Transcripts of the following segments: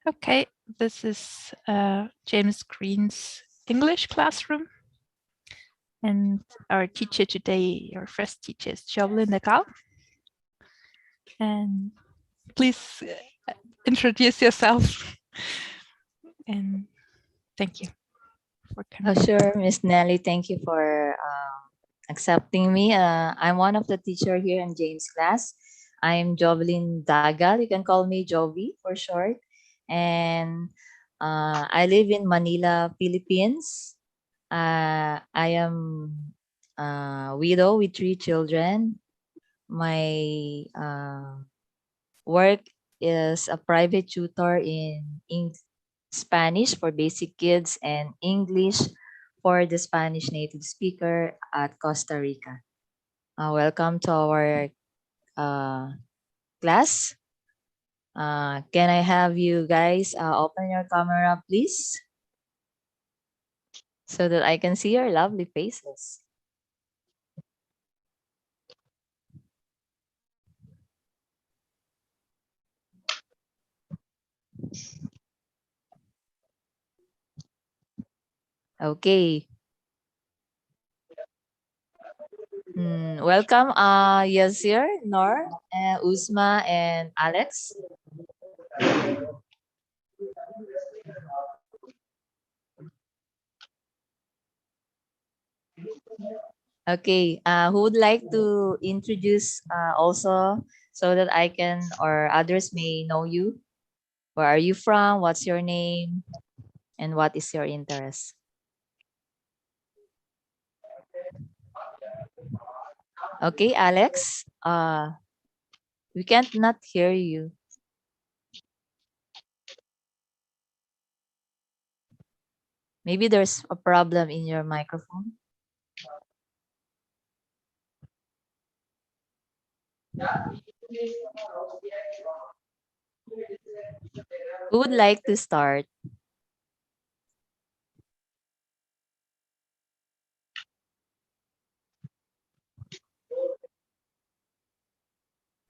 Okay, this is James Green's English classroom. And our teacher today, our first teacher is Jovelyn Nagal. And please introduce yourself. And thank you for coming. Oh, sure, Miss Nelly. Thank you for accepting me. I'm one of the teacher here in James' class. I'm Jovelyn Dagal. You can call me Jovi for short. And I live in Manila, Philippines. I am a widow with 3 children. My work is a private tutor in Spanish for basic kids and English for the Spanish native speaker at Costa Rica. Welcome to our class. Can I have you guys open your camera, please? So that I can see your lovely faces. Okay. Welcome, Yazir, Nor, Uzma, and Alex. Okay, who would like to introduce also so that I can or others may know you? Where are you from? What's your name? And what is your interest? Okay, Alex, we can't not hear you. Maybe there's a problem in your microphone. Who would like to start?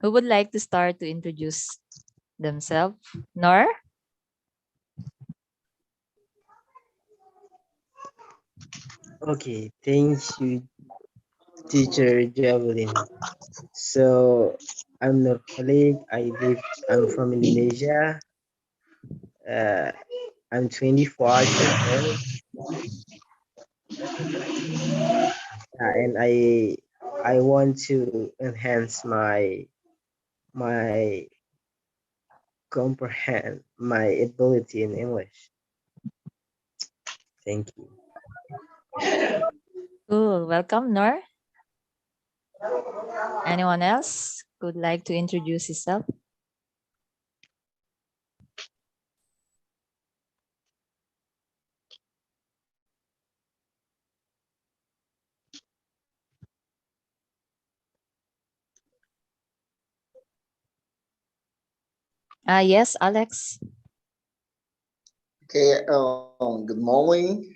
Who would like to start to introduce themselves? Nor? Okay, thank you, teacher Javelin. So I'm Nur Khalid. I'm from Indonesia. Uh, I'm 25 years old, and I want to enhance my comprehend my ability in English. Thank you. Cool. Welcome, Nor. Anyone else would like to introduce yourself? Yes, Alex. Okay, good morning.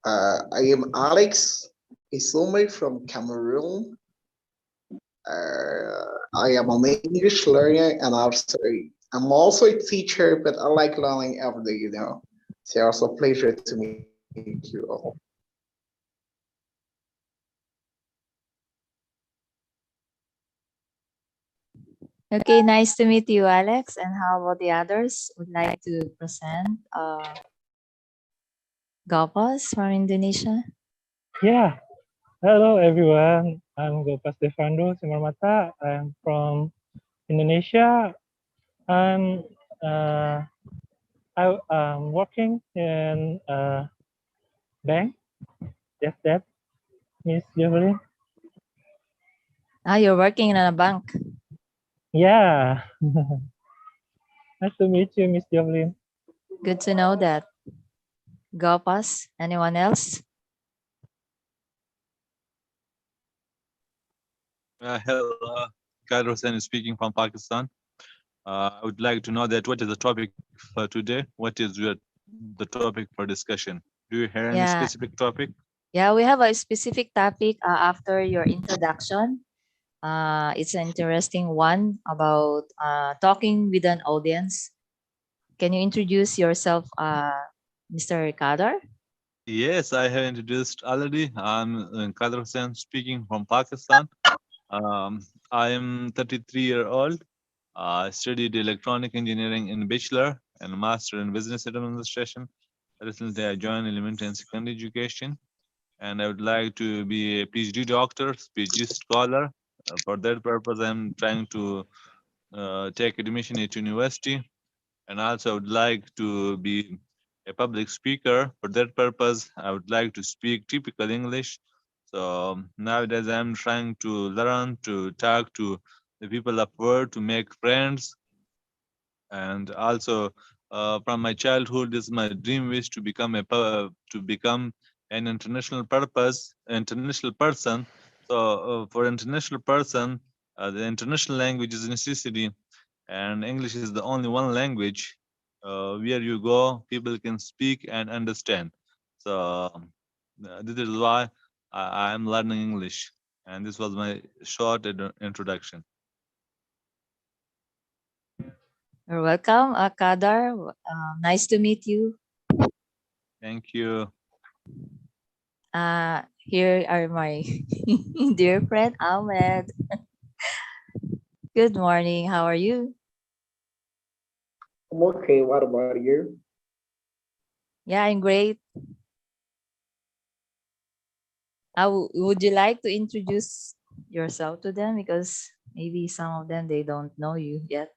I am Alex Isume from Cameroon. I am an English learner and I'm also a teacher, but I like learning every day. So it's also a pleasure to meet you all. Okay, nice to meet you, Alex. And how about the others? Would like to present Gopos from Indonesia? Yeah. Hello, everyone. I'm Gopas Devando Simarmata. I'm from Indonesia. I'm I'm working in a bank. Just that, Miss Jovelyn. You're working in a bank. Yeah. Nice to meet you, Miss Jovelyn. Good to know that. Gopas, anyone else? Hello, Khair Hussain is speaking from Pakistan. I would like to know that what is the topic for today? What is the topic for discussion? Do you have any specific topic? Yeah, we have a specific topic after your introduction. It's an interesting one about talking with an audience. Can you introduce yourself, Mr. Kadar? Yes, I have introduced already. I'm Kader Hussain speaking from Pakistan. Um, I am 33-year-old. I studied electronic engineering in bachelor and master in business administration. Recently, I joined elementary and secondary education, and I would like to be a PhD doctor, PhD scholar. For that purpose, I'm trying to take admission at university, and also I would like to be a public speaker. For that purpose, I would like to speak typical English. So nowadays, I'm trying to learn to talk to the people of world, to make friends, and also from my childhood is my dream wish to become to become an international person. So for international person, the international language is a necessity, and English is the only one language where you go people can speak and understand. So this is why I am learning English, and this was my short introduction. You're welcome, Kadar. Nice to meet you. Thank you. Here are my dear friend Ahmed. Good morning. How are you? I'm okay. What about you? Yeah, I'm great. Would you like to introduce yourself to them, because maybe some of them they don't know you yet?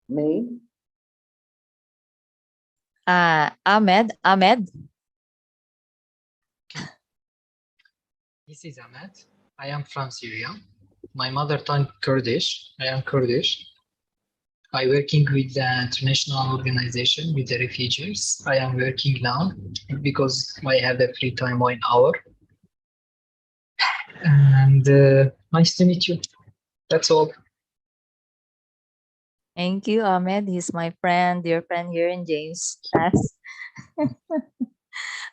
Me? Ahmed. This is Ahmed. I am from Syria. My mother tongue Kurdish. I am Kurdish. I working with the international organization with the refugees. I am working now because I have the free time 1 hour. And nice to meet you. That's all. Thank you, Ahmed. He's my friend, dear friend here in James class.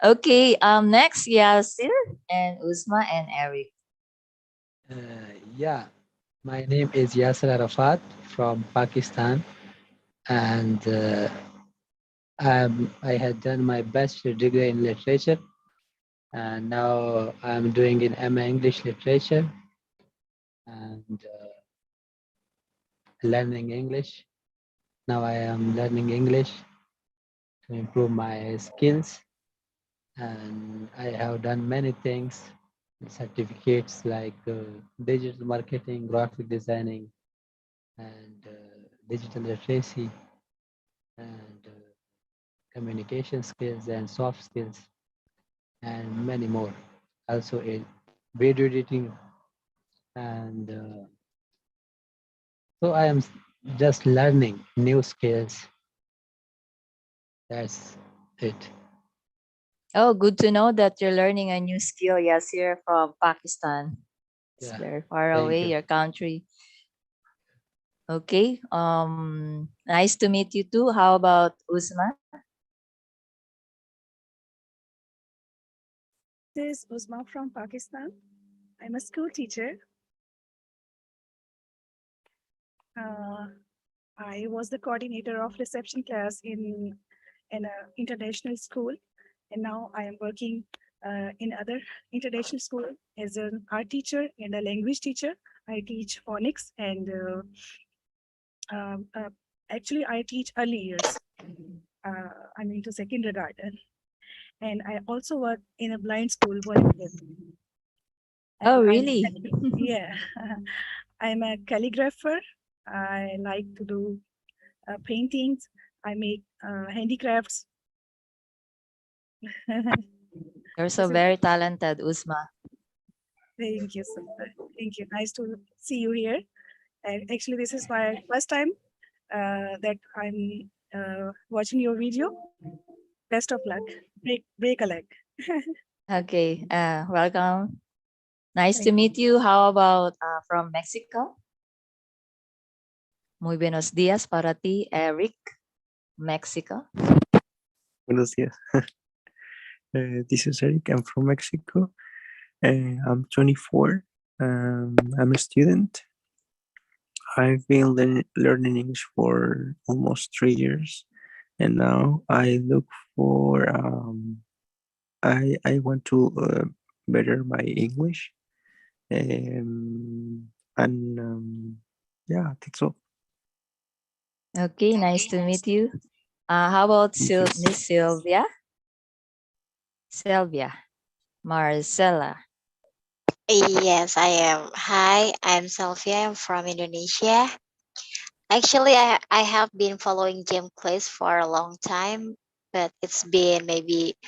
Okay. Next, Yasir and Uzma and Eric. Yeah, my name is Yasser Arafat from Pakistan, and I had done my bachelor degree in literature, and now I'm doing an MA English literature and learning English. Now I am learning English to improve my skills, and I have done many things, certificates like digital marketing, graphic designing, and digital literacy, and communication skills and soft skills, and many more. Also in video editing, and so I am just learning new skills. That's it. Oh, good to know that you're learning a new skill, Yasir, from Pakistan. It's Yeah, very far thank away, you. your country. Okay. Nice to meet you too. How about Uzma? This is Uzma from Pakistan. I'm a school teacher. I was the coordinator of reception class in an international school, and now I am working in other international school as an art teacher and a language teacher. I teach phonics and actually I teach early years. I'm into second kindergarten, and I also work in a blind school volunteer. Oh, And really? yeah, I'm a calligrapher. I like to do paintings. I make handicrafts. You're so This is- very talented, Uzma. Thank you so much. Thank you. Nice to see you here. And actually, this is my first time that I'm watching your video. Best of luck. Break a leg. Okay. Welcome. Nice to Thank you. meet you. How about from Mexico? Muy buenos días para ti, Eric, Mexico. Buenos días. This is Eric. I'm from Mexico. I'm 24. I'm a student. I've been learning English for almost 3 years, and now I look for. I want to better my English, and yeah, that's all. Okay, nice to meet you. How about You too. Miss Sylvia? Sylvia, Marcella. Yes, I am. Hi, I'm Sophia. I'm from Indonesia. Actually, I have been following gym class for a long time, but it's been maybe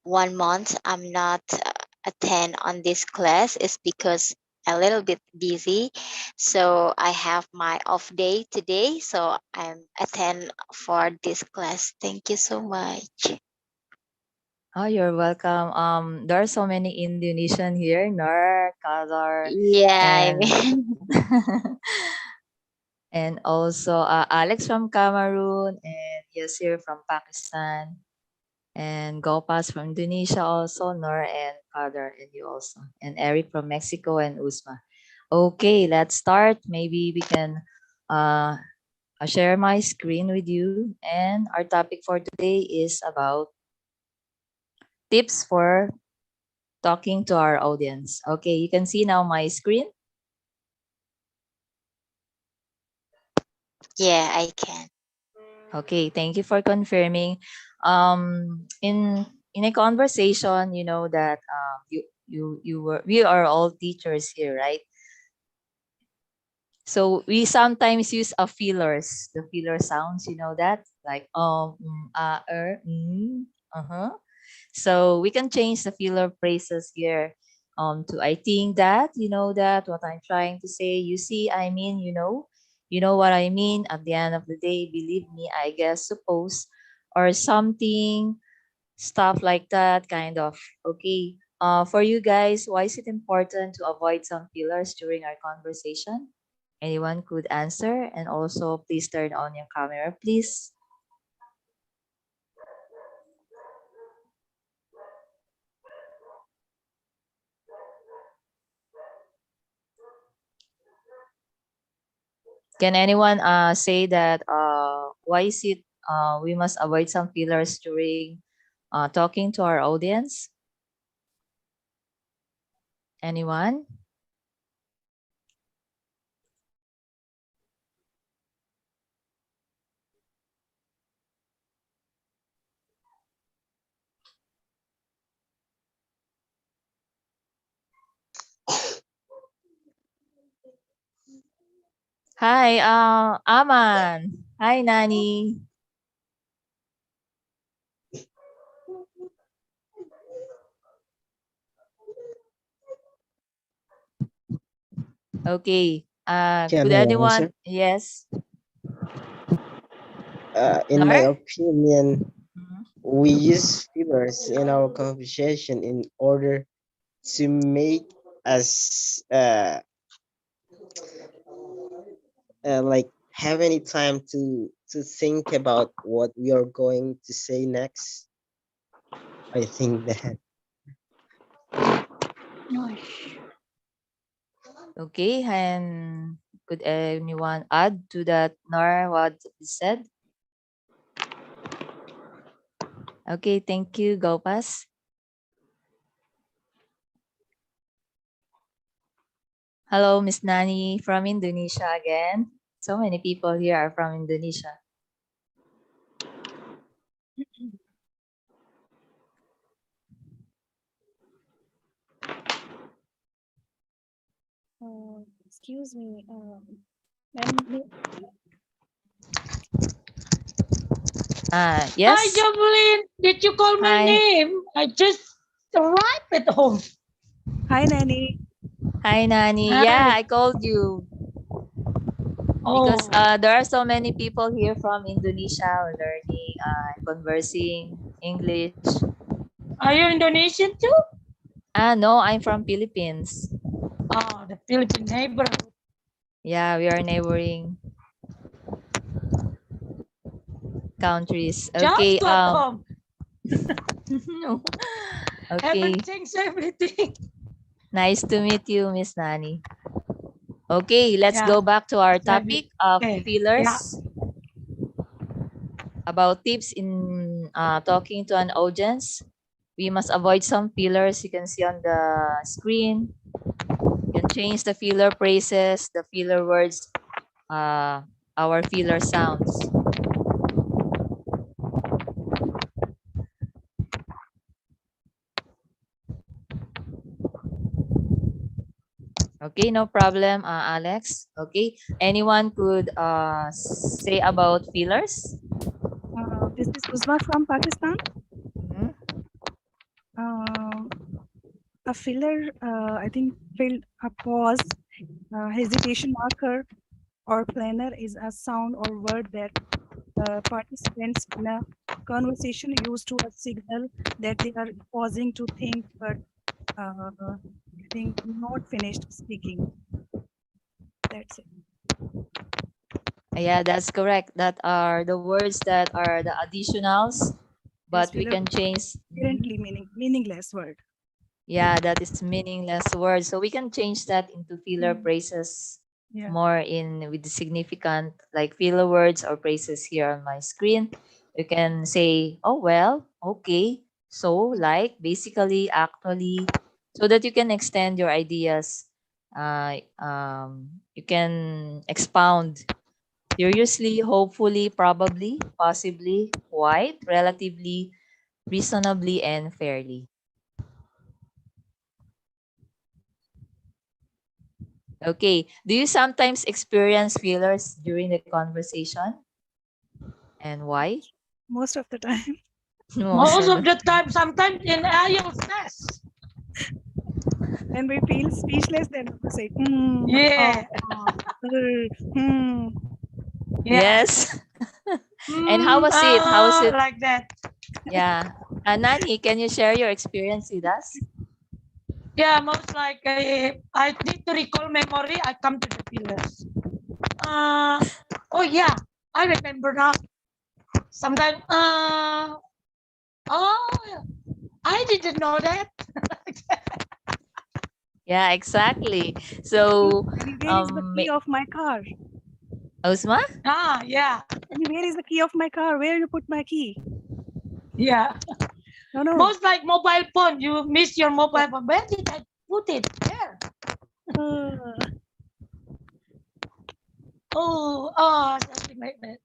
1 month. I'm not attend on this class. It's because a little bit busy. So I have my off day today. So I'm attend for this class. Thank you so much. Oh, you're welcome. There are so many Indonesian here, Nur, Kadar, Yeah, I and mean, and also Alex from Cameroon, and Yasir from Pakistan, and Gopas from Indonesia also, Nur and Kadar, and you also, and Eric from Mexico, and Usma. Okay, let's start. Maybe we can uh, share my screen with you. And our topic for today is about tips for talking to our audience. Okay, you can see now my screen. yeah, I can. Okay, thank you for confirming. In a conversation, you know that we are all teachers here, right? So we sometimes use a fillers, the filler sounds, you know that, like uh-huh. So we can change the filler phrases here to I think that, you know that, what I'm trying to say. You see, I mean, you know what I mean. At the end of the day, believe me, I guess, suppose, or something, stuff like that, kind of. Okay. For you guys, why is it important to avoid some fillers during our conversation? Anyone could answer, and also please turn on your camera, please. Can anyone say that why is it we must avoid some fillers during talking to our audience? Anyone? Hi, Aman. Hi, Nani. Okay. Can Could I anyone? answer? Yes. In my Nar? opinion, Mhm. we use fillers in our conversation in order to make us like have any time to think about what we are going to say next. I think that Okay. And could anyone add to that, Nar, what is said? Okay. Thank you, Gopas. Hello, Miss Nani from Indonesia again. So many people here are from Indonesia. Excuse me. Ma'am, Yes. Hi, Jovelyn. Did you call my Hi. name? I just arrived at home. hi, Nanny. Hi, Nani. Yeah, Hi. I called you because Oh, there are so many people here from Indonesia learning, conversing English. are you Indonesian too? No, I'm from Philippines. Oh, the Philippine neighborhood. Yeah, we are neighboring countries. Just Okay. got home. No. Okay. Everything's everything. Nice to meet you, Miss Nani. Okay, let's Yeah. go back to our Very- topic of okay. feelers. About tips in talking to an audience. We must avoid some fillers you can see on the screen. You can change the filler phrases, the filler words, our filler sounds. Okay, no problem, Alex. Okay, anyone could say about fillers? This is Uzma from Pakistan. Mhm. A filler, I think, filled a pause, hesitation marker, or planner is a sound or word that participants in a conversation use to a signal that they are pausing to think, but I think not finished speaking. That's it. Yeah, that's correct. That are the words that are the additionals, but we filler can change. apparently meaningless word. Yeah, that is meaningless word. So we can change that into filler phrases Yeah. more in with the significant like filler words or phrases here on my screen. You can say, oh well, okay, so like basically, actually, so that you can extend your ideas. You can expound seriously, hopefully, probably, possibly, quite, relatively, reasonably, and fairly. Okay. Do you sometimes experience fillers during the conversation? And why? Most of the time. Most of the time, sometimes in IELTS. And we feel speechless, then we say, Yeah. Yeah. Yes. And how was it? How was it? Like that. Yeah. Nani, can you share your experience with us? Yeah, most like I need to recall memory. I come to the pillars. Oh yeah, I remember now. Sometimes, oh, I didn't know that. Yeah, exactly. So, And where is the key of my car? Osma? Yeah. And where is the key of my car? Where you put my key? Yeah. No. Most like mobile phone. You miss your mobile phone. Where did I put it? There. Something like that.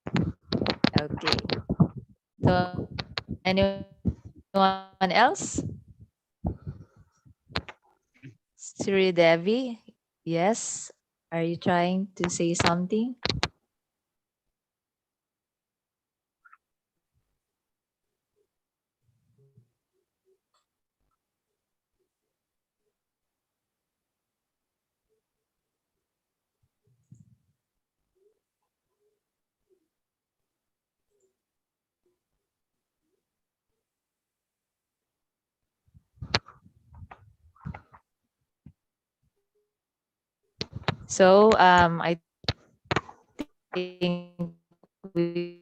Okay. So, anyone else? Sri Devi? Yes. Are you trying to say something? So, I think we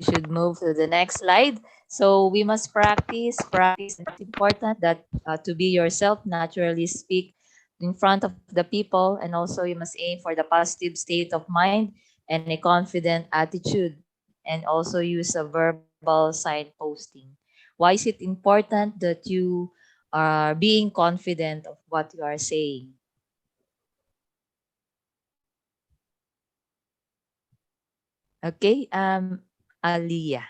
should move to the next slide. So we must practice, and it's important that to be yourself, naturally speak in front of the people, and also you must aim for the positive state of mind and a confident attitude, and also use a verbal signposting. Why is it important that you are being confident of what you are saying? Okay, Aliyah.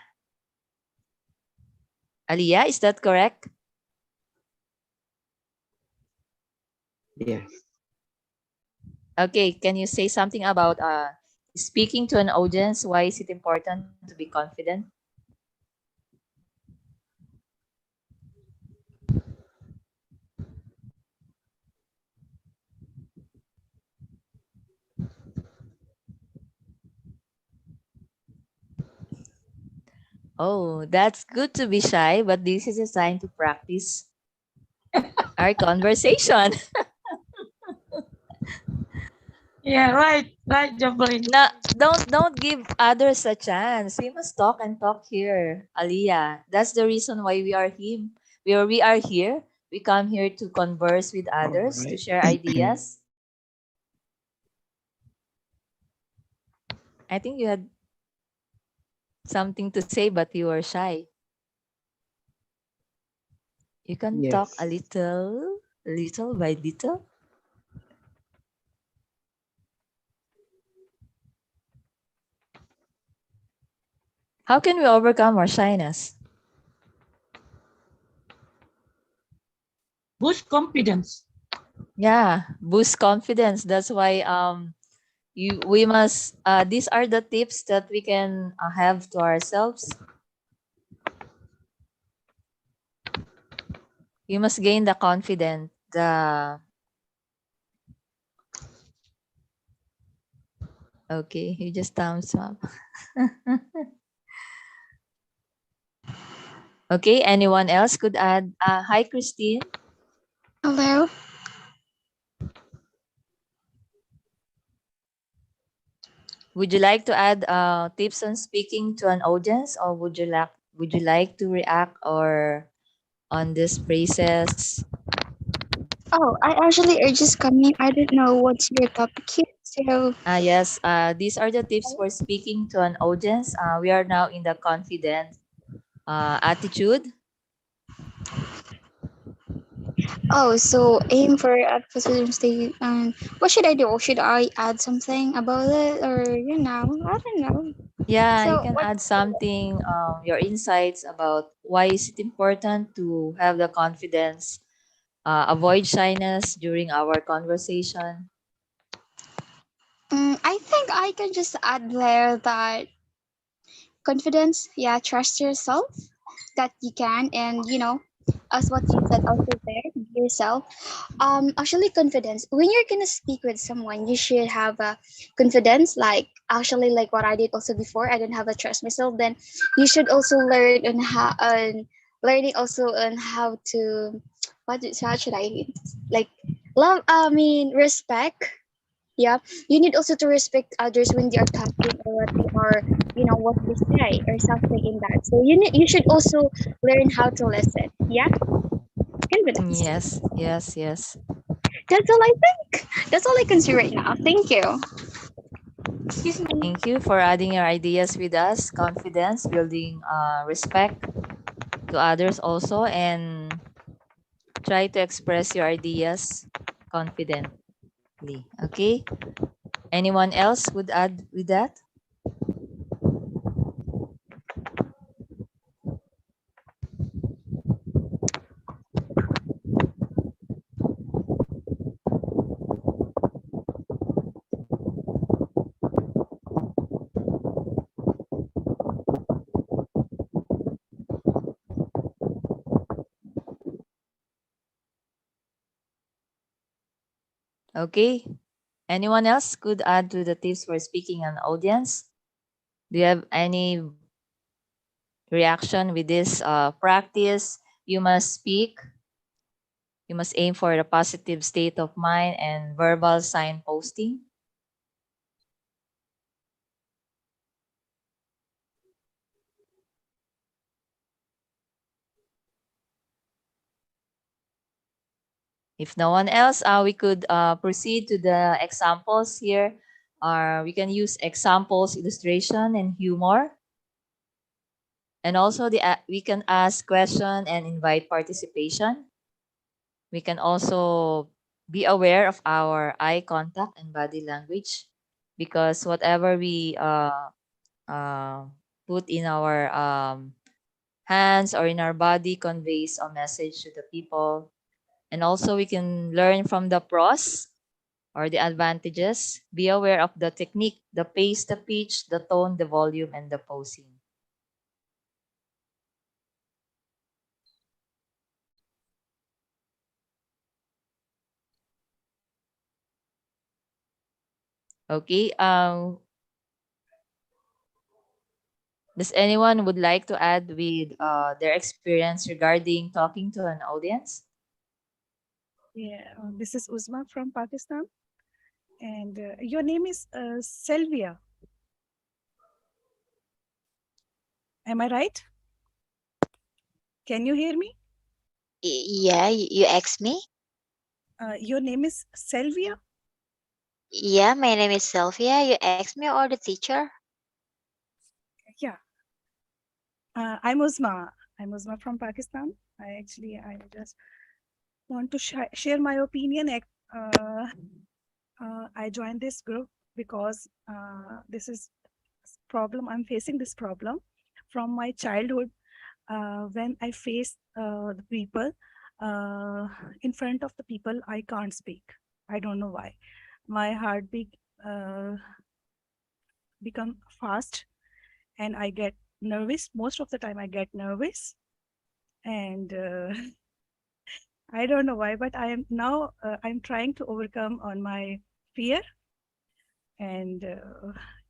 Aliyah, is that correct? Yes. Okay, can you say something about speaking to an audience? Why is it important to be confident? Oh, that's good to be shy, but this is a sign to practice our conversation. Yeah, right, Jovelyn. Now, don't give others a chance. We must talk and talk here, Aliyah. That's the reason why we are him. We are here. We come here to converse with All others, to right. share ideas. I think you had something to say, but you were shy. You can talk a Yes. little by little. How can we overcome our shyness? Boost confidence. Yeah, boost confidence. That's why we must these are the tips that we can have to ourselves. You must gain the confidence. The okay, you just thumbs up. Okay, anyone else could add? Hi, Christine. Hello. Would you like to add tips on speaking to an audience, or would you like to react or on these phrases? Oh, I actually are just coming. I don't know what's your topic here. So, Yes, these are the tips for speaking to an audience. We are now in the confident attitude. so aim for at positive state. And what should I do? Should I add something about it, or I don't know. Yeah, you So can what? add something, your insights about why is it important to have the confidence, avoid shyness during our conversation. I think I can just add there that confidence. Yeah, trust yourself that you can, and as what you said also there, be yourself. Actually, confidence, when you're gonna speak with someone, you should have a confidence, like actually like what I did also before. I didn't have a trust myself, then you should also learn on learning also on how to how should I like love, I mean respect. Yeah, you need also to respect others when they are talking, or what they are, what they say or something in that. So you should also learn how to listen. Yeah, confidence. Yes, yes, yes. That's all I think. That's all I can see right now. Thank you. Excuse me. Thank you for adding your ideas with us. Confidence, building respect to others also, and try to express your ideas confidently. Okay? Anyone else would add with that? Okay. Anyone else could add to the tips for speaking an audience? Do you have any reaction with this practice? You must speak. You must aim for a positive state of mind and verbal signposting. If no one else, we could proceed to the examples here. We can use examples, illustration, and humor. And also, we can ask question and invite participation. We can also be aware of our eye contact and body language, because whatever we uh, put in our hands or in our body conveys a message to the people. And also, we can learn from the pros or the advantages. Be aware of the technique, the pace, the pitch, the tone, the volume, and the posing. Okay. Does anyone would like to add with their experience regarding talking to an audience? Yeah, this is Uzma from Pakistan. And your name is Selvia. Am I right? Can you hear me? Yeah, you asked me? Your name is Selvia? Yeah, my name is Sylvia. You asked me or the teacher? Yeah. I'm Uzma. I'm Uzma from Pakistan. I just want to share my opinion. I joined this group because this is problem. I'm facing this problem from my childhood. When I face the people in front of the people, I can't speak. I don't know why. My heartbeat become fast, and I get nervous. Most of the time, I get nervous, and I don't know why. But I am now. I'm trying to overcome on my fear, and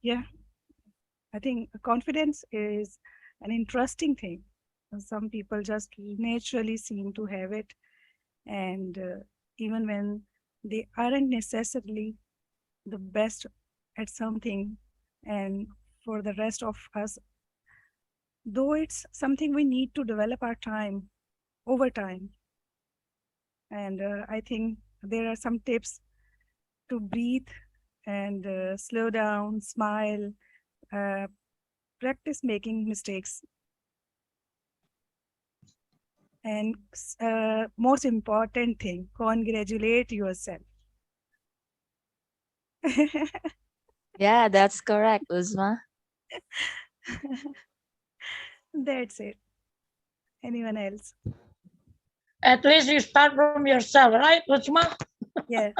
yeah, I think confidence is an interesting thing. Some people just naturally seem to have it, and even when they aren't necessarily the best at something, and for the rest of us, though it's something we need to develop our time over time. And I think there are some tips to breathe and slow down, smile, uh, practice making mistakes, and most important thing, congratulate yourself. Yeah, that's correct, Uzma. That's it. Anyone else? At least you start from yourself, right, Uzma? Yeah.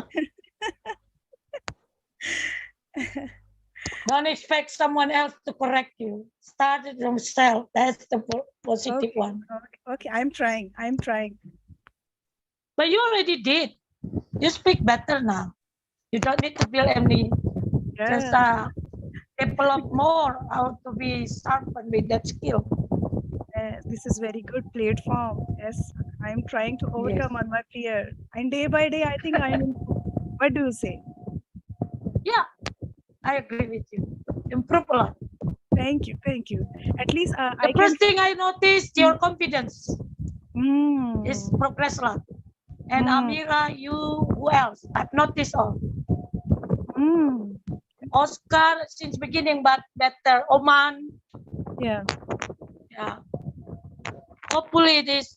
Don't expect someone else to correct you. Start it yourself. That's the positive Okay. one. Okay. I'm trying. But you already did. You speak better now. You don't need to feel any. Just Yeah. develop more how to be sharpened with that skill. This is very good platform. Yes, I'm trying to Yes. overcome on my fear, and day by day, I think I'm improving. What do you say? Yeah, I agree with you. Improve a lot. Thank you. Thank you. At least The I can. first thing I noticed, your confidence is Mm, progress a lot. And mm, Amira, you, who else? I've noticed all. mm. Oscar since beginning, but better. Oman, Yeah. yeah. Hopefully this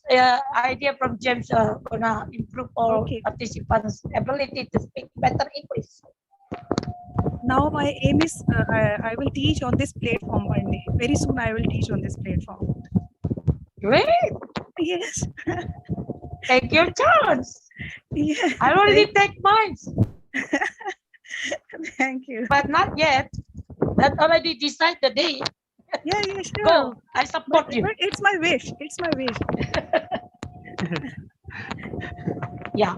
idea from James gonna improve all Okay. participants' ability to speak better English. Now my aim is I will teach on this platform one day. Very soon I will teach on this platform. Great. Yes. Take your chance. Yeah. I already take mine, Thank you. but not yet. But already decide the day. Yeah, yeah, sure. Go. I support you. But it's my wish. It's my wish. Yeah.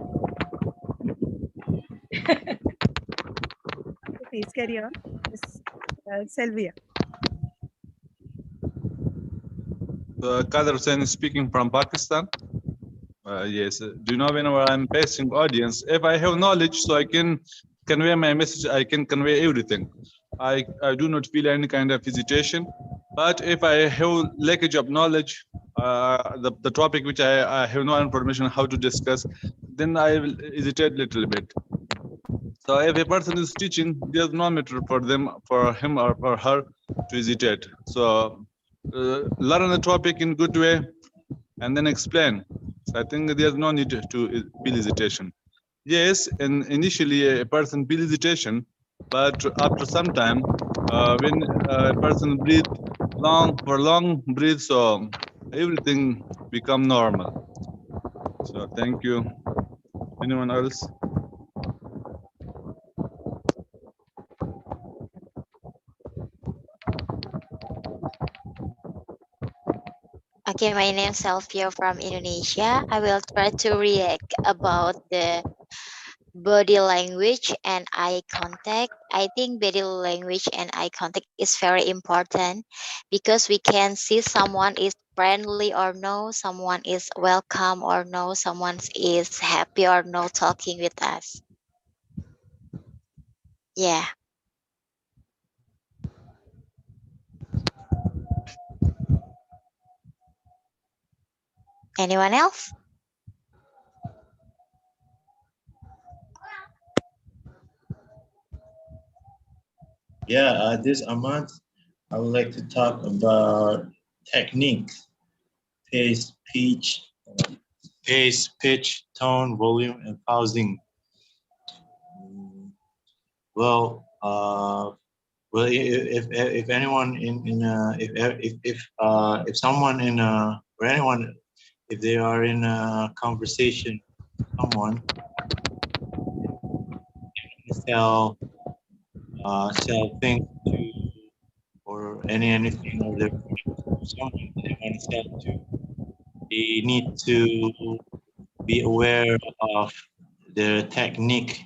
Please carry on. Yes. Sylvia. Kader Hussain is speaking from Pakistan. Yes, do you know whenever I'm facing audience, if I have knowledge, so I can convey my message, I can convey everything. I do not feel any kind of hesitation. But if I have lackage of knowledge, the topic which I have no information how to discuss, then I will hesitate a little bit. So if a person is teaching, there's no matter for them, for him or for her to hesitate. So learn the topic in good way and then explain. So I think there's no need to feel hesitation. Yes, and initially a person feel hesitation, but after some time, when a person breathe long breathe, so everything become normal. So thank you. Anyone else? Okay, my name is Sylvia from Indonesia. I will try to react about the body language and eye contact. I think body language and eye contact is very important because we can see someone is friendly or no, someone is welcome or no, someone is happy or no talking with us. Yeah. Anyone else? Yeah, this Ahmad, I would like to talk about techniques, pace, pitch, tone, volume, and pausing. Well, well, if anyone in if someone in or anyone if they are in a conversation with someone, sell sell things to or anything or their someone they want to sell to, they need to be aware of their technique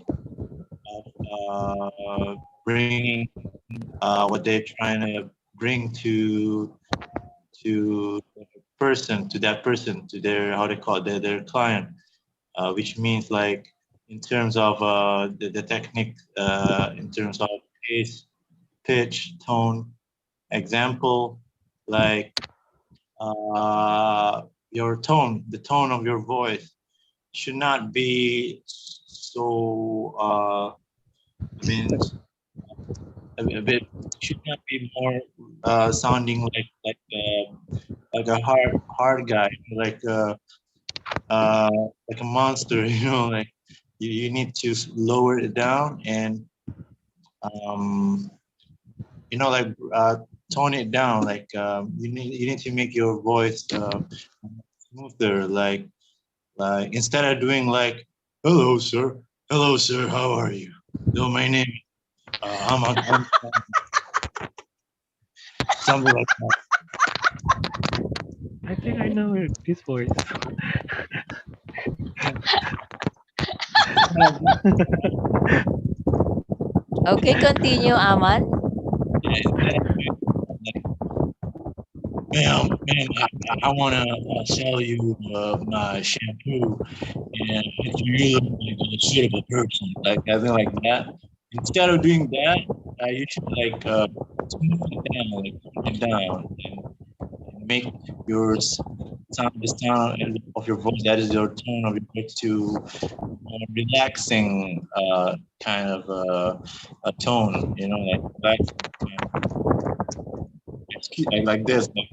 of bringing what they're trying to bring to that person, to their how they call it, their client, which means like in terms of the technique, in terms of pace, pitch, tone. Example, like your tone, the tone of your voice should not be so. I mean, a bit should not be more sounding like a hard guy, like a monster. You know, like you need to lower it down and you know, like tone it down. Like you need to make your voice smoother. Like instead of doing like, hello sir, how are you? So my name, I'm something like that. I think I know this voice. Okay, continue, Aman. Yeah, instead of doing like, ma'am, I want to sell you my shampoo, and you look like a suitable person, like something like that. Instead of doing that, you should like smooth it down, like tone it down, and make your the sound of your voice, that is your tone of your voice, to relaxing kind of a tone, you know, like relaxing kind of, like this. Like,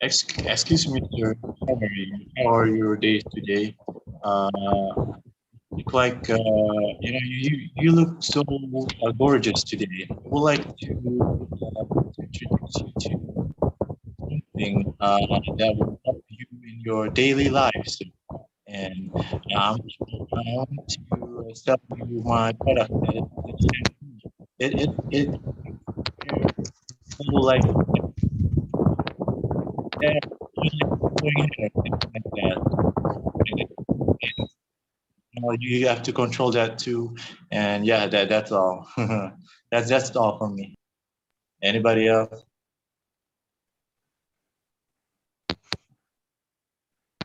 excuse me, sir. How are you? How are your days today? Uh, look like you know, you look so gorgeous today. I would like to introduce you to something that will help you in your daily life. So, and I want to sell you my product. It like that, like that. You know, you have to control that too, and yeah, that's all. That's all for me. Anybody else?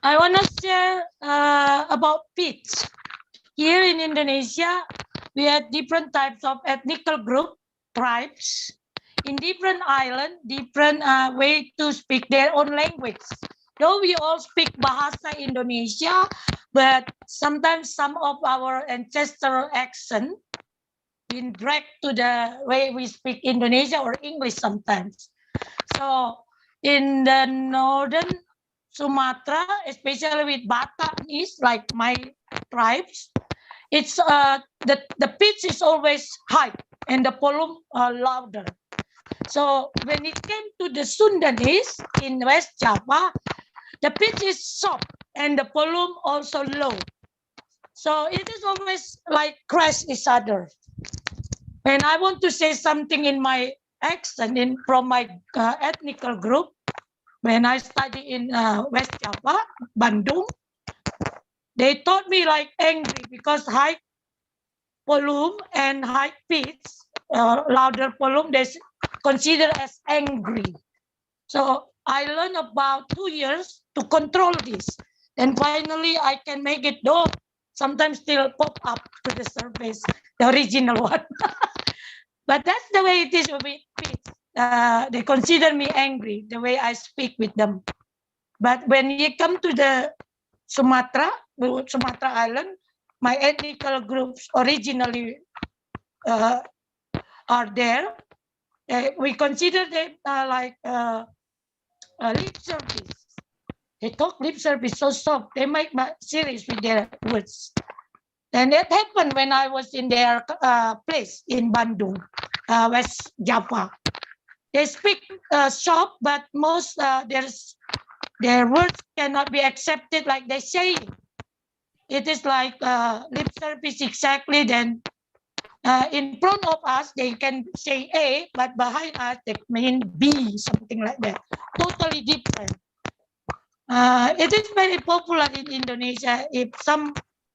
I want to share about pitch. Here in Indonesia, we have different types of ethnical group, tribes. In different island, different way to speak their own language. Though we all speak Bahasa Indonesia, but sometimes some of our ancestral accent been dragged to the way we speak Indonesia or English sometimes. So in the northern Sumatra, especially with Batakese, like my tribes, it's the pitch is always high and the volume louder. So when it came to the Sundanese in West Java, the pitch is soft and the volume also low. So it is always like crash each other. When I want to say something in my accent from my ethnical group, when I study in West Java, Bandung, they taught me like angry because high volume and high pitch, louder volume, they consider as angry. So I learned about 2 years to control this. And finally, I can make it though sometimes still pop up to the surface, the original one. But that's the way it is with Pits. They consider me angry the way I speak with them. But when you come to the Sumatra Island, my ethnical groups originally are there. We consider them like lip service. They talk lip service so soft. They make serious with their words. And that happened when I was in their place in Bandung, West Java. They speak soft, but most their words cannot be accepted like they say. It is like lip service exactly. Then in front of us, they can say A, but behind us, they mean B, something like that. Totally different. It is very popular in Indonesia. If some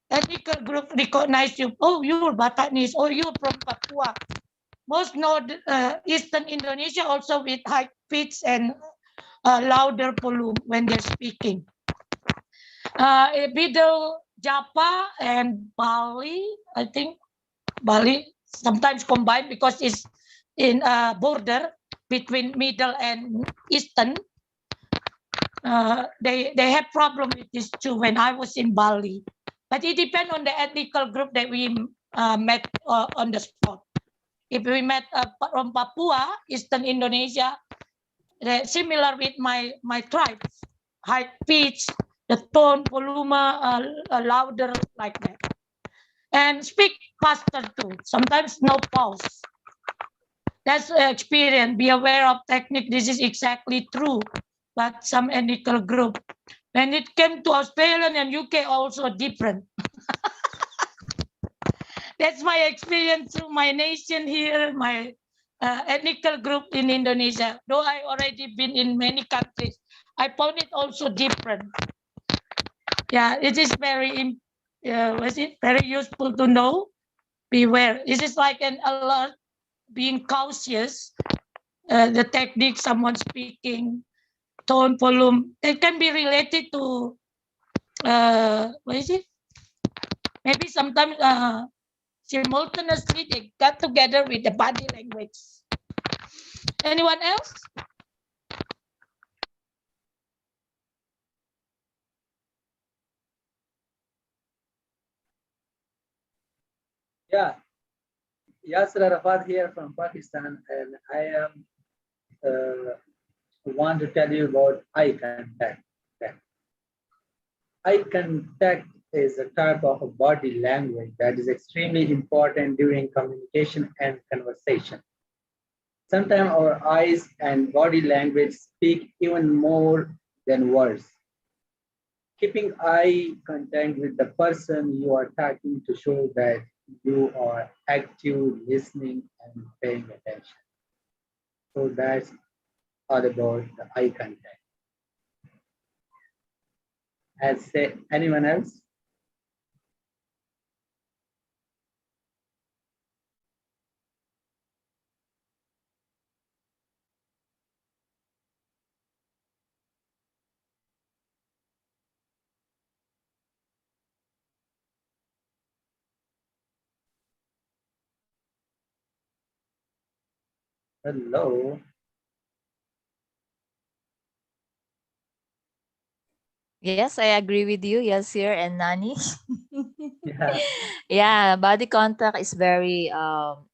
ethnic group recognize you, oh, you're Bataknis, or you're from Papua. Most North Eastern Indonesia also with high pitch and louder volume when they're speaking. Middle Java and Bali, I think Bali sometimes combined because it's in a border between Middle and Eastern. They have problem with this too when I was in Bali. But it depends on the ethnical group that we met on the spot. If we met from Papua, Eastern Indonesia, similar with my tribes, high pitch, the tone, volume, louder like that. And speak faster too. Sometimes no pause. That's experience. Be aware of technique. This is exactly true. But some ethnical group, when it came to Australia and UK, also different. That's my experience through my nation here, my ethnical group in Indonesia. Though I already been in many countries, I found it also different. Yeah, it is very, very useful to know. Beware. This is like an alert, being cautious. The technique, someone speaking, tone, volume, it can be related to what is it? Maybe sometimes simultaneously they got together with the body language. Anyone else? Yeah, Yasir Arafat here from Pakistan, and I am want to tell you about eye contact. Eye contact is a type of a body language that is extremely important during communication and conversation. Sometimes our eyes and body language speak even more than words. Keeping eye contact with the person you are talking to show that you are active, listening, and paying attention. So that's all about the eye contact. As say anyone else? Hello. Yes, I agree with you, Yasir and Nani. Yeah. Yeah, body contact is very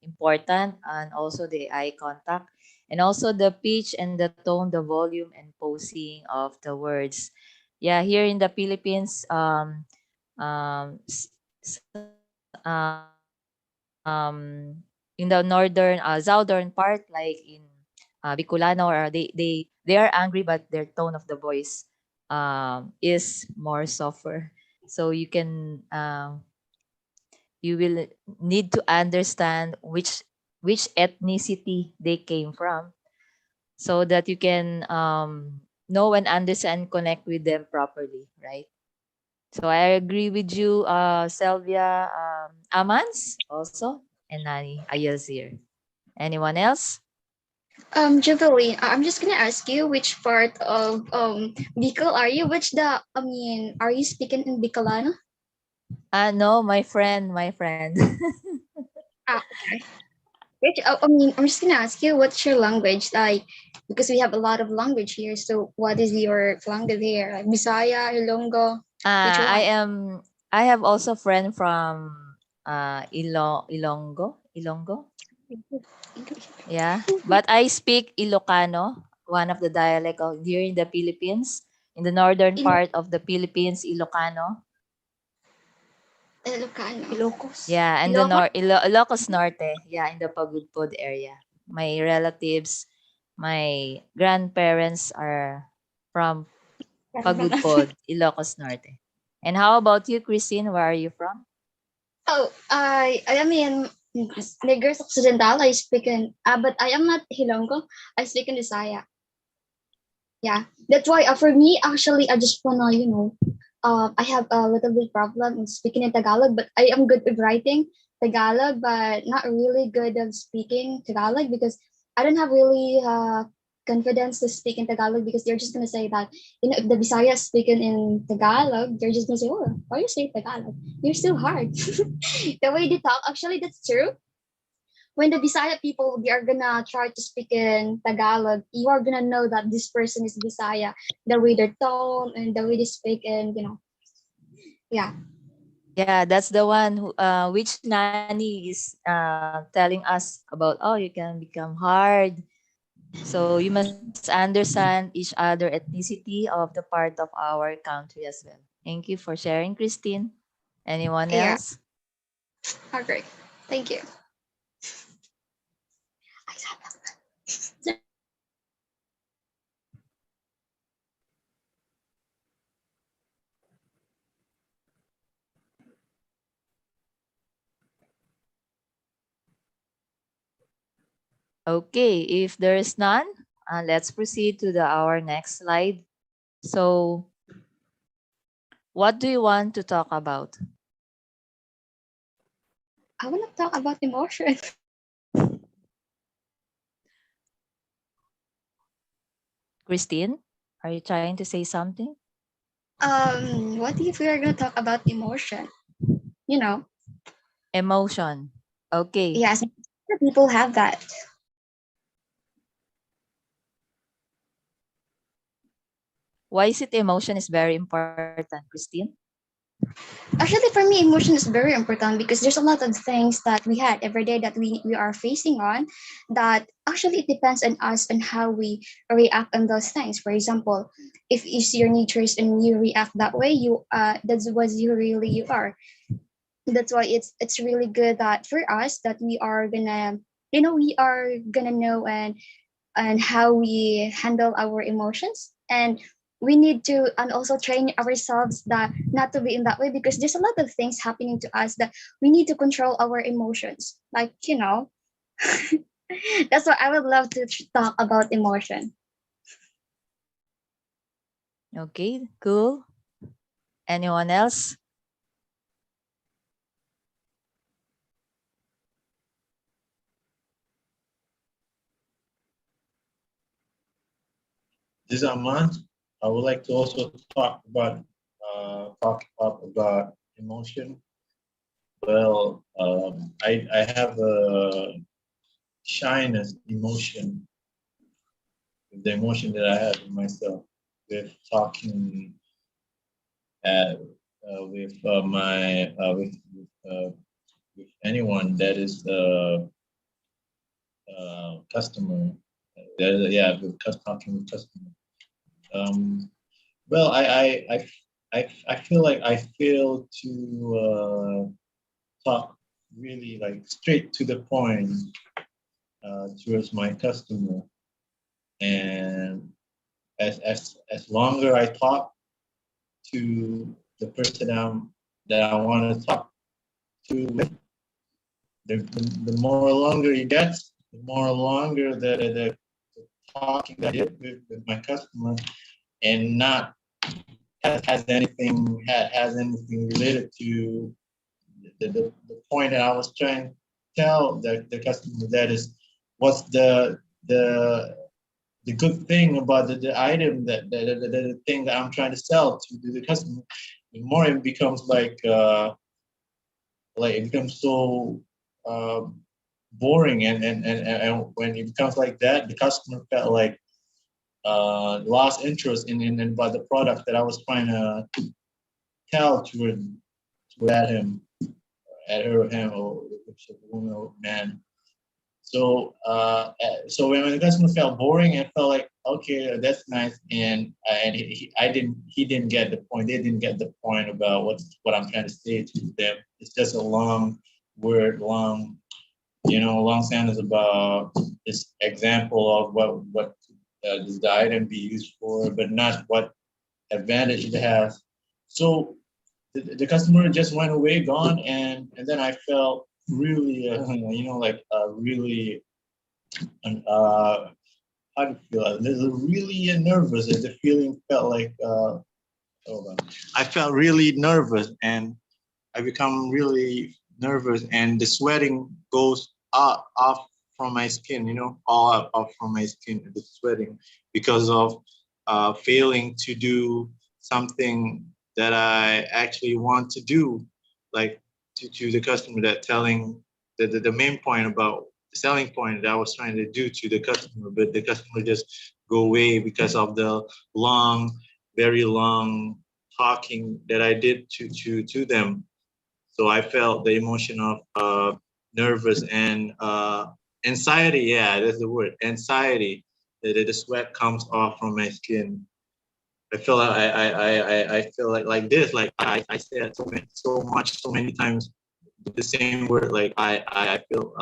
important, and also the eye contact, and also the pitch and the tone, the volume and posing of the words. Yeah, here in the Philippines, in the northern, southern part, like in Bicolano, or they are angry, but their tone of the voice is more softer. So you will need to understand which ethnicity they came from, so that you can know and understand, connect with them properly, right? So I agree with you, Selvia, Amans also, and Nani Ayazir. Anyone else? Jubilee, I'm just gonna ask you which part of Bicol are you? Which the I mean, are you speaking in Bicolano? No, my friend. Okay. Which, I mean, I'm just gonna ask you, what's your language like? Because we have a lot of language here. So, what is your language here? Like Bisaya, Ilonggo, which I one? am. I have also friend from Ilonggo. Yeah, but I speak Ilocano, one of the dialect of here in the Philippines, in the northern part of the Philippines, Ilocano. Ilocano. Yeah, and the Ilocos Norte. Yeah, in the Pagudpod area. My relatives, my grandparents are from Pagudpod, Ilocos Norte. And how about you, Christine? Where are you from? Oh, I mean, Negros Occidental. I speak in, but I am not Hilonggo. I speak in Bisaya. Yeah, that's why for me, actually, I just wanna, I have a little bit problem in speaking in Tagalog, but I am good with writing Tagalog, but not really good at speaking Tagalog because I don't have really confidence to speak in Tagalog because they're just gonna say that, if the Bisayas speaking in Tagalog, they're just gonna say, oh, why you say Tagalog? You're still hard. The way they talk, actually, that's true. When the Bisaya people, they are gonna try to speak in Tagalog, you are gonna know that this person is Bisaya. The way their tone and the way they speak, and yeah. Yeah, that's the one who, which nanny is telling us about, oh, you can become hard. So you must understand each other ethnicity of the part of our country as well. Thank you for sharing, Christine. Anyone Yeah. else? Okay. Thank you. Okay, if there is none, let's proceed to our next slide. So, what do you want to talk about? I want to talk about emotion. Christine, are you trying to say something? What if we are gonna talk about emotion? You know, Emotion. Okay. yes, people have that. Why is it emotion is very important, Christine? Actually, for me, emotion is very important because there's a lot of things that we had every day that we are facing on that actually it depends on us and how we react on those things. For example, if it's your natures and you react that way, that's what you are. That's why it's really good that for us that we are gonna know and how we handle our emotions, and we need to and also train ourselves that not to be in that way because there's a lot of things happening to us that we need to control our emotions, like that's why I would love to talk about emotion. Okay, cool. Anyone else? This Ahmad. I would like to also talk about emotion. Well, I have a shyness emotion, the emotion that I have in myself with talking with with anyone that is customer. Yeah, talking with customer. Um, well, I feel like I fail to talk really like straight to the point towards my customer, and as longer I talk to the person that I want to talk to with, the more longer it gets, the more longer the talking that I did with my customer, and not has anything related to the point that I was trying to tell the customer, that is what's the the good thing about the item the thing that I'm trying to sell to the customer. The more it becomes like like it becomes so boring, and when it becomes like that, the customer felt like lost interest in about the product that I was trying to tell to at him, at her, or him, or woman or man. So when the customer felt boring, I felt like, okay, that's nice, and he didn't get the point. They didn't get the point about what I'm trying to say to them. It's just a long word, long sentence about this example of what does the item be used for, but not what advantage it has. So the customer just went away, gone, and then I felt really, really, how do you feel? Really nervous. The feeling felt like, hold on. I felt really nervous, and I become really nervous, and the sweating goes off from my skin, all up from my skin, the sweating, because of failing to do something that I actually want to do, like to the customer, that telling the main point about the selling point that I was trying to do to the customer, but the customer just go away because of the very long talking that I did to them. So I felt the emotion of nervous and anxiety. Yeah, that's the word, anxiety. The sweat comes off from my skin. I feel like I feel like this. Like I said so many times the same word. Like I feel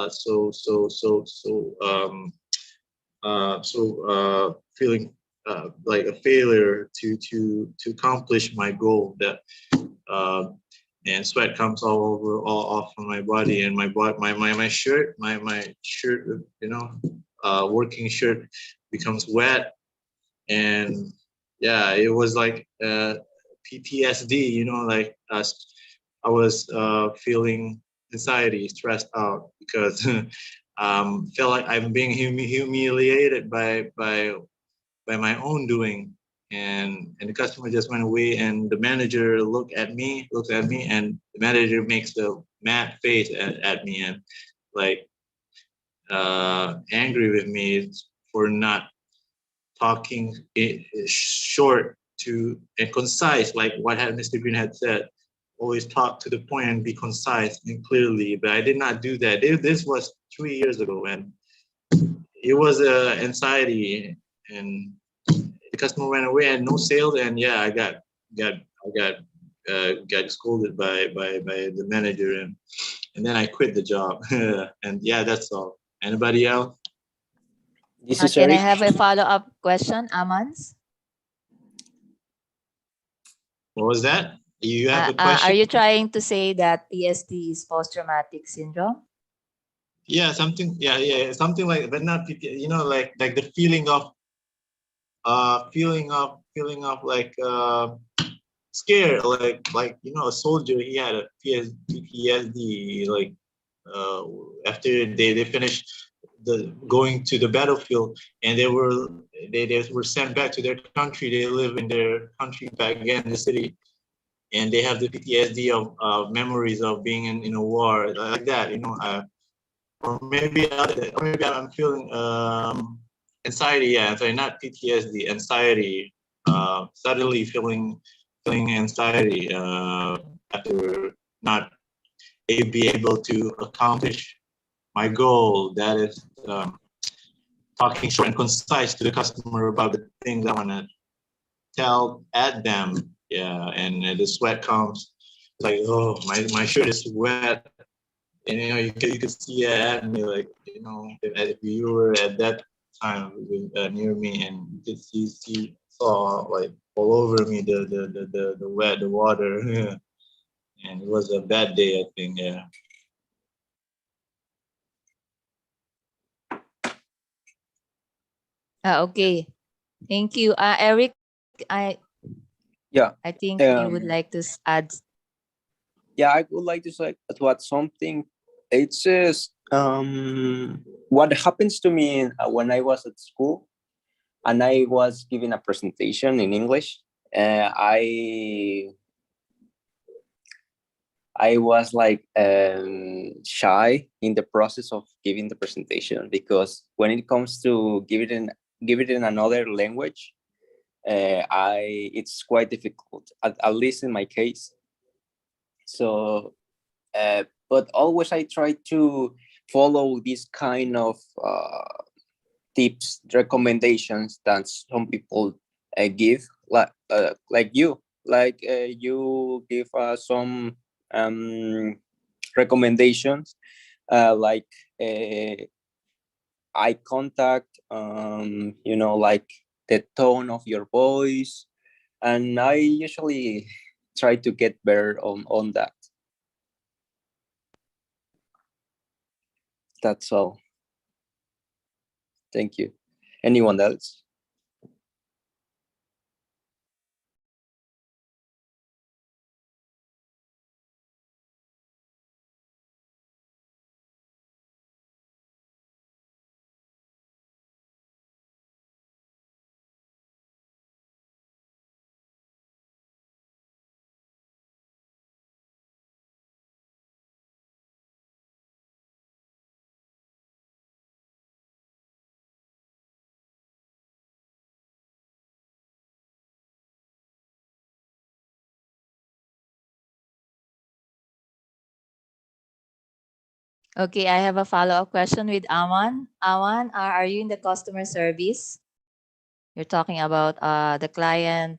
feeling like a failure to accomplish my goal. That and sweat comes all off from my body, and my shirt, my shirt, working shirt becomes wet, and yeah, it was like PTSD, like I was feeling anxiety, stressed out, because felt like I'm being humiliated by my own doing. And the customer just went away, and the manager looks at me, and the manager makes the mad face at me, and like angry with me for not talking short to and concise, like what Mr. Green had said. Always talk to the point and be concise and clearly. But I did not do that. This was 3 years ago, and it was anxiety, and the customer went away and no sales, and yeah, I got scolded by the manager, and then I quit the job. And yeah, that's all. Anybody else? This is Can I Eric. have a follow-up question, Amans? What was that? You have a Are question? you trying to say that PST is post-traumatic syndrome? Yeah, something. Yeah, something like, but not like the feeling of like scared, like a soldier. He had a PTSD, like after they finished going to the battlefield, and they were sent back to their country. They live in their country back again in the city, and they have the PTSD of memories of being in a war like that. Or maybe I'm feeling anxiety. Yeah, sorry, not PTSD, anxiety. Suddenly feeling anxiety after not be able to accomplish my goal. That is talking short and concise to the customer about the things I want to tell at them. Yeah, and the sweat comes. It's like, oh, my shirt is wet. And you could see it at me, like, if you were at that time near me, and you could saw like all over me the water. And it was a bad day, I think. Yeah. Okay, thank you, Eric. Yeah. I think you would like to add. Yeah, I would like to say what something. It's just what happens to me when I was at school and I was giving a presentation in English. I I was like shy in the process of giving the presentation, because when it comes to give it in another language, it's quite difficult, at least in my case. So, but always I try to follow this kind of tips, recommendations that some people give, like you, you give some recommendations, like eye contact, like the tone of your voice, and I usually try to get better on that. That's all. Thank you. Anyone else? Okay, I have a follow-up question with Aman. Aman, are you in the customer service? You're talking about the client.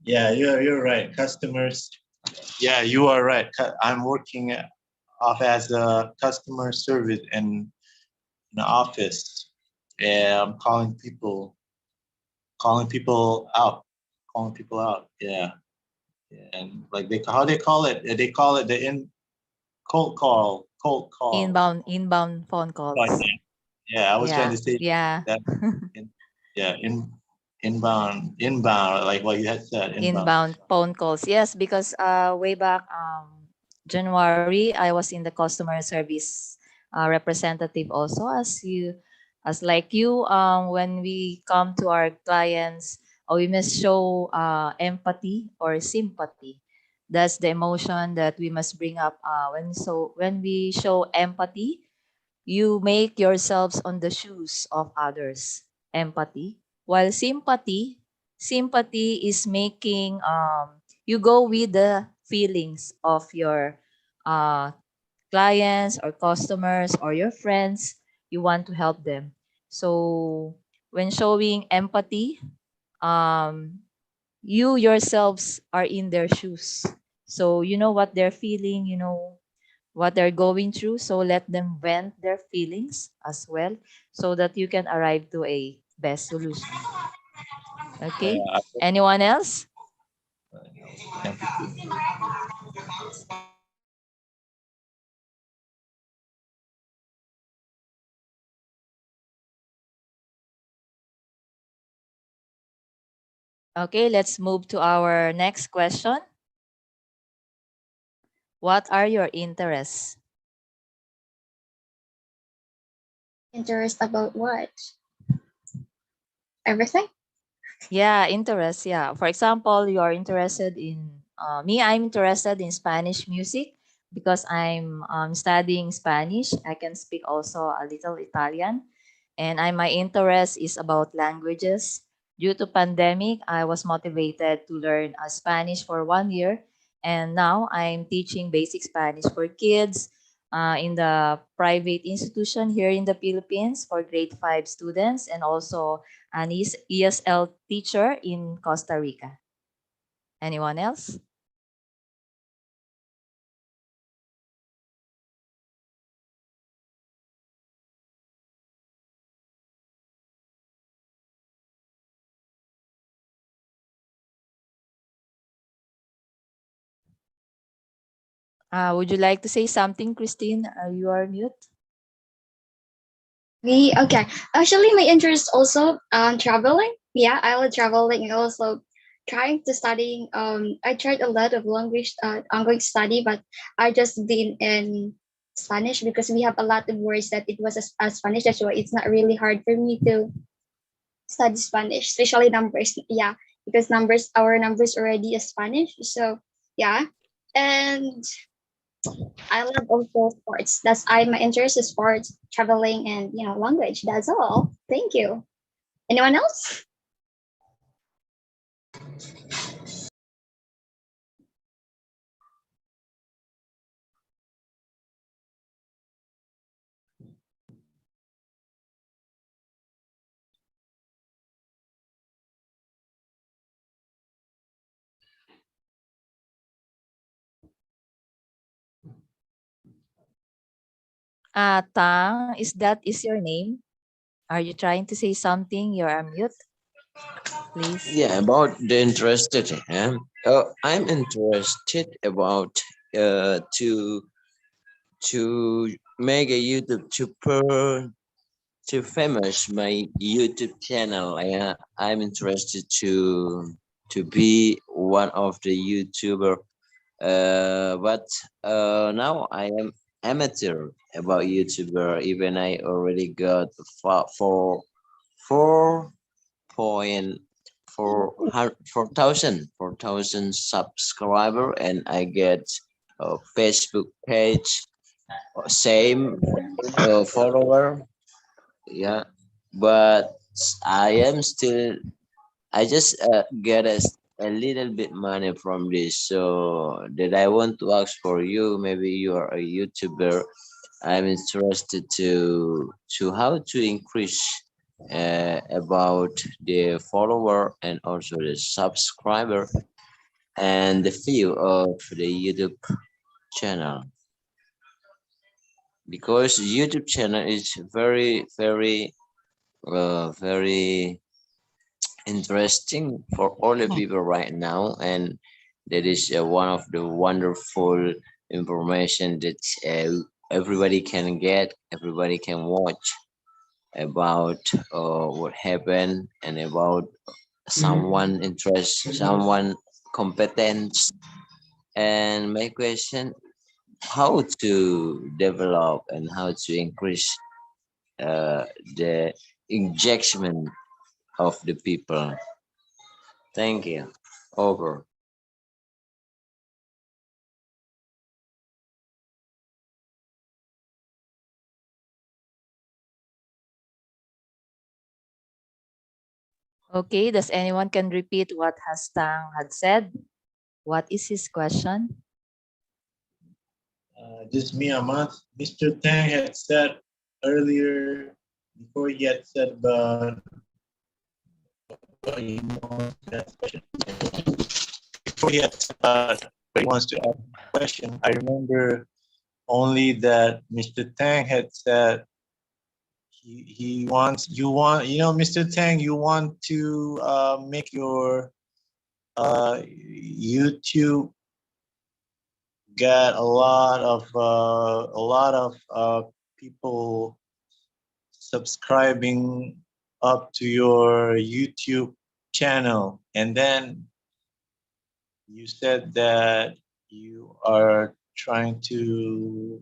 Yeah, you're right. Customers. Yeah, you are right. I'm working off as a customer service in the office. Yeah, I'm calling people out. Yeah, and like how they call it? They call it the cold call. Inbound phone But calls. yeah, I was trying to Yeah, say yeah. that. Yeah, inbound, like what you had said, inbound. Inbound phone calls. Yes, because way back January, I was in the customer service representative also, as like you. When we come to our clients, we must show empathy or sympathy. That's the emotion that we must bring up. When we show empathy, you make yourselves on the shoes of others. Empathy. While sympathy is making you go with the feelings of your uh, clients or customers or your friends. You want to help them. So when showing empathy, um, you yourselves are in their shoes. So you know what they're feeling, you know what they're going through. So let them vent their feelings as well, so that you can arrive to a best solution. Okay. Yeah, Anyone else? empathy. Okay, let's move to our next question. What are your interests? Interest about what? Everything? Yeah, interest. Yeah. For example, you are interested in me. I'm interested in Spanish music because I'm studying Spanish. I can speak also a little Italian, and my interest is about languages. Due to pandemic, I was motivated to learn Spanish for 1 year, and now I'm teaching basic Spanish for kids in the private institution here in the Philippines for grade 5 students, and also an ESL teacher in Costa Rica. Anyone else? Would you like to say something, Christine? You are mute. Me, okay. Actually, my interest also traveling. Yeah, I love traveling and also trying to studying. I tried a lot of language ongoing study, but I just been in Spanish because we have a lot of words that it was a Spanish. That's why it's not really hard for me to study Spanish, especially numbers. Yeah, because our numbers already is Spanish. So Yeah. And I love also sports. My interest is sports, traveling, and language. That's all. Thank you. Anyone else? Tang, is your name? Are you trying to say something? You're on mute, please. Yeah, about the interested. I'm interested about to make a YouTube to famous my YouTube channel. I'm interested to be one of the YouTuber. But now I am amateur about YouTuber. Even I already got 4,000 subscriber, and I get a Facebook page, same follower. Yeah, but I am still. I just get a little bit money from this, so that I want to ask for you. Maybe you are a YouTuber. I'm interested to how to increase about the follower and also the subscriber and the view of the YouTube channel, because YouTube channel is very interesting for all the people right now, and that is one of the wonderful information that everybody can get, everybody can watch about what happened and about someone interest, someone competence. And my question, how to develop and how to increase the engagement of the people. Thank you. Over. Okay, does anyone can repeat what Hastang had said? What is his question? Just me, Ahmad. Mr. Tang had said earlier, before he had said about what he wants to ask question. Before he had said what he wants to ask a question, I remember only that Mr. Tang had said he wants, Mr. Tang, you want to make your YouTube got a lot of people subscribing up to your YouTube channel, and then you said that you are trying to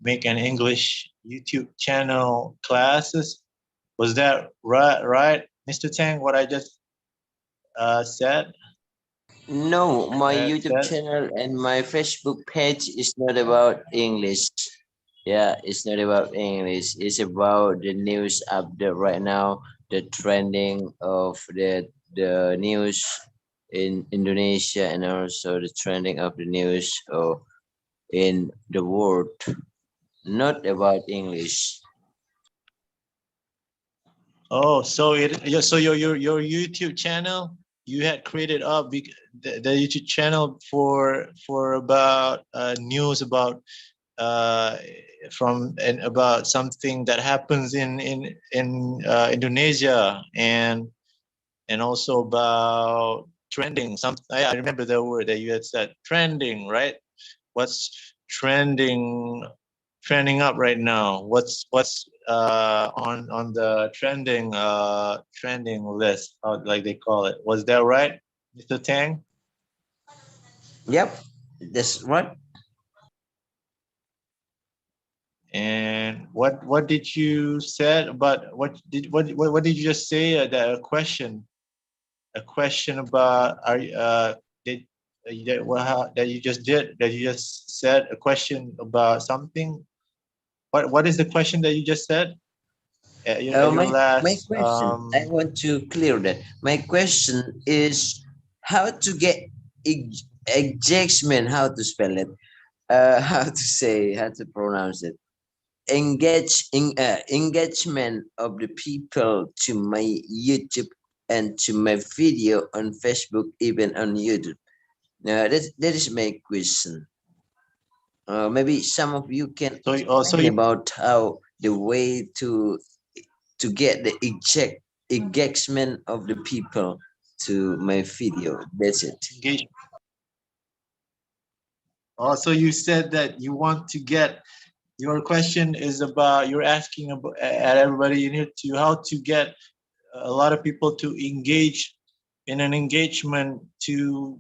make an English YouTube channel classes. Was that right, Mr. Tang? What I just said? No, my YouTube channel and my Facebook page is not about English. Yeah, it's not about English. It's about the news update right now, the trending of the news in Indonesia, and also the trending of the news in the world. Not about English. Oh, so your YouTube channel you had created up the YouTube channel for about news about from and about something that happens in Indonesia, and also about trending. I remember the word that you had said, trending, right? What's trending up right now? What's on the trending list, like they call it? Was that right, Mr. Tang? Yep, that's right. And what did you said about what did you just say? That a question about did that you just did, that you just said a question about something. What is the question that you just said? Your My last question, I want to clear that. My question is how to get engagement, how to spell it, how to say, how to pronounce it. Engagement of the people to my YouTube and to my video on Facebook, even on YouTube. That is my question. Maybe some of you can explain about how the way to get the engagement of the people to my video. That's it. Also, you said that you want to get, your question is about, you're asking about, at everybody in here, to how to get a lot of people to engage in an engagement to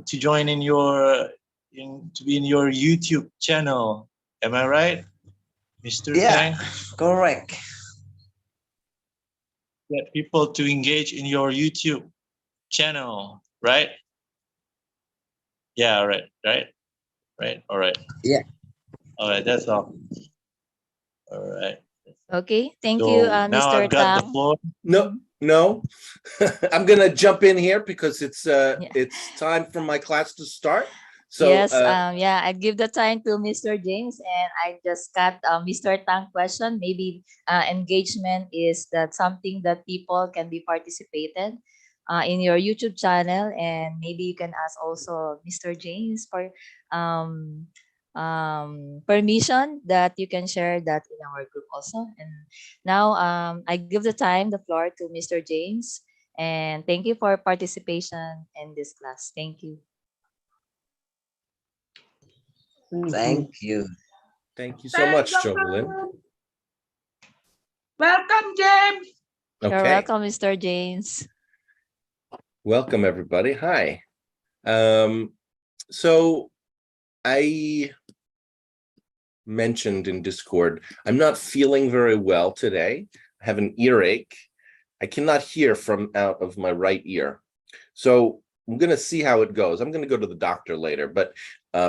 join in your to be in your YouTube channel. Am I right, Mr. Tang? Correct. Get people to engage in your YouTube channel, right? Yeah, right. All right. Yeah. All right, that's all. All right. Okay, thank So you, now Mr. I've got the Tang. floor. No. I'm gonna jump in here because it's time for my class to start. So Yes, yeah, I give the time to Mr. James, and I just got Mr. Tang question. Maybe engagement is that something that people can be participated in your YouTube channel, and maybe you can ask also Mr. James for um, permission that you can share that in our group also. And now I give the floor to Mr. James, and thank you for participation in this class. Thank you. Thank you. Thank you so much, Jovelyn. Welcome, James. You're Okay. welcome, Mr. James. Welcome, everybody. Hi. So I mentioned in Discord, I'm not feeling very well today. I have an earache. I cannot hear from out of my right ear. So I'm going to see how it goes. I'm going to go to the doctor later, but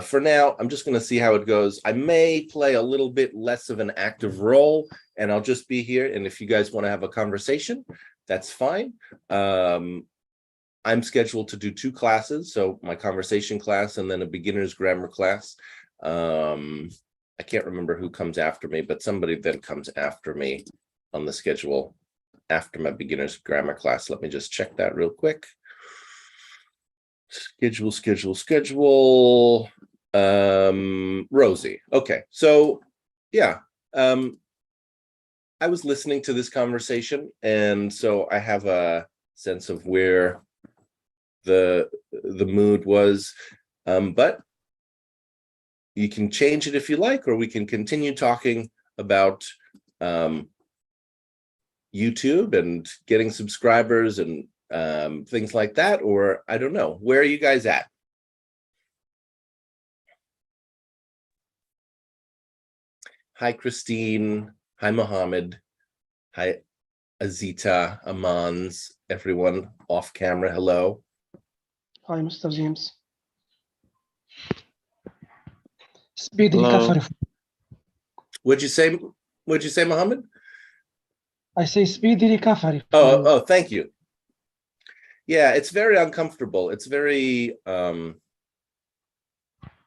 for now, I'm just going to see how it goes. I may play a little bit less of an active role, and I'll just be here. And if you guys want to have a conversation, that's fine. I'm scheduled to do 2 classes, so my conversation class and then a beginner's grammar class. I can't remember who comes after me, but somebody then comes after me on the schedule after my beginner's grammar class. Let me just check that real quick. Schedule. Rosie. Okay, so yeah, I was listening to this conversation, and so I have a sense of where the mood was, but you can change it if you like, or we can continue talking about YouTube and getting subscribers and things like that, or I don't know. Where are you guys at? Hi, Christine. Hi, Mohammed. Hi, Azita, Amans, everyone off camera. Hello. Hi, Mr. James. Speed Hello. recovery. What'd you say, Mohammed? I say speedy recovery. Oh, thank you. Yeah, it's very uncomfortable. It's very, it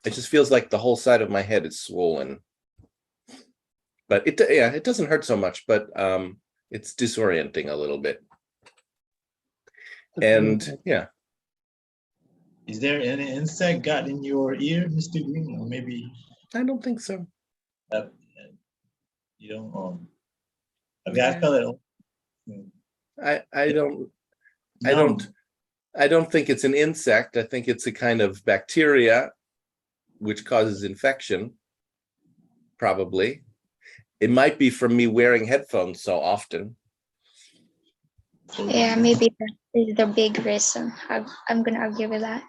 just feels like the whole side of my head is swollen. But it doesn't hurt so much, but it's disorienting a little bit. And yeah. Is there any insect got in your ear, Mr. Green? Or maybe I don't think so. You don't. I felt it. I don't think it's an insect. I think it's a kind of bacteria which causes infection, probably. It might be from me wearing headphones so often. Yeah, maybe that is the big reason. I'm gonna argue with that.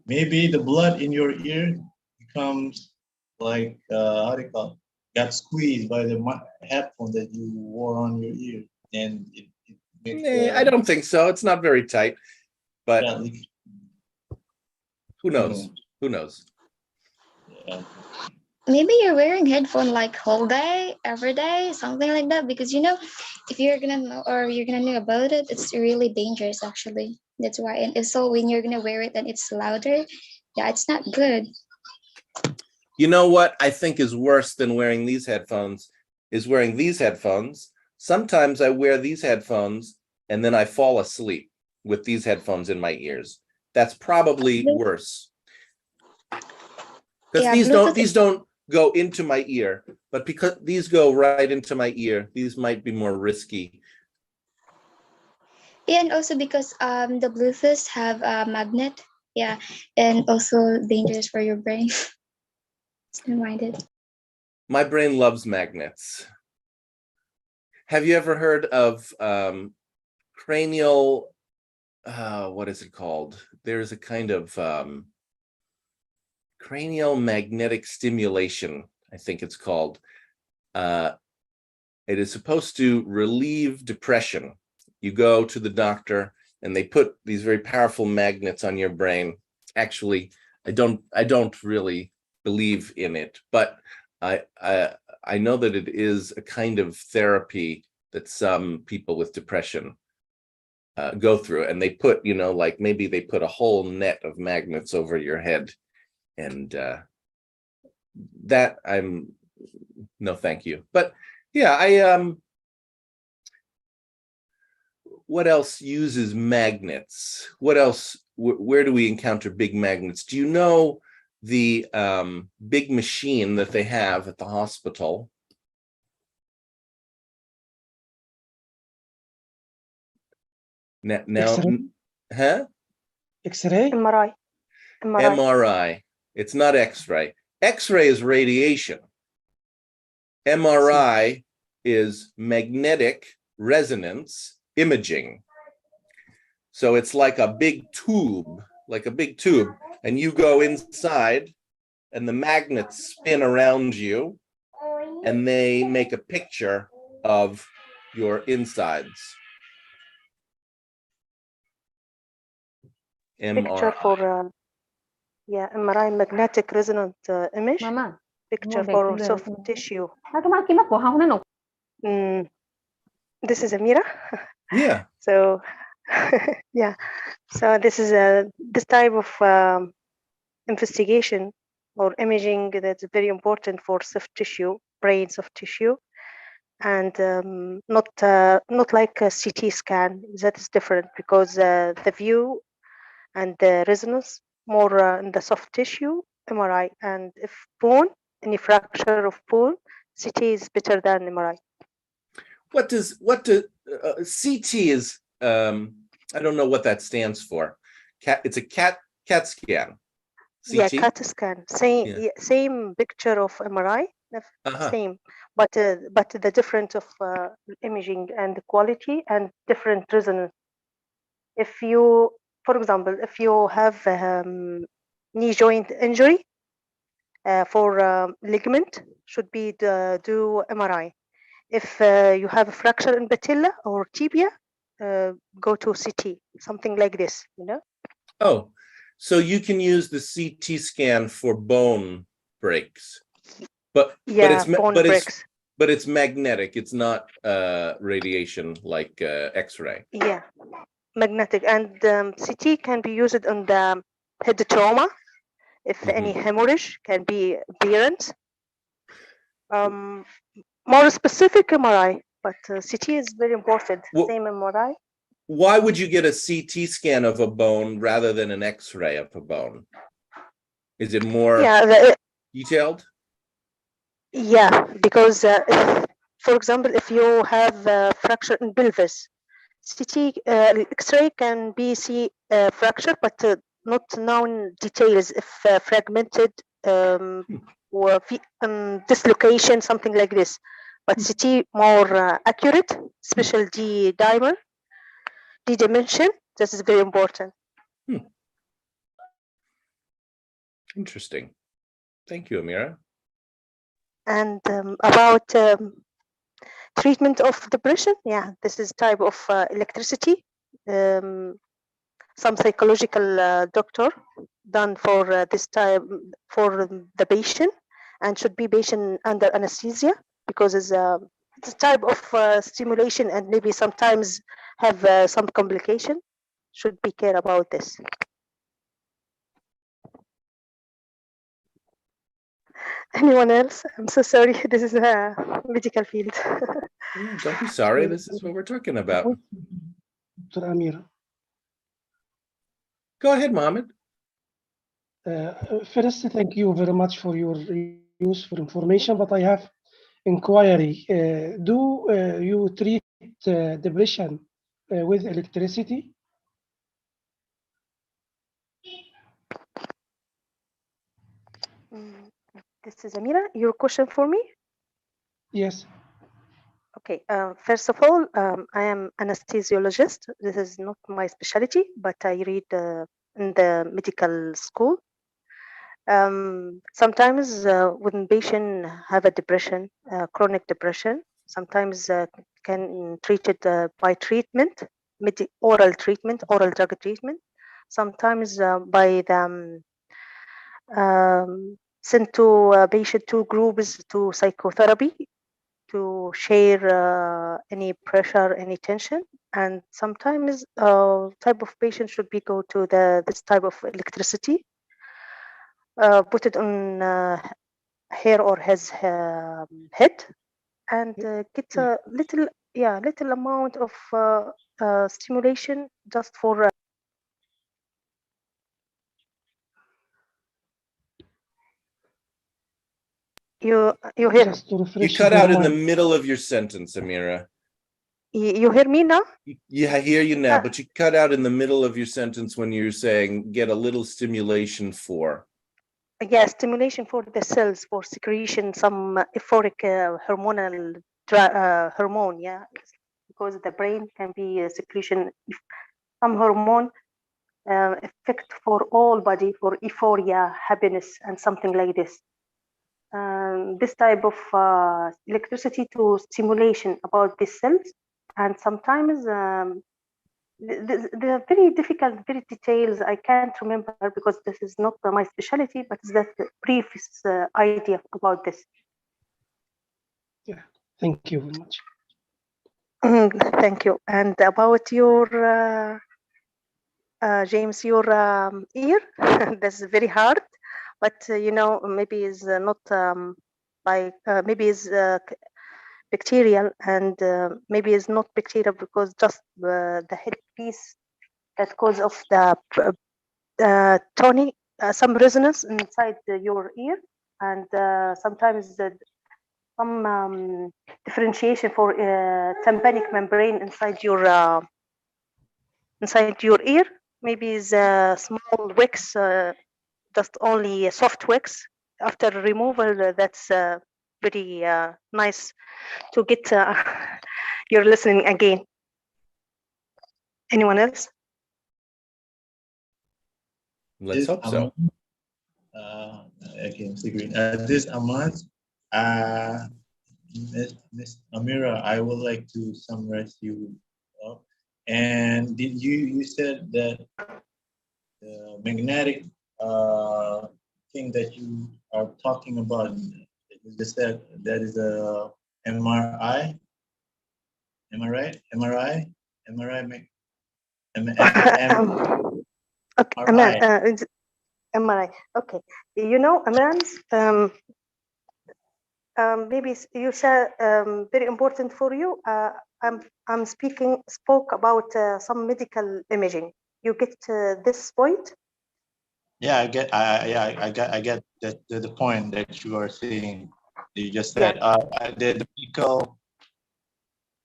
Maybe the blood in your ear becomes like, how do you call it? Got squeezed by the headphone that you wore on your ear, and it makes I don't think so. It's not very tight, but Who knows? Who knows? Maybe you're wearing headphone like whole day, every day, something like that. Because if you're gonna know or you're gonna know about it, it's really dangerous actually. That's why. And if so, when you're gonna wear it and it's louder, yeah, it's not good. You know what I think is worse than wearing these headphones is wearing these headphones. Sometimes I wear these headphones and then I fall asleep with these headphones in my ears. That's probably worse. Because these don't go into my ear, but because these go right into my ear, these might be more risky. Yeah, and also because the Bluetooth have a magnet, yeah, and also dangerous for your brain. Just reminded. My brain loves magnets. Have you ever heard of cranial? What is it called? There's a kind of cranial magnetic stimulation, I think it's called. It is supposed to relieve depression. You go to the doctor and they put these very powerful magnets on your brain. Actually, I don't really believe in it, but I know that it is a kind of therapy that some people with depression go through, and they put, like maybe they put a whole net of magnets over your head, and that no, thank you. But yeah, what else uses magnets? What else? Where do we encounter big magnets? Do you know the big machine that they have at the hospital? Now, X-ray? huh? X-ray? MRI. MRI. It's not X-ray. X-ray is radiation. MRI is magnetic resonance imaging. So it's like a big tube, and you go inside and the magnets spin around you and they make a picture of your insides. Picture for MRI, magnetic resonant image. Picture for soft tissue. This is Amira. Yeah. So yeah, so this is this type of investigation or imaging that's very important for soft tissue, brain soft tissue, and not like a CT scan. That is different because the view and the resonance more in the soft tissue MRI, and if bone, any fracture of bone, CT is better than MRI. What does CT is? I don't know what that stands for. It's a CAT scan. CT? Yeah, CAT scan. Same picture of MRI, same, but the difference of imaging and the quality and different resonance. If you, for example, if you have knee joint injury for ligament, should be do MRI. If you have a fracture in patella or tibia, go to CT, something like this, Oh, so you can use the CT scan for bone breaks, but it's magnetic. It's not radiation like X-ray. Yeah, magnetic, and CT can be used on the head trauma if any hemorrhage can be apparent. More specific MRI, but CT is very important. Same MRI. Why would you get a CT scan of a bone rather than an X-ray of a bone? Is it more detailed? Yeah, because for example, if you have a fracture in pelvis, CT X-ray can be see fracture, but not known details if fragmented or dislocation, something like this. But CT more accurate, special D dimension. This is very important. Interesting. Thank you, Amira. And about treatment of depression, this is type of electricity. Some psychological doctor done for this time for the patient, and should be patient under anesthesia, because it's a type of stimulation and maybe sometimes have some complication. Should be care about this. Anyone else? I'm so sorry. This is a medical field. Don't be sorry. This is what we're talking about. Dr. Amira. Go ahead, Mohammed. First, thank you very much for your useful information, but I have inquiry. Do you treat depression with electricity? This is Amira. Your question for me? Yes. Okay. First of all, I am anesthesiologist. This is not my specialty, but I read in the medical school. Sometimes when patient have a depression, chronic depression, sometimes can treated by treatment, oral treatment, oral drug treatment. Sometimes by the sent to patient to groups to psychotherapy to share any pressure, any tension, and sometimes type of patient should be go to this type of electricity, put it on hair or his head, and get a little amount of stimulation just for you hear Just to You refresh cut your out in the mind. middle of your sentence, Amira. you hear me now? Yeah, I hear you now, but you cut out in the middle of your sentence when you're saying get a little stimulation for. Yeah, stimulation for the cells for secretion, some euphoric hormonal hormone, yeah, because the brain can be a secretion, some hormone effect for all body, for euphoria, happiness, and something like this. This type of electricity to stimulation about these cells, and sometimes they're very difficult, very details. I can't remember because this is not my specialty, but it's that brief idea about this. Yeah, thank you very much. Thank you. And about your James, your ear, that's very hard, but maybe is not like maybe is bacterial, and maybe is not bacterial because just the headpiece that cause of the tonic, some resonance inside your ear, and sometimes some differentiation for tympanic membrane inside your ear. Maybe is a small wax, just only a soft wax. After removal, that's very nice to get your listening again. Anyone else? Let's hope so. Okay, Mr. Green. This Ahmad, Miss Amira, I would like to summarize you up. And did you said that the magnetic thing that you are talking about, you just said that is a MRI. Am I right? MRI? MRI? Okay, MRI. Okay, Amans, maybe you said very important for you. I'm spoke about some medical imaging. You get this point? Yeah, I get the point that you are saying. You just said the medical.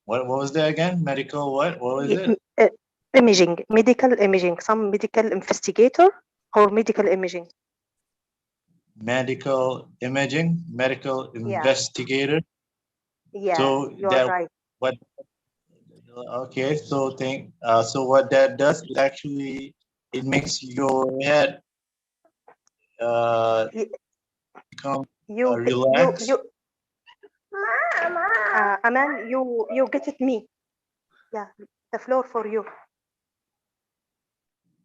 What was that again? Medical what? What was it? Imaging, medical imaging, some medical investigator or medical imaging. Medical imaging, medical investigator. Yeah, so you're that right. what? Okay, so so what that does is actually it makes your head become relaxed. Aman, you get it me. Yeah, the floor for you.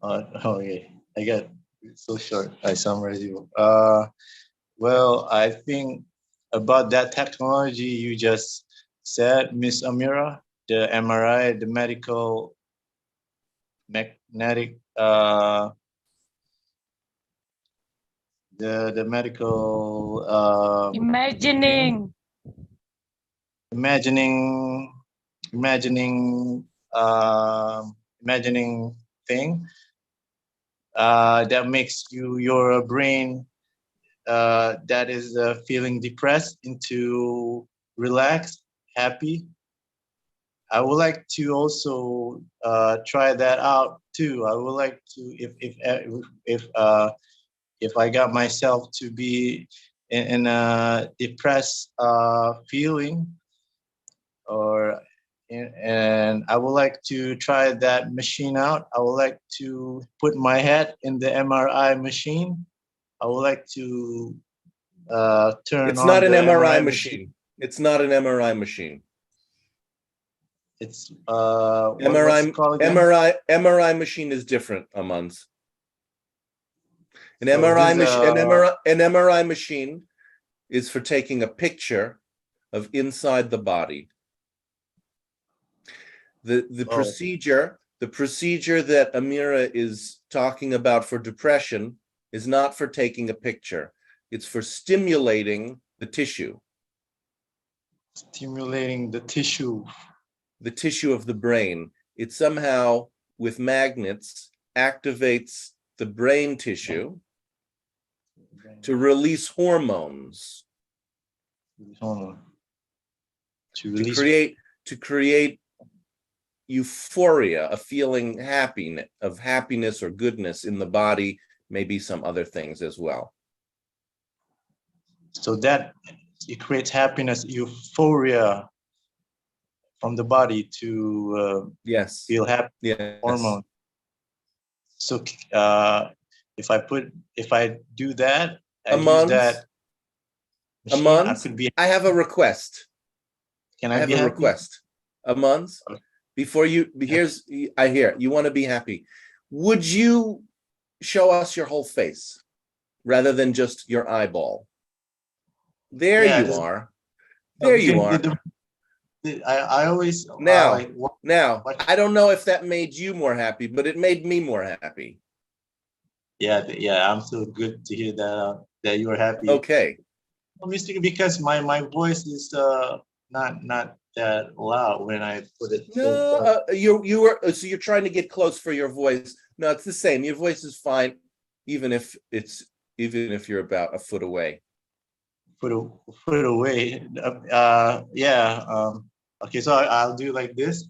Okay, I get it. So short. I summarize you. Well, I think about that technology you just said, Miss Amira, the MRI, the medical magnetic, the medical Imagining. imagining imagining imagining thing that makes your brain that is feeling depressed into relaxed, happy. I would like to also try that out too. I would like to if I got myself to be in a depressed feeling, or and I would like to try that machine out. I would like to put my head in the MRI machine. I would like to turn It's on not an the MRI MRI machine. It's not an MRI machine. It's what's it called again? MRI machine is different, Amans. An So MRI this, machine, an MRI machine is for taking a picture of inside the body. The procedure that Amira is talking about for depression is not for taking a picture. It's for stimulating the tissue. Stimulating the tissue. The tissue of the brain. It somehow, with magnets, activates the brain tissue to release hormones. To create euphoria, a feeling of happiness or goodness in the body, maybe some other things as well. So that it creates happiness, euphoria from the body to yes, feel happy. Yes. Hormone. So if I do that, I use that machine, I have a request. Can I I have be a happy? request. Amans, before you, I hear you want to be happy. Would you show us your whole face rather than just your eyeball? There Yeah, you are. There you are. I always now, now I don't know if that made you more happy, but it made me more happy. Yeah, I'm so good to hear that that you are happy. Okay. Because my voice is not that loud when I put it. No, you were so you're trying to get close for your voice. No, it's the same. Your voice is fine, even if you're about a foot away. Foot away. Yeah. Okay, so I'll do like this.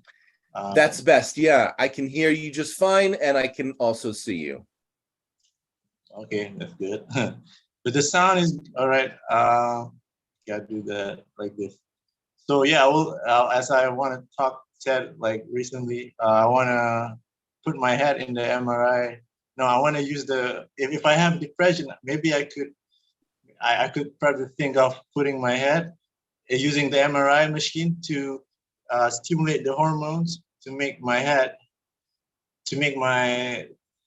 That's best. Yeah, I can hear you just fine, and I can also see you. Okay, that's good. But the sound is all right. Gotta do that like this. So yeah, I will. As I want to said like recently, I want to put my head in the MRI. No, I want to use the. If I have depression, maybe I could probably think of putting my head using the MRI machine to stimulate the hormones to make my head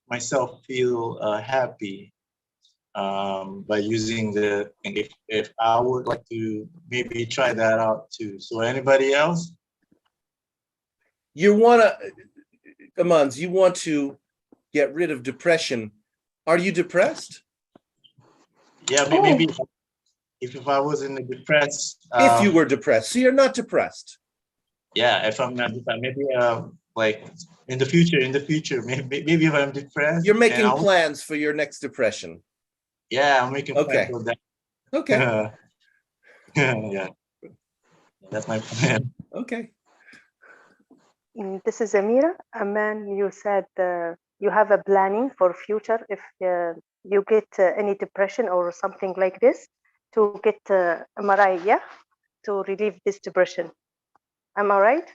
myself feel happy by using the. If I would like to maybe try that out too. So anybody else? You want to, Amans, you want to get rid of depression. Are you depressed? Yeah, maybe if I was in a depressed. If you were depressed, so you're not depressed. Yeah, if I'm not depressed, maybe like in the future, maybe if I'm depressed. You're making plans for your next depression. Yeah, I'm making plans for that. Okay. Yeah, that's my plan. Okay. This is Amira. Aman, you said you have a planning for future if you get any depression or something like this to get MRI, yeah, to relieve this depression. Am I right?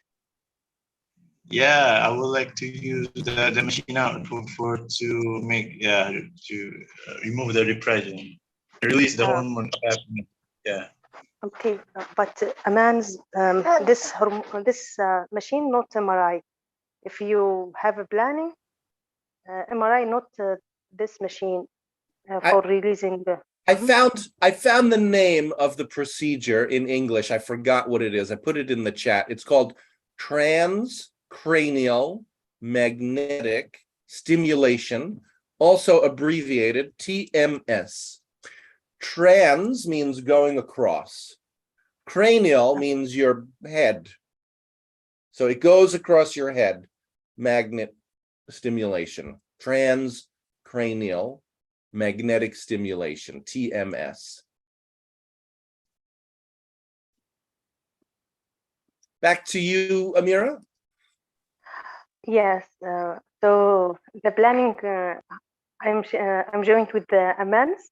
Yeah, I would like to use the machine out to make to remove the depression, release the hormone. Yeah. Okay, but Aman's this machine not MRI. If you have a planning, MRI not this machine for releasing the. I found the name of the procedure in English. I forgot what it is. I put it in the chat. It's called transcranial magnetic stimulation, also abbreviated TMS. Trans means going across. Cranial means your head. So it goes across your head. Magnet stimulation. Transcranial magnetic stimulation, TMS. Back to you, Amira. Yes. So the planning, I'm joined with the Amans,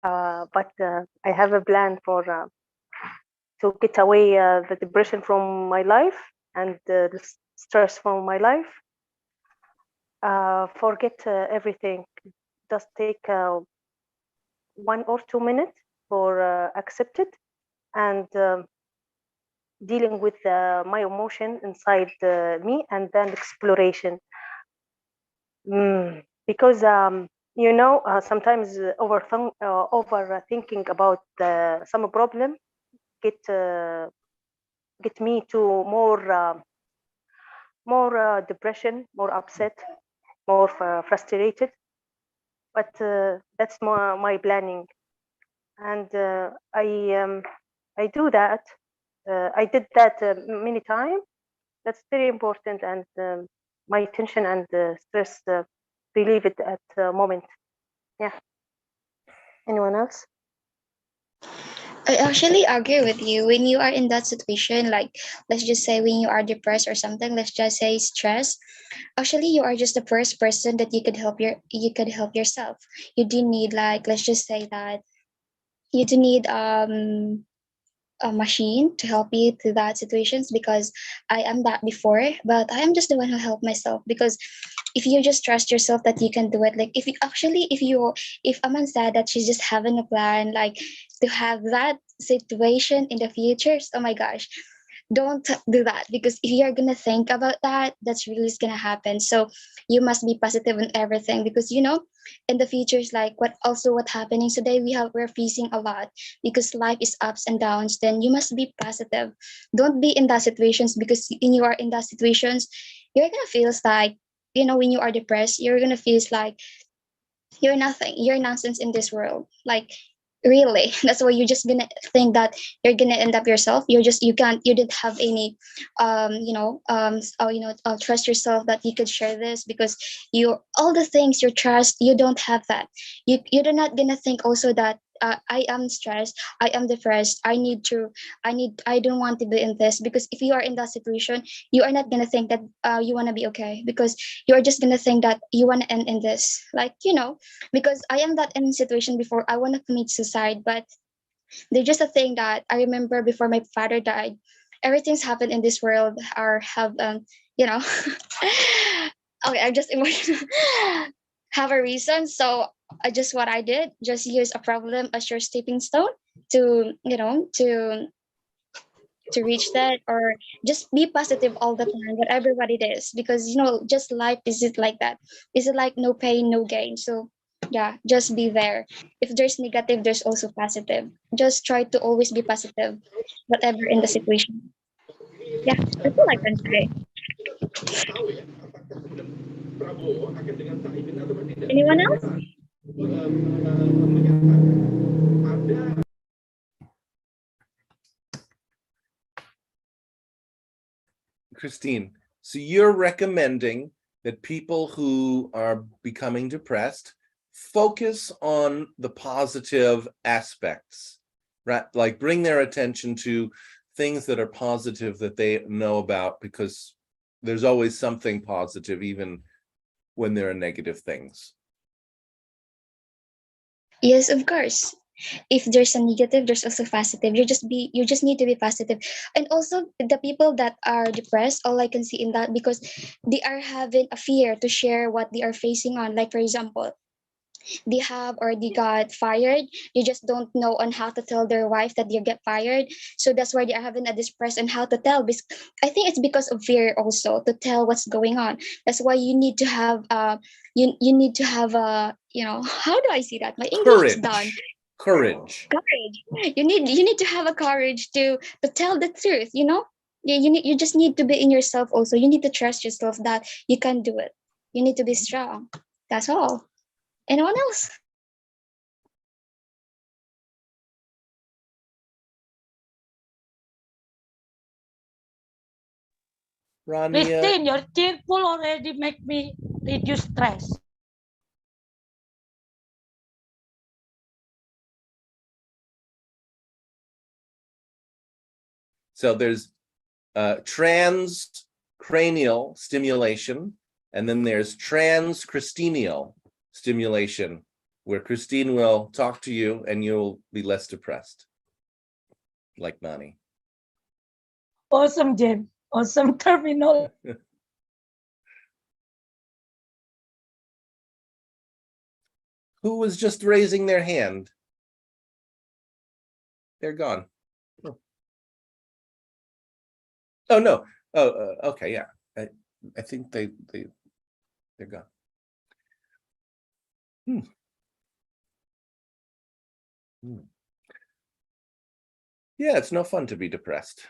but I have a plan for to get away the depression from my life and the stress from my life. Forget everything. Just take 1 or 2 minutes for accept it and dealing with my emotion inside me, and then exploration. Because sometimes overthinking about some problem get me to more depression, more upset, more frustrated. But that's my planning, and I do that. I did that many times. That's very important, and my tension and stress relieve it at the moment. Yeah. Anyone else? I actually agree with you. When you are in that situation, like let's just say when you are depressed or something, let's just say stress. Actually, you are just the first person that you could help yourself. You do need, like, let's just say that you do need a machine to help you through that situations, because I am that before, but I am just the one who helped myself. Because if you just trust yourself that you can do it, like if Aman said that she's just having a plan, like to have that situation in the future, oh my gosh, don't do that, because if you're gonna think about that, that's really is gonna happen. So you must be positive in everything, because in the future is like what happening today, we're facing a lot, because life is ups and downs. Then you must be positive. Don't be in that situations, because when you are in that situations, you're gonna feel like, when you are depressed, you're gonna feel like you're nothing, you're nonsense in this world, like really. That's why you're just gonna think that you're gonna end up yourself. You didn't have any trust yourself that you could share this, because you all the things you trust, you don't have that. You're not gonna think also that I am stressed, I am depressed, I don't want to be in this. Because if you are in that situation, you are not gonna think that you want to be okay, because you're just gonna think that you want to end in this, like, because I am that in situation before. I want to commit suicide, but there's just a thing that I remember before my father died. Everything's happened in this world are have you know okay, I'm just emotional. Have a reason. So just what I did, just use a problem as your stepping stone to to reach that, or just be positive all the time, whatever what it is, because just life is it like that. Is it like no pain no gain? So yeah, just be there. If there's negative, there's also positive. Just try to always be positive, whatever in the situation. Yeah, that's all I can say. Anyone else? Christine, so you're recommending that people who are becoming depressed focus on the positive aspects, right? Like bring their attention to things that are positive that they know about, because there's always something positive, even when there are negative things. Yes, of course. If there's a negative, there's also positive. You just need to be positive. And also the people that are depressed, all I can see in that, because they are having a fear to share what they are facing on. Like for example, they have or they got fired. They just don't know on how to tell their wife that they get fired. So that's why they are having a distress on how to tell. I think it's because of fear also to tell what's going on. That's why you need to have you need to have a, how do I see that? My English is done. Courage. You need to have a courage to tell the truth. You just need to be in yourself also. You need to trust yourself that you can do it. You need to be strong. That's all. Anyone else? Rania. Christine, your cheerful already make me reduce stress. So there's transcranial stimulation, and then there's transcristenial stimulation, where Christine will talk to you and you'll be less depressed, like Nani. Awesome, Jim. Awesome terminal. Who was just raising their hand? They're gone. Oh no. Oh, okay, yeah. I think they're gone. Yeah, it's no fun to be depressed.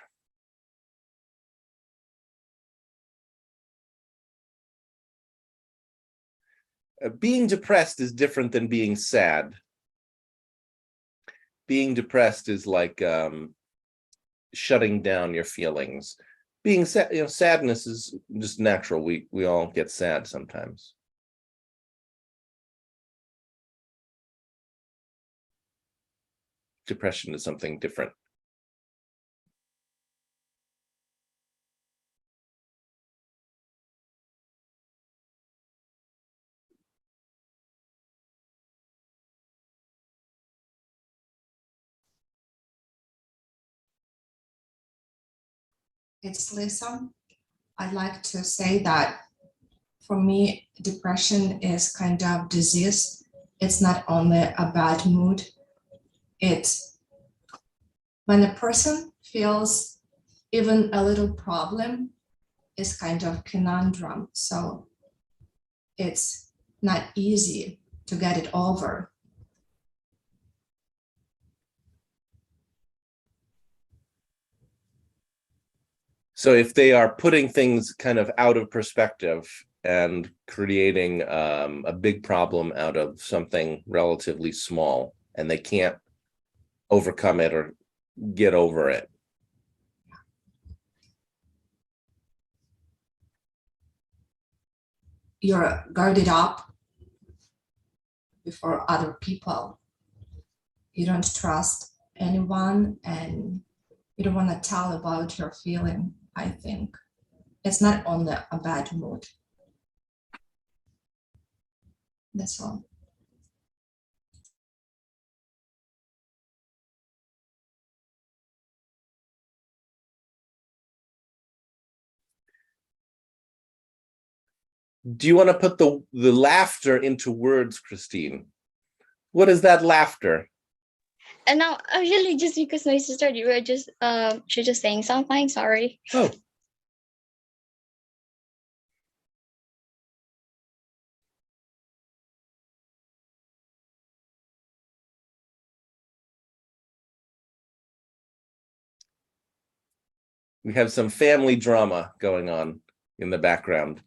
Being depressed is different than being sad. Being depressed is like shutting down your feelings. Being sad, sadness is just natural. We all get sad sometimes. Depression is something different. It's Lisa. I'd like to say that for me, depression is kind of disease. It's not only a bad mood. It's when a person feels even a little problem is kind of conundrum. So it's not easy to get it over. So if they are putting things kind of out of perspective and creating a big problem out of something relatively small, and they can't overcome it or get over it. You're guarded up before other people. You don't trust anyone and you don't want to tell about your feeling, I think. It's not only a bad mood. That's all. Do you want to put the laughter into words, Christine? What is that laughter? And now, usually, just because my sister, you were just she just saying something. Sorry. Oh. We have some family drama going on in the background.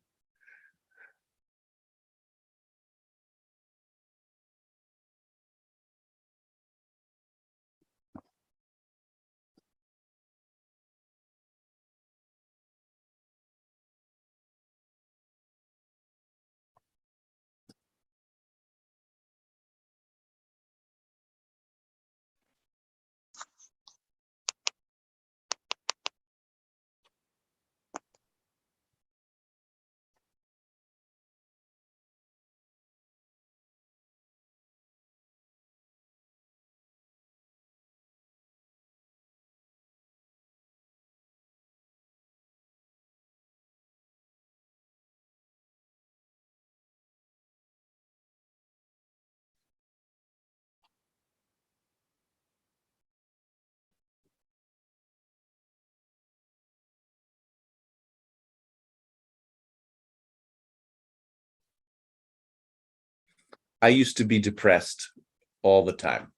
I used to be depressed all the time.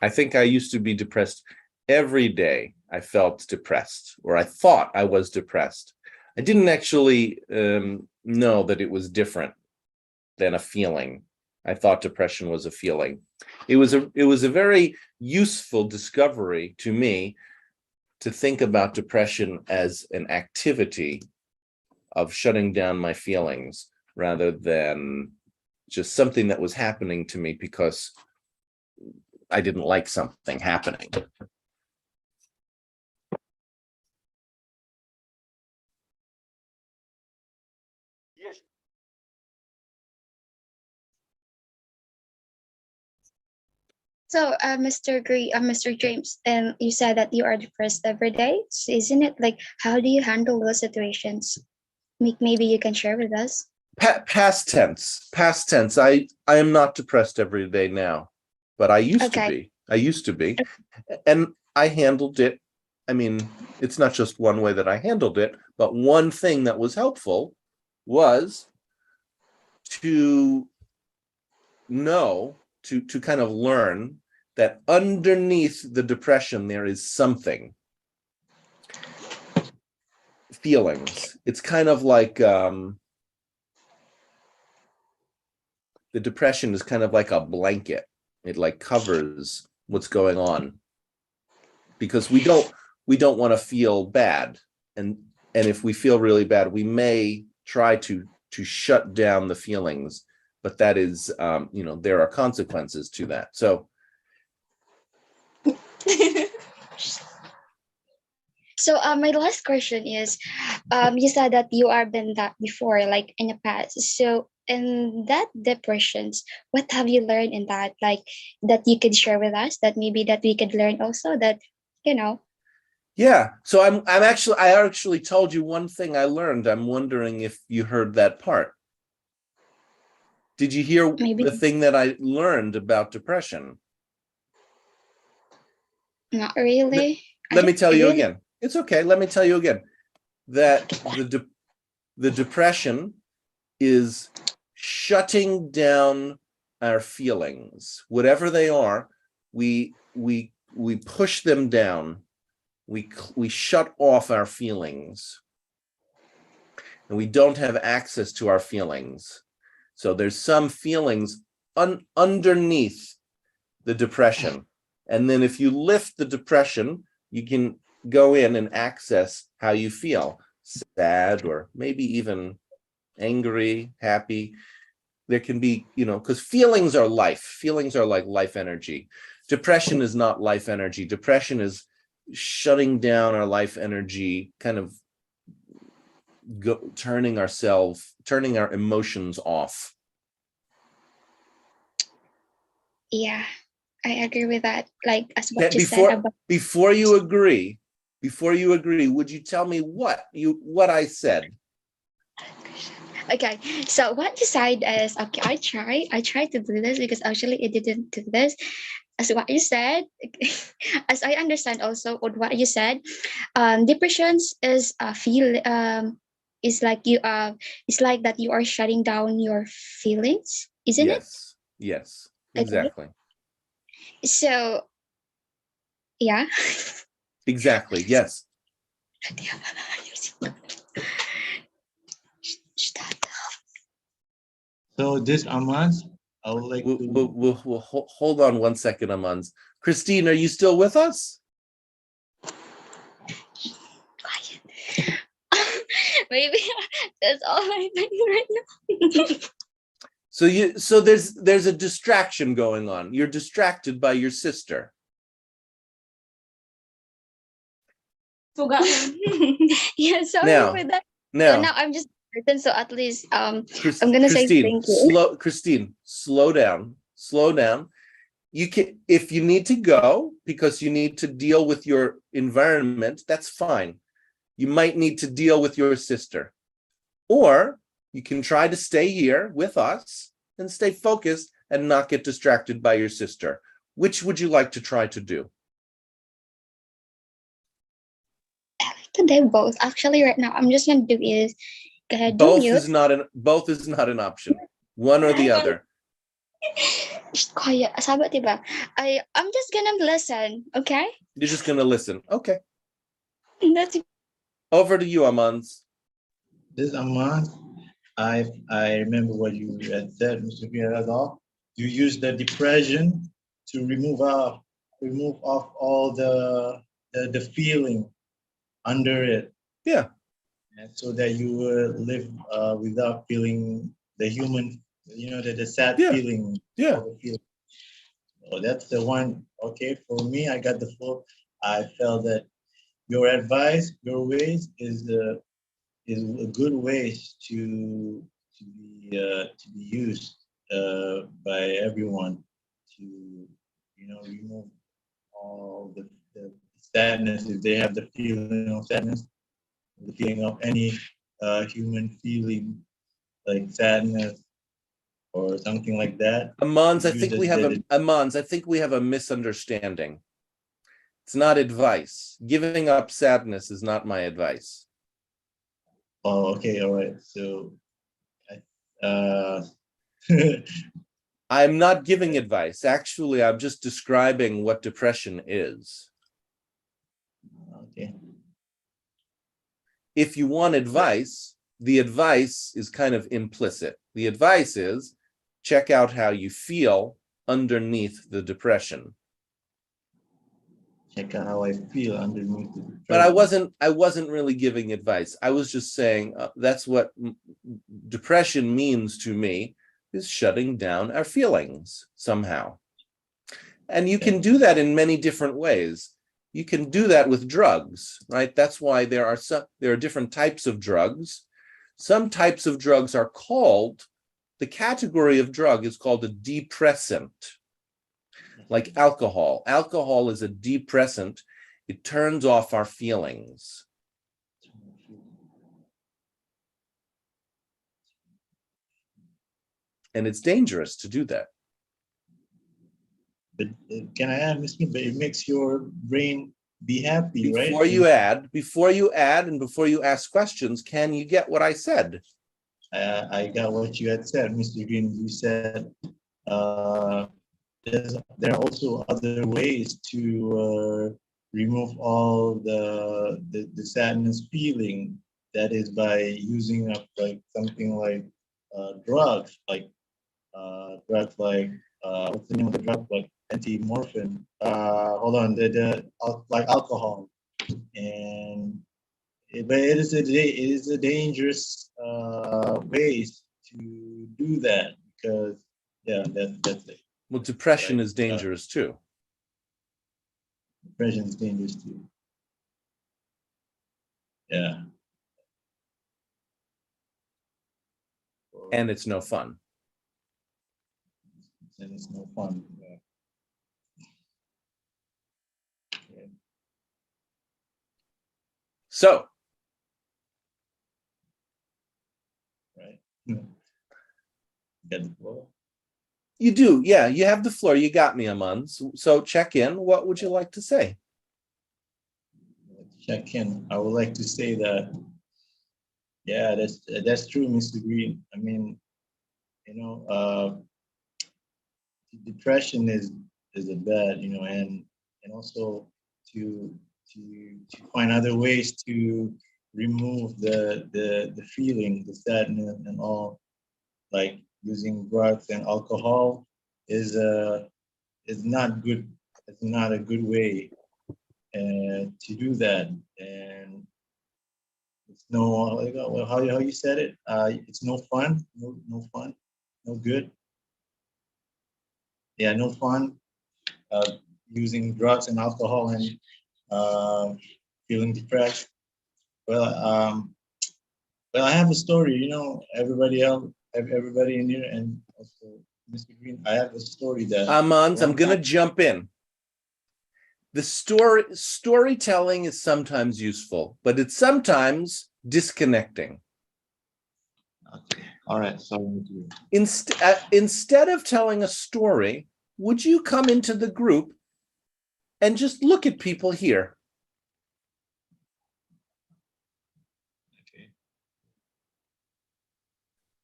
I think I used to be depressed every day. I felt depressed, or I thought I was depressed. I didn't actually know that it was different than a feeling. I thought depression was a feeling. It was a very useful discovery to me to think about depression as an activity of shutting down my feelings rather than just something that was happening to me because I didn't like something happening. So, Mr. James, you said that you are depressed every day, isn't it? Like, how do you handle those situations? Maybe you can share with us. Past tense. I am not depressed every day now, but I used to be. And I handled it. I mean, it's not just one way that I handled it, but one thing that was helpful was to know, to kind of learn that underneath the depression there is something. Feelings. It's kind of like the depression is kind of like a blanket. It like covers what's going on, because we don't want to feel bad, and if we feel really bad, we may try to shut down the feelings, but that is there are consequences to that. So So, my last question is, you said that you are been that before, like in the past. So, in that depressions, what have you learned in that, like that you could share with us, that maybe that we could learn also, that you know? yeah, so I actually told you one thing I learned. I'm wondering if you heard that part. Did you hear the thing that I learned about depression? Not really. Let me tell you again. It's okay. Let me tell you again that the depression is shutting down our feelings, whatever they are. We push them down. We shut off our feelings, and we don't have access to our feelings. So there's some feelings underneath the depression. And then if you lift the depression, you can go in and access how you feel, sad, or maybe even angry, happy. There can be, because feelings are life. Feelings are like life energy. Depression is not life energy. Depression is shutting down our life energy, kind of turning our emotions off. Yeah, I agree with that. Like as what you said about. Before you agree, would you tell me what I said? Okay, so what you said is, okay, I try to do this because actually it didn't do this. As what you said, as I understand also what you said, depressions is is like it's like that you are shutting down your feelings, isn't it? Yes, Okay. exactly. So, yeah. Exactly, yes. So this Amans, I would like to. We'll hold on one second, Amans. Christine, are you still with us? Maybe that's all I'm doing right now. So there's a distraction going on. You're distracted by your sister. Yeah, sorry Now, for that. now, So now I'm just certain, so at least I'm gonna say thank you. Christine, slow down. You can, if you need to go because you need to deal with your environment, that's fine. You might need to deal with your sister, or you can try to stay here with us and stay focused and not get distracted by your sister. Which would you like to try to do? They're both. Actually, right now, I'm just gonna do is gonna do Both mute. is not an option. One or the other. Shh, quiet. Sabat, diba? I'm just gonna listen, okay? You're just gonna listen. Okay. That's Over to you, Amans. This Aman, I remember what you had said, Mr. Piradol. You use the depression to remove off all the feeling under it. Yeah. And so that you will live without feeling the human, the sad feeling. Yeah. All the feeling. Oh, that's the one. Okay, for me, I got the flow. I felt that your advice, your ways is a good ways to be used by everyone to remove all the sadness if they have the feeling of sadness, the feeling of any human feeling like sadness or something like that. Amans, I Use think we have a misunderstanding. It's not advice. Giving up sadness is not my advice. Oh, okay, all right. So, I'm not giving advice. Actually, I'm just describing what depression is. Okay. If you want advice, the advice is kind of implicit. The advice is check out how you feel underneath the depression. Check out how I feel underneath the depression. But I wasn't really giving advice. I was just saying that's what depression means to me, is shutting down our feelings somehow. And you can do that in many different ways. You can do that with drugs, right? That's why there are different types of drugs. Some types of drugs are called, the category of drug is called a depressant, like alcohol. Alcohol is a depressant. It turns off our feelings. And it's dangerous to do that. But can I add, Mr. But it makes your brain be happy, right? Before you add, and before you ask questions, can you get what I said? I got what you had said, Mr. Green. You said there are also other ways to remove all the sadness feeling. That is by using up like something like drugs, like what's the name of the drug, like anti-morphine. Hold on, like alcohol, and but it is a dangerous ways to do that because that's it. Well, depression is dangerous too. Depression is dangerous too. Yeah. And it's no fun. And it's no fun. Yeah. Yeah. So. Right. Get the floor. You do, yeah. You have the floor. You got me, Aman. So check in. What would you like to say? Check in. I would like to say that, yeah, that's true, Mr. Green. I mean, depression is a bad, and also to find other ways to remove the feeling, the sadness, and all, like using drugs and alcohol is not good. It's not a good way to do that, and it's no how you said it. It's no fun, no fun, no good. Yeah, no fun. Using drugs and alcohol and feeling depressed. Well, I have a story. Everybody else, everybody in here, and also Mr. Green. I have a story that. Amans, I'm gonna jump in. The storytelling is sometimes useful, but it's sometimes disconnecting. Okay. All right. So instead of telling a story, would you come into the group and just look at people here?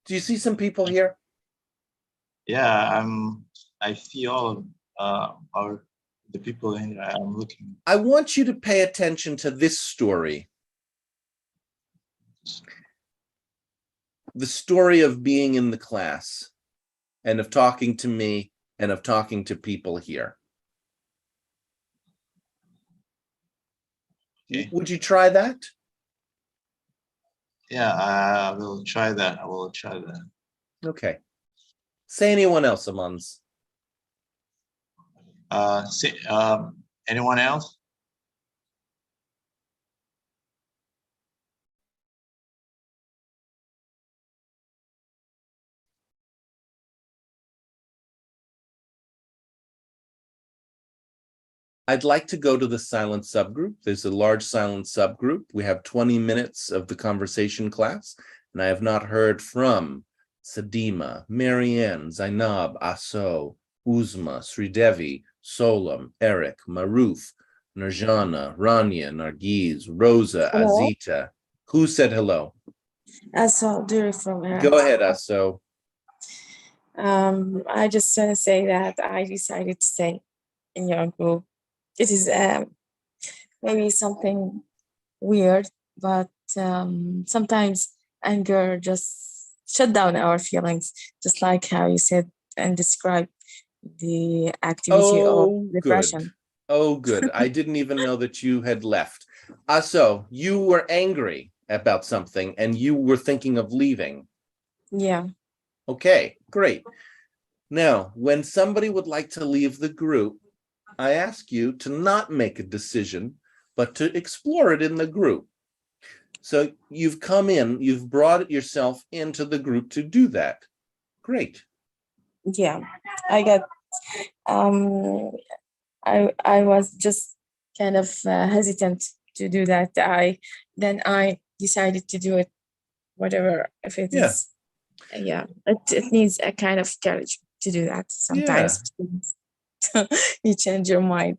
Do you see some people here? Yeah, I see all of the people in here. I'm looking. I want you to pay attention to this story. The story of being in the class and of talking to me and of talking to people here. Okay. Would you try that? Yeah, I will try that. I will try that. Okay. Say anyone else, Amans. Anyone else? I'd like to go to the silent subgroup. There's a large silent subgroup. We have 20 minutes of the conversation class, and I have not heard from Sadima, Marianne, Zainab, Aso, Uzma, Sridevi, Solam, Eric, Maruf, Nurjana, Rania, Nargiz, Rosa, Hello. Azita. Who said hello? Aso Duri from Iraq. Go ahead, Aso. I just want to say that I decided to stay in your group. It is maybe something weird, but sometimes anger just shut down our feelings, just like how you said and described the activity of Good. depression. Oh, good. I didn't even know that you had left. So you were angry about something and you were thinking of leaving. Yeah. Okay, great. Now, when somebody would like to leave the group, I ask you to not make a decision, but to explore it in the group. So you've come in, you've brought yourself into the group to do that. Great. Yeah, I got I was just kind of hesitant to do that. I decided to do it, whatever, if it is. Yeah, it needs a kind of courage to do that sometimes. You change your mind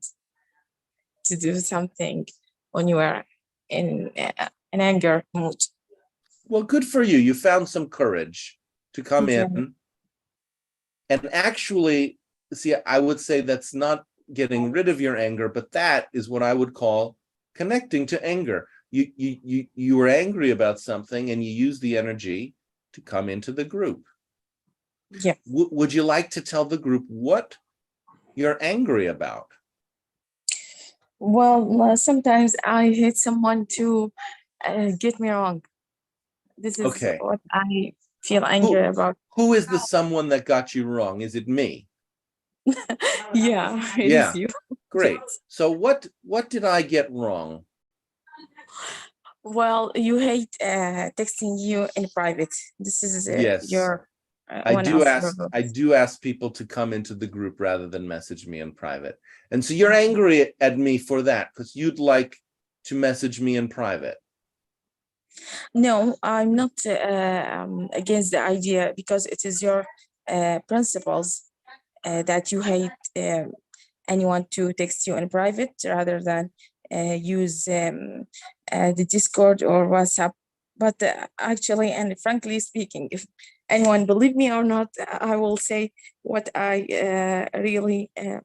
to do something when you are in an anger mood. Well, good for you. You found some courage to come Yeah. in. And actually, see, I would say that's not getting rid of your anger, but that is what I would call connecting to anger. You were angry about something and you use the energy to come into the group. Yeah. Would you like to tell the group what you're angry about? Well, sometimes I hate someone to get me wrong. This is Okay. what I feel angry about. Who is the someone that got you wrong? Is it me? Yeah, it Yeah. is you. Great. So what did I get wrong? Well, you hate texting you in private. This is Yes. your I one do of ask people to come into the group rather than message me in private. And so you're angry at me for that because you'd like to message me in private. No, I'm not against the idea because it is your principles that you hate anyone to text you in private rather than use the Discord or WhatsApp. But actually, and frankly speaking, if anyone believe me or not, I will say what I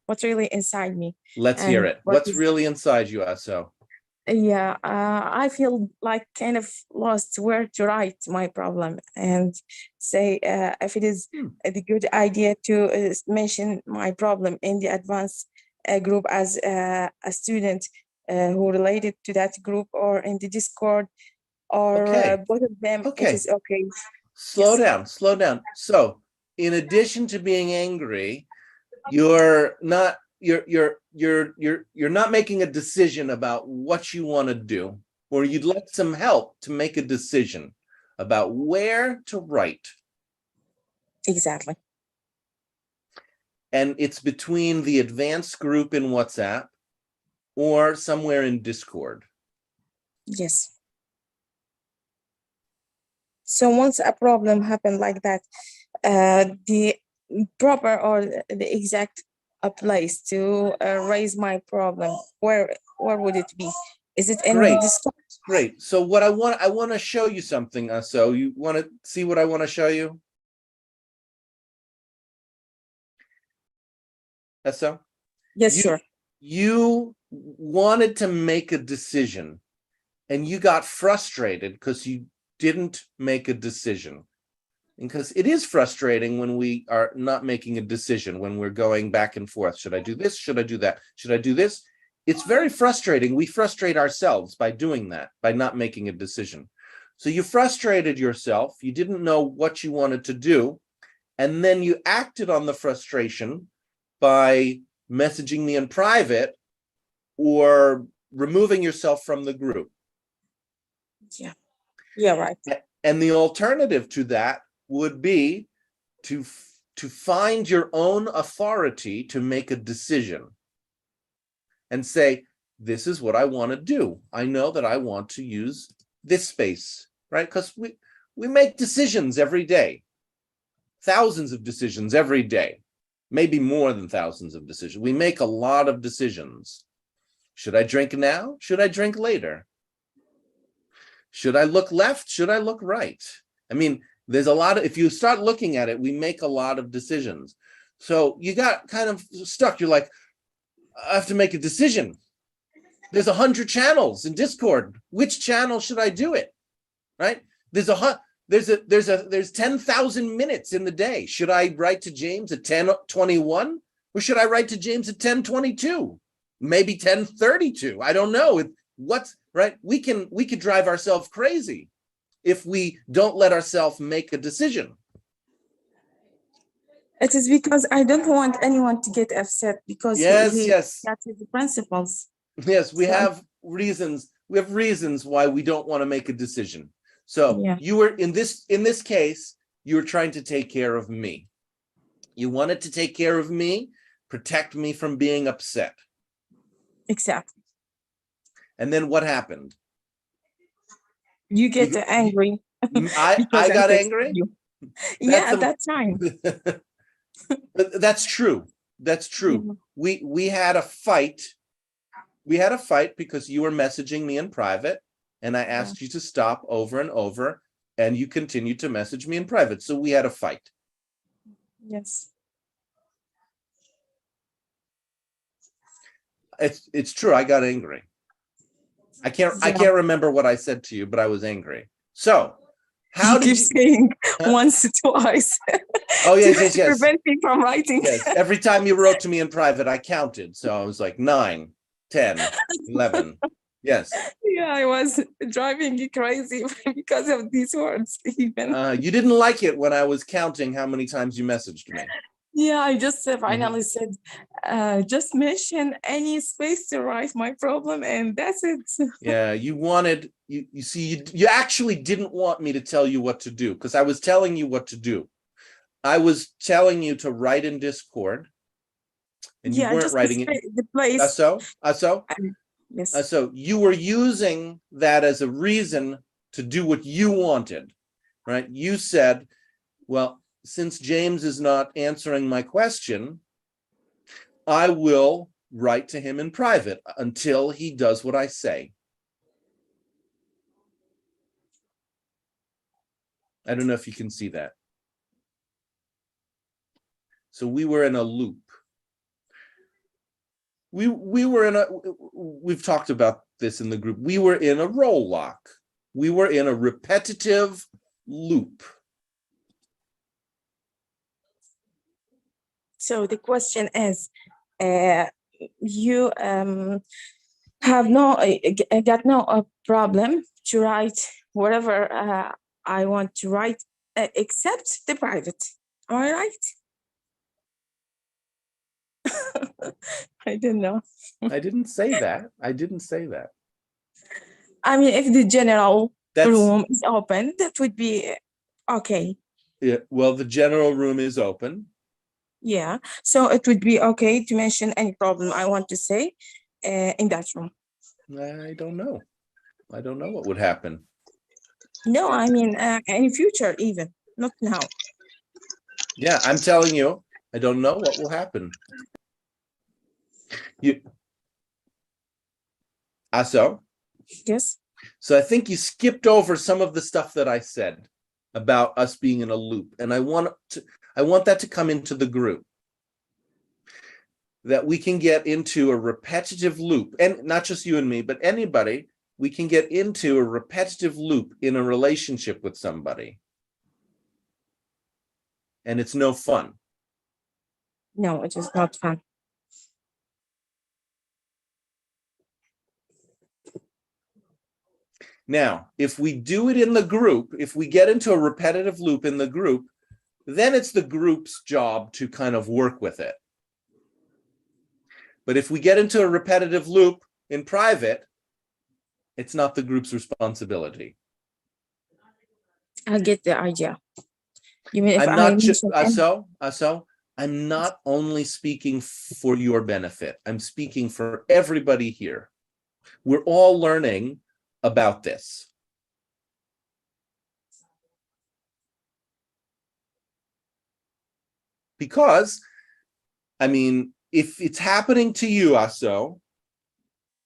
what's really inside me. Let's hear it. What's really inside you, Aso? Yeah, I feel like kind of lost where to write my problem and say if it is the good idea to mention my problem in the advanced group as a student who related to that group or in the Discord or both of them. It is okay. Slow down. So, in addition to being angry, you're not making a decision about what you want to do, or you'd like some help to make a decision about where to write. Exactly. And it's between the advanced group in WhatsApp or somewhere in Discord. Yes. So once a problem happened like that, the proper or the exact place to raise my problem, where would it be? Is it in Discord? Great. So what I want to show you something. So you want to see what I want to show you? So Yes, you, sure. You wanted to make a decision and you got frustrated because you didn't make a decision. Because it is frustrating when we are not making a decision, when we're going back and forth. Should I do this? Should I do that? Should I do this? It's very frustrating. We frustrate ourselves by doing that, by not making a decision. So you frustrated yourself. You didn't know what you wanted to do. And then you acted on the frustration by messaging me in private or removing yourself from the group. Yeah. Yeah, right. And the alternative to that would be to find your own authority to make a decision and say, this is what I want to do. I know that I want to use this space, right? Because we make decisions every day, thousands of decisions every day, maybe more than thousands of decisions. We make a lot of decisions. Should I drink now? Should I drink later? Should I look left? Should I look right? I mean, there's a lot of, if you start looking at it, we make a lot of decisions. So you got kind of stuck. You're like, I have to make a decision. There's 100 channels in Discord. Which channel should I do it? Right? There's 10,000 minutes in the day. Should I write to James at 10:21 or should I write to James at 10:22? Maybe 10:32. I don't know. What's right? We could drive ourselves crazy if we don't let ourselves make a decision. It is because I don't want anyone to get upset because yes. that's the principles. Yes, we have reasons. We have reasons why we don't want to make a decision. So you were in this case, you were trying to take care of me. You wanted to take care of me, protect me from being upset. Exactly. And then what happened? You get angry. I got angry? Yeah, at that time. That's true. That's true. We had a fight. We had a fight because you were messaging me in private and I asked you to stop over and over and you continued to message me in private. So we had a fight. Yes. It's true. I got angry. I can't remember what I said to you, but I was angry. So how you did keep saying once, twice. Oh yes. to prevent me from writing. Yes. Every time you wrote to me in private, I counted. So I was like 9, 10, 11. Yes. Yeah, I was driving you crazy because of these words even. You didn't like it when I was counting how many times you messaged me. Yeah, I just finally said, just mention any space to write my problem and that's it. Yeah, you wanted, you see, you actually didn't want me to tell you what to do because I was telling you what to do. I was telling you to write in Discord and you weren't writing it. The place. So you were using that as a reason to do what you wanted, right? You said, well, since James is not answering my question, I will write to him in private until he does what I say. I don't know if you can see that. So we were in a loop. We've talked about this in the group. We were in a roll lock. We were in a repetitive loop. So the question is, you have got no problem to write whatever I want to write, except the private. Am I right? I don't know. I didn't say that. I didn't say that. I mean, if the general room is open, that would be okay. Yeah. Well, the general room is open. Yeah. So it would be okay to mention any problem I want to say in that room. I don't know. I don't know what would happen. No, I mean, in future even, not now. Yeah, I'm telling you, I don't know what will happen. Aso? Yes. So I think you skipped over some of the stuff that I said about us being in a loop. And I want that to come into the group. That we can get into a repetitive loop, and not just you and me, but anybody, we can get into a repetitive loop in a relationship with somebody. And it's no fun. No, it is not fun. Now, if we do it in the group, if we get into a repetitive loop in the group, then it's the group's job to kind of work with it. But if we get into a repetitive loop in private, it's not the group's responsibility. I get the idea. You mean if I'm I not just mention Aso, I'm not only speaking for your benefit. I'm speaking for everybody here. We're all learning about this. Because, I mean, if it's happening to you, Aso,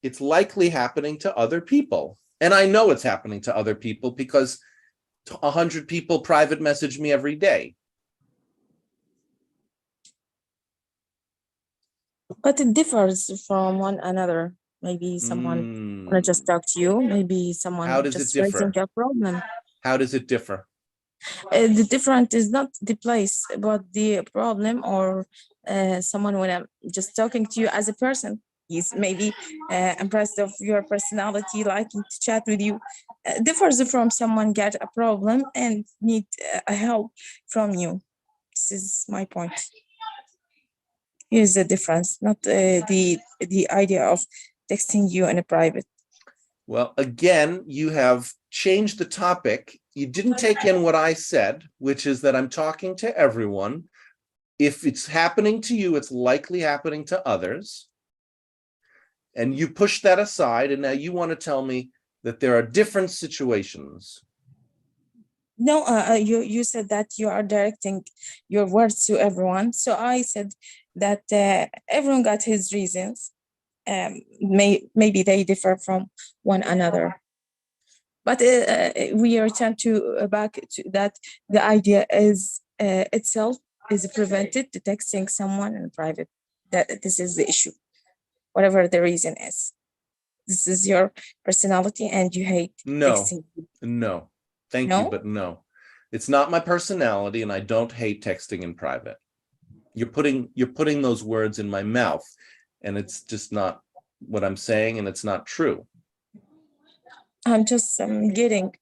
it's likely happening to other people. And I know it's happening to other people because 100 people private message me every day. but it differs from one another. Maybe someone wanna just talk to you. Maybe How someone does it just raising differ? a problem. How does it differ? The different is not the place, but the problem, or someone when I'm just talking to you as a person. He's maybe impressed of your personality, liking to chat with you. Differs from someone get a problem and need a help from you. This is my point. Here's the difference, not the idea of texting you in a private. Well, again, you have changed the topic. You didn't take in what I said, which is that I'm talking to everyone. If it's happening to you, it's likely happening to others. And you push that aside, and now you want to tell me that there are different situations. No, you said that you are directing your words to everyone. So I said that everyone got his reasons. Maybe they differ from one another. But we return to back to that the idea is itself is prevented to texting someone in private. That this is the issue, whatever the reason is. This is your personality, and you hate No, texting. no, thank you, No? but no. It's not my personality, and I don't hate texting in private. You're putting those words in my mouth, and it's just not what I'm saying, and it's not true. I'm just getting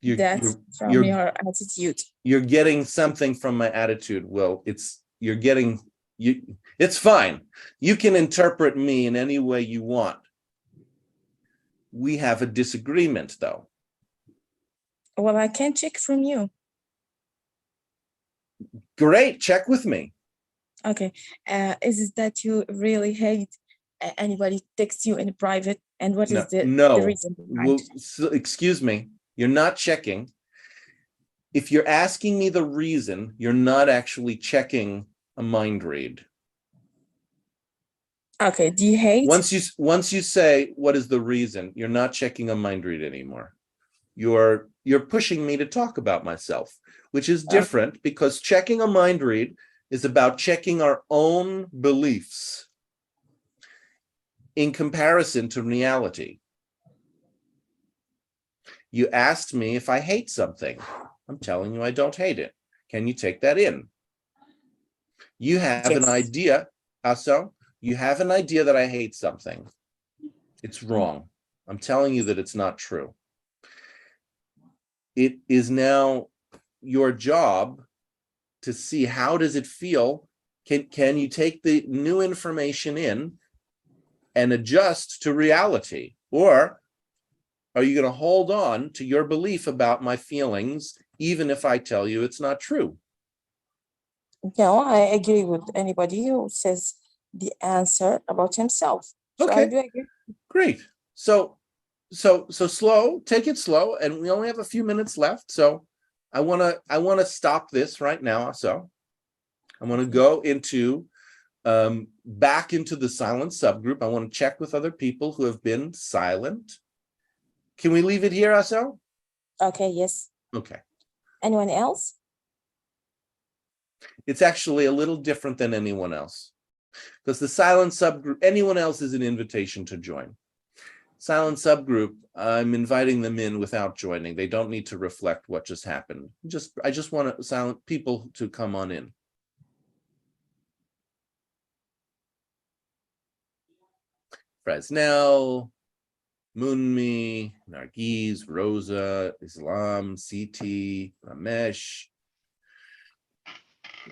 You're, that you're, from you're, your attitude. you're getting something from my attitude. Well, it's fine. You can interpret me in any way you want. We have a disagreement, though. Well, I can check from you. Great, check with me. Okay. Is it that you really hate anybody text you in private? And what is the No. reason behind? Well, so, excuse me, you're not checking. If you're asking me the reason, you're not actually checking a mind read. Okay, do you hate? Once you say what is the reason, you're not checking a mind read anymore. You're pushing me to talk about myself, which is different because checking a mind read is about checking our own beliefs in comparison to reality. You asked me if I hate something. I'm telling you I don't hate it. Can you take that in? You have an idea, Aso, you have an idea that I hate something. It's wrong. I'm telling you that it's not true. It is now your job to see how does it feel. Can you take the new information in and adjust to reality? Or are you going to hold on to your belief about my feelings, even if I tell you it's not true? No, I agree with anybody who says the answer about himself. So Okay. I do agree. Great. So slow, take it slow. And we only have a few minutes left. So I want to stop this right now. So I want to go into back into the silent subgroup. I want to check with other people who have been silent. Can we leave it here, Asel? Okay, yes. Okay. Anyone else? It's actually a little different than anyone else, because the silent subgroup, anyone else is an invitation to join. Silent subgroup, I'm inviting them in without joining. They don't need to reflect what just happened. I just want silent people to come on in. Fresnel, Munmi, Nargiz, Rosa, Islam, CT, Ramesh,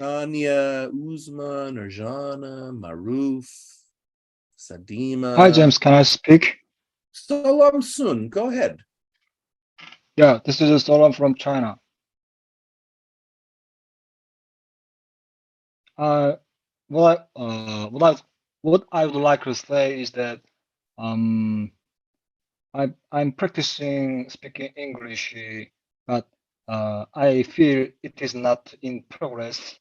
Anya, Uzma, Nurjana, Maruf, Sadima. Hi, James. Can I speak? Salam Sun, go ahead. Yeah, this is Solon from China. What I would like to say is that um, I'm practicing speaking English, but I feel it is not in progress.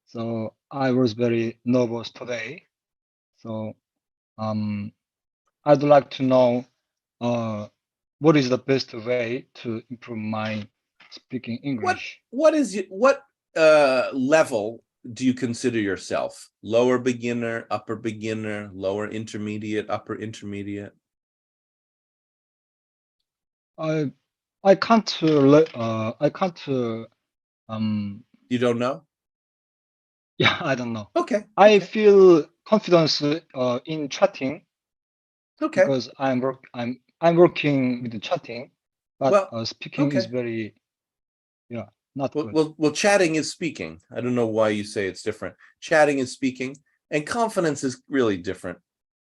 So I was very nervous today. So I'd like to know what is the best way to improve my speaking English. What level do you consider yourself? Lower beginner, upper beginner, lower intermediate, upper intermediate? I can't. You don't know? Yeah, I don't know. Okay. I feel confidence in chatting. Okay. Because I'm working with the chatting, but Well, speaking is okay. very, not good. Well, chatting is speaking. I don't know why you say it's different. Chatting is speaking, and confidence is really different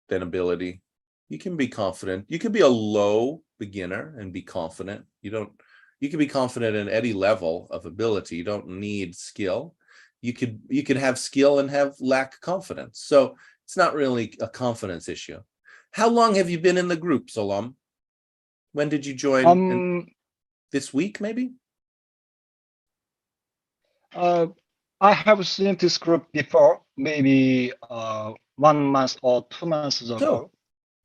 than ability. You can be confident. You can be a low beginner and be confident. You can be confident in any level of ability. You don't need skill. You could have skill and lack confidence. So it's not really a confidence issue. How long have you been in the group, Salam? When did you join? This week, maybe? I have seen this group before, maybe 1 month or 2 months ago.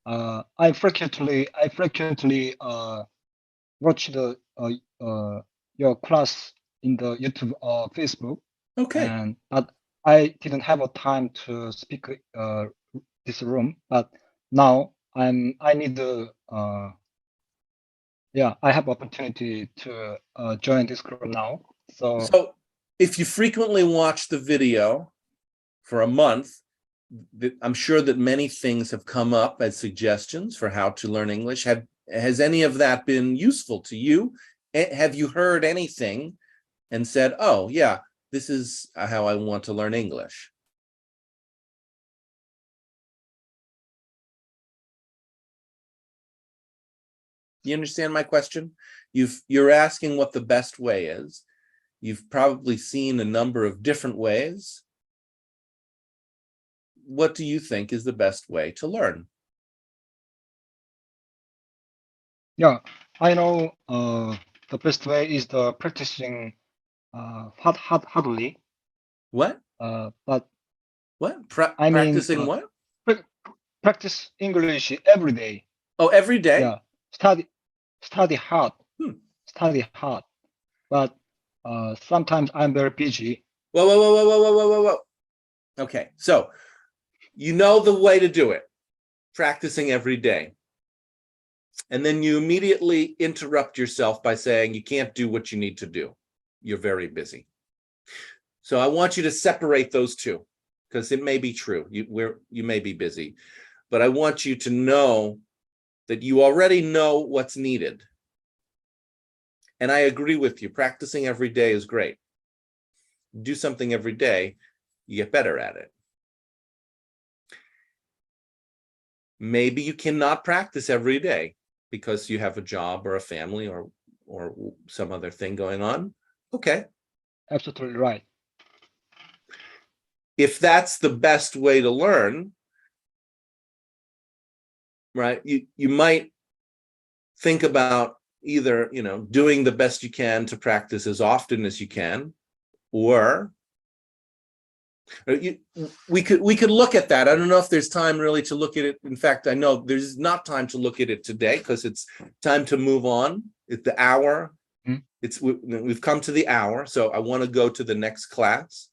I frequently watch your class in the YouTube or Facebook. Okay. But I didn't have a time to speak this room. But now I need I have opportunity to join this group now. So if you frequently watch the video for a month, I'm sure that many things have come up as suggestions for how to learn English. Has any of that been useful to you? Have you heard anything and said, oh, yeah, this is how I want to learn English? You understand my question? You're asking what the best way is. You've probably seen a number of different ways. What do you think is the best way to learn? Yeah, I know the best way is the practicing hardly. What? But what? Practicing what? Practice English every day. Oh, every day? Yeah, study hard. Study hard. But sometimes I'm very busy. Whoa. Okay, so you know the way to do it, practicing every day. And then you immediately interrupt yourself by saying you can't do what you need to do. You're very busy. So I want you to separate those two, because it may be true. You may be busy, but I want you to know that you already know what's needed. And I agree with you. Practicing every day is great. Do something every day, you get better at it. Maybe you cannot practice every day because you have a job or a family or some other thing going on. Okay. Absolutely right. If that's the best way to learn, right, you might think about either, doing the best you can to practice as often as you can, or We could look at that. I don't know if there's time really to look at it. In fact, I know there's not time to look at it today because it's time to move on. It's the hour. We've come to the hour, so I want to go to the next class.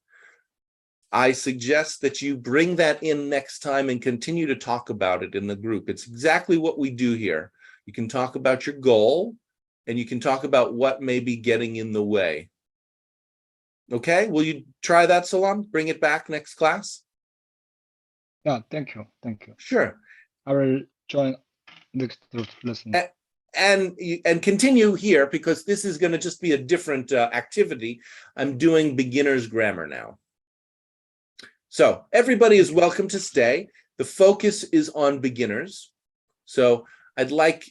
I suggest that you bring that in next time and continue to talk about it in the group. It's exactly what we do here. You can talk about your goal and you can talk about what may be getting in the way. Okay, will you try that, Salam? Bring it back next class? Yeah, thank you. Thank you. Sure. I will join next lesson. And continue here because this is going to just be a different activity. I'm doing beginner's grammar now. So everybody is welcome to stay. The focus is on beginners. So I'd like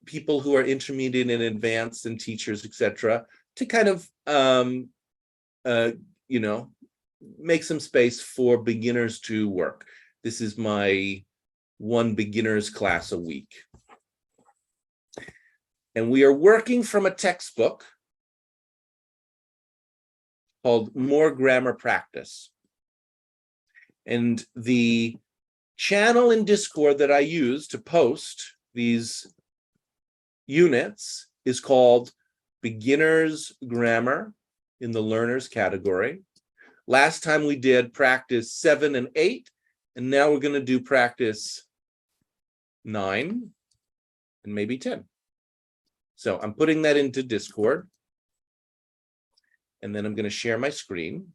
people who are intermediate and advanced and teachers, etc., to kind of, make some space for beginners to work. This is my one beginners class a week. And we are working from a textbook called More Grammar Practice. And the channel in Discord that I use to post these units is called Beginners Grammar in the Learners category. Last time we did practice 7 and 8, and now we're going to do practice 9 and maybe 10. So I'm putting that into Discord, and then I'm going to share my screen.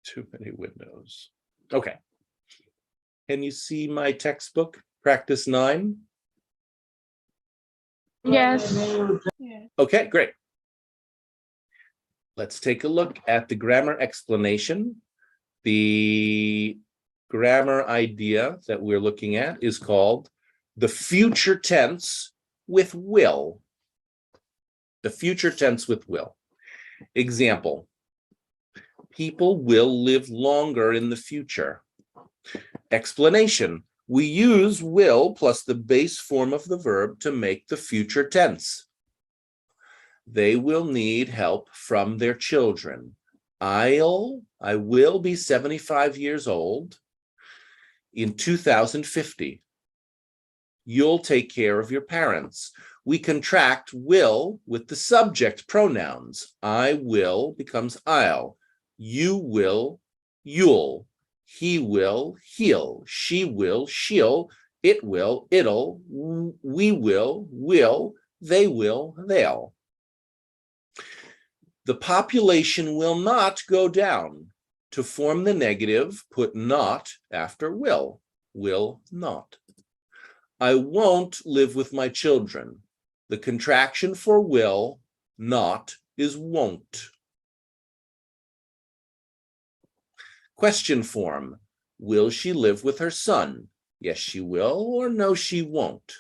Too many windows. Okay. Can you see my textbook, practice 9? Yes. Okay, great. Let's take a look at the grammar explanation. The grammar idea that we're looking at is called the future tense with will. The future tense with will. Example, people will live longer in the future. Explanation, we use will plus the base form of the verb to make the future tense. They will need help from their children. I will be 75 years old in 2050. You'll take care of your parents. We contract will with the subject pronouns. I will becomes I'll. You will, you'll. He will, he'll. She will, she'll. It will, it'll. We will. They will, they'll. The population will not go down. To form the negative, put not after will not. I won't live with my children. The contraction for will not is won't. Question form, will she live with her son? Yes, she will, or no, she won't.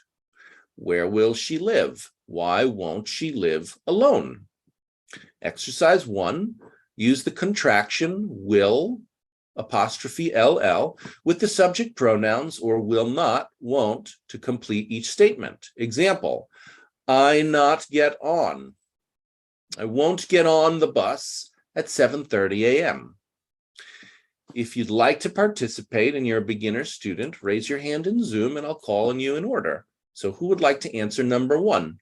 Where will she live? Why won't she live alone? Exercise 1, use the contraction will apostrophe LL with the subject pronouns or will not, won't to complete each statement. Example, I not get on. I won't get on the bus at 7:30 a.m. If you'd like to participate and you're a beginner student, raise your hand in Zoom and I'll call on you in order. So who would like to answer number 1?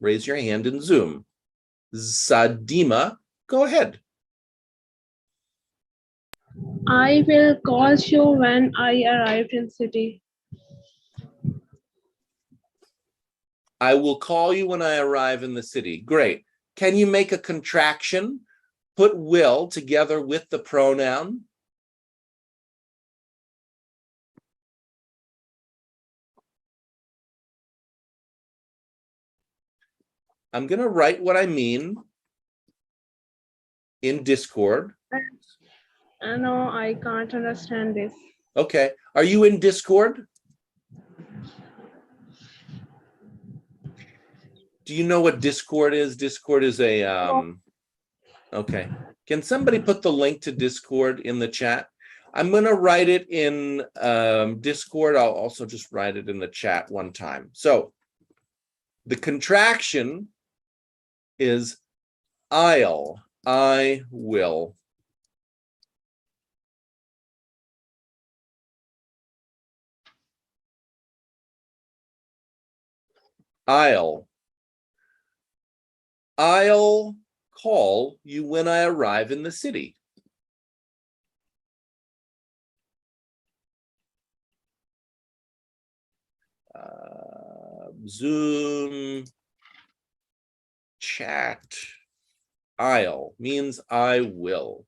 Raise your hand in Zoom. Zadima, go ahead. I will call you when I arrive in city. I will call you when I arrive in the city. Great. Can you make a contraction? Put will together with the pronoun. I'm going to write what I mean in Discord. No, I can't understand this. Okay. Are you in Discord? Do you know what Discord is? Discord is a okay. Can somebody put the link to Discord in the chat? I'm going to write it in Discord. I'll also just write it in the chat one time. So the contraction is I'll, I will. I'll call you when I arrive in the city. Zoom chat. I'll means I will.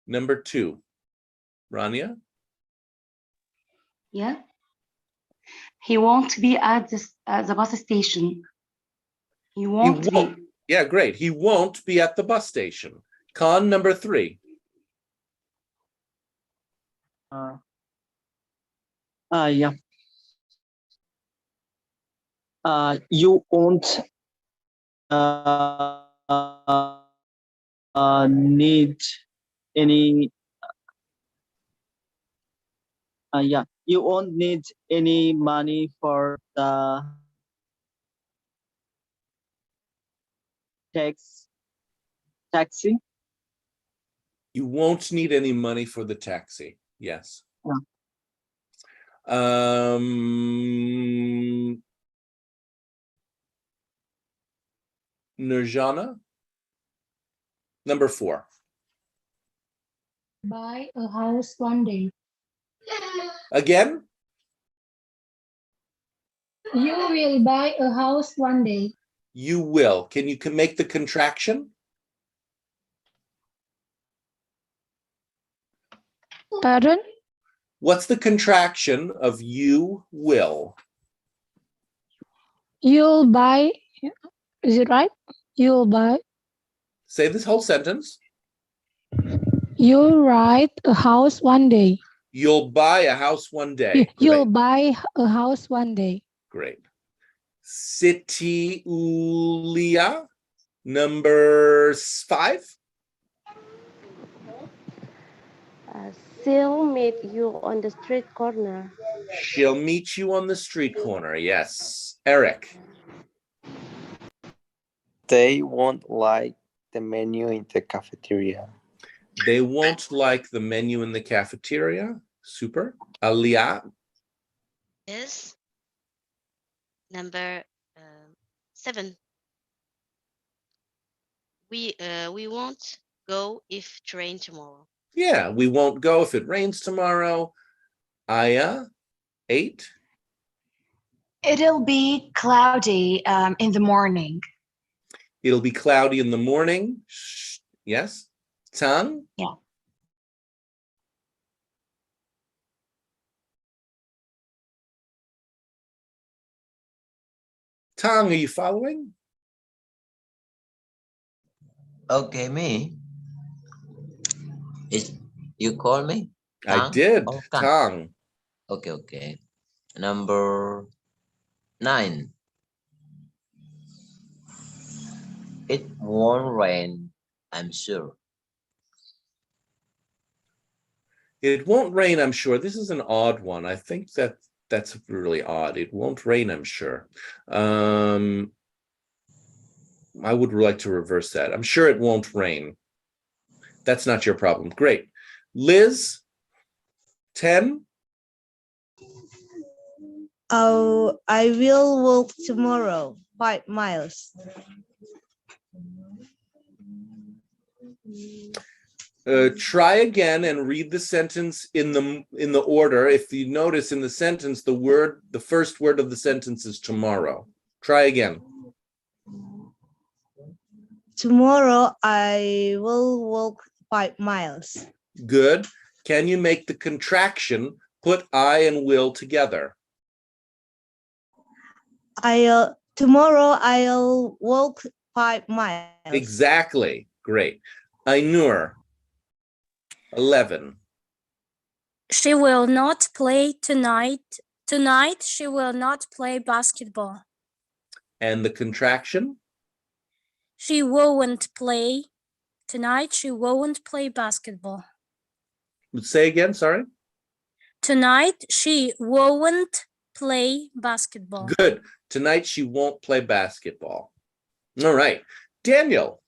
Number 2, Rania. Yeah. He won't be at the bus station. He won't be. Yeah, great. He won't be at the bus station. Con number 3. Yeah. You won't need any. Yeah, you won't need any money for the taxi. You won't need any money for the taxi. Yes. Yeah. Nurjana. Number 4. Buy a house one day. Again? You will buy a house one day. You will. Can you make the contraction? Pardon? What's the contraction of you will? You'll buy. Is it right? You'll buy. Say this whole sentence. You'll write a house one day. You'll buy a house one day. You'll buy a house one day. Great. Sitiulia, number 5. She'll meet you on the street corner. She'll meet you on the street corner. Yes. Eric. They won't like the menu in the cafeteria. They won't like the menu in the cafeteria. Super. Alia. Yes. Number 7. We won't go if it rains tomorrow. Yeah, we won't go if it rains tomorrow. Aya. 8. It'll be cloudy in the morning. It'll be cloudy in the morning. Yes. Tang. Yeah. Tang, are you following? Okay, me. You call me? I Tang did. or Kang? Tang. Okay. Number 9. It won't rain, I'm sure. It won't rain, I'm sure. This is an odd one. I think that's really odd. It won't rain, I'm sure. I would like to reverse that. I'm sure it won't rain. That's not your problem. Great. Liz, 10. Oh, I will walk tomorrow 5 miles. Try again and read the sentence in the order. If you notice in the sentence, the first word of the sentence is tomorrow. Try again. Tomorrow I will walk 5 miles. Good. Can you make the contraction? Put I and will together. Tomorrow I'll walk 5 miles. Exactly. Great. Ainur, 11. She will not play tonight. Tonight she will not play basketball. And the contraction? She won't play. Tonight she won't play basketball. Say again, sorry. Tonight she won't play basketball. Good. Tonight she won't play basketball. All right. Daniel,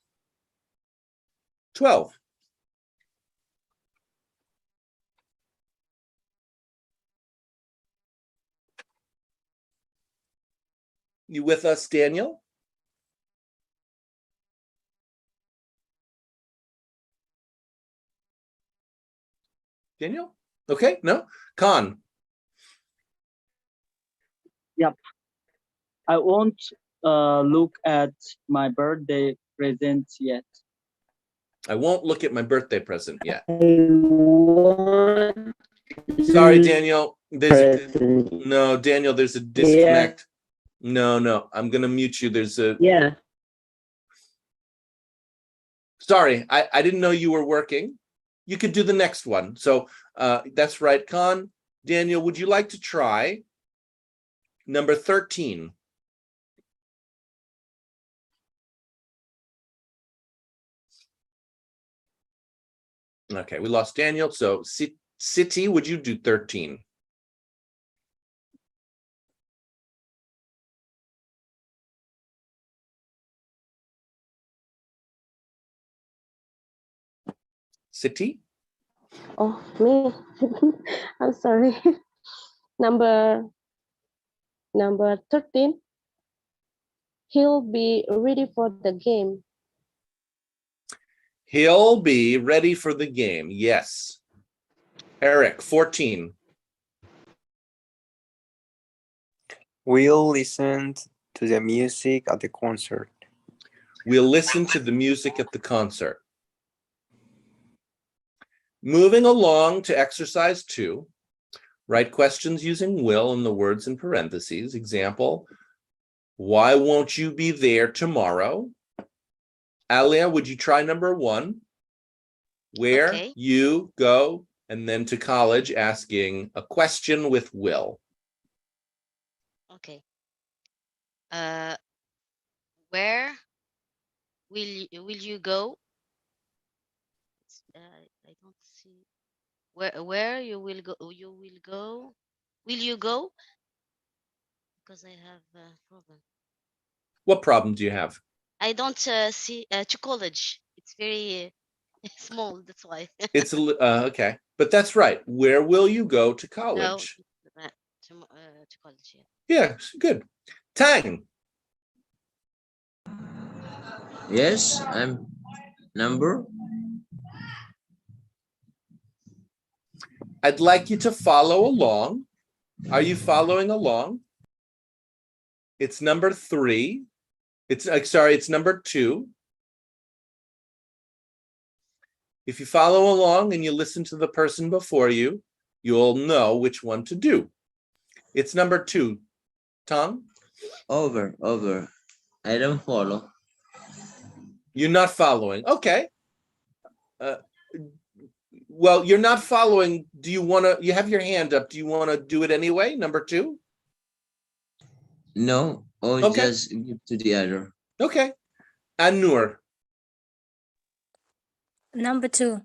12. You with us, Daniel? Daniel? Okay, no? Khan. Yep. I won't look at my birthday present yet. I won't look at my birthday present yet. Sorry, Daniel. No, Daniel, there's a disconnect. Yeah. No, I'm going to mute you. Yeah. Sorry, I didn't know you were working. You could do the next one. So that's right, Khan. Daniel, would you like to try number 13? Okay, we lost Daniel. So City, would you do 13? City? Oh, me. I'm sorry. Number 13. He'll be ready for the game. He'll be ready for the game. Yes. Eric, 14. We'll listen to the music at the concert. We'll listen to the music at the concert. Moving along to exercise 2. Write questions using will and the words in parentheses. Example, why won't you be there tomorrow? Alia, would you try number 1? Where Okay. you go, and then to college, asking a question with will. Okay. Where will you go? I don't see where you will go. You will go. Will you go? Because I have a problem. What problem do you have? I don't see to college. It's very small. That's why. It's okay, but that's right. Where will you go to No, college? to college. Yeah. Yeah, good. Tang. Yes, I'm number. I'd like you to follow along. Are you following along? It's number 3. It's number 2. If you follow along and you listen to the person before you, you'll know which one to do. It's number 2. Tom? Over. I don't follow. You're not following. Okay. Well, you're not following. Do you want to, you have your hand up. Do you want to do it anyway? Number 2? No. Okay. Just give to the other. Okay. Anur. Number 2.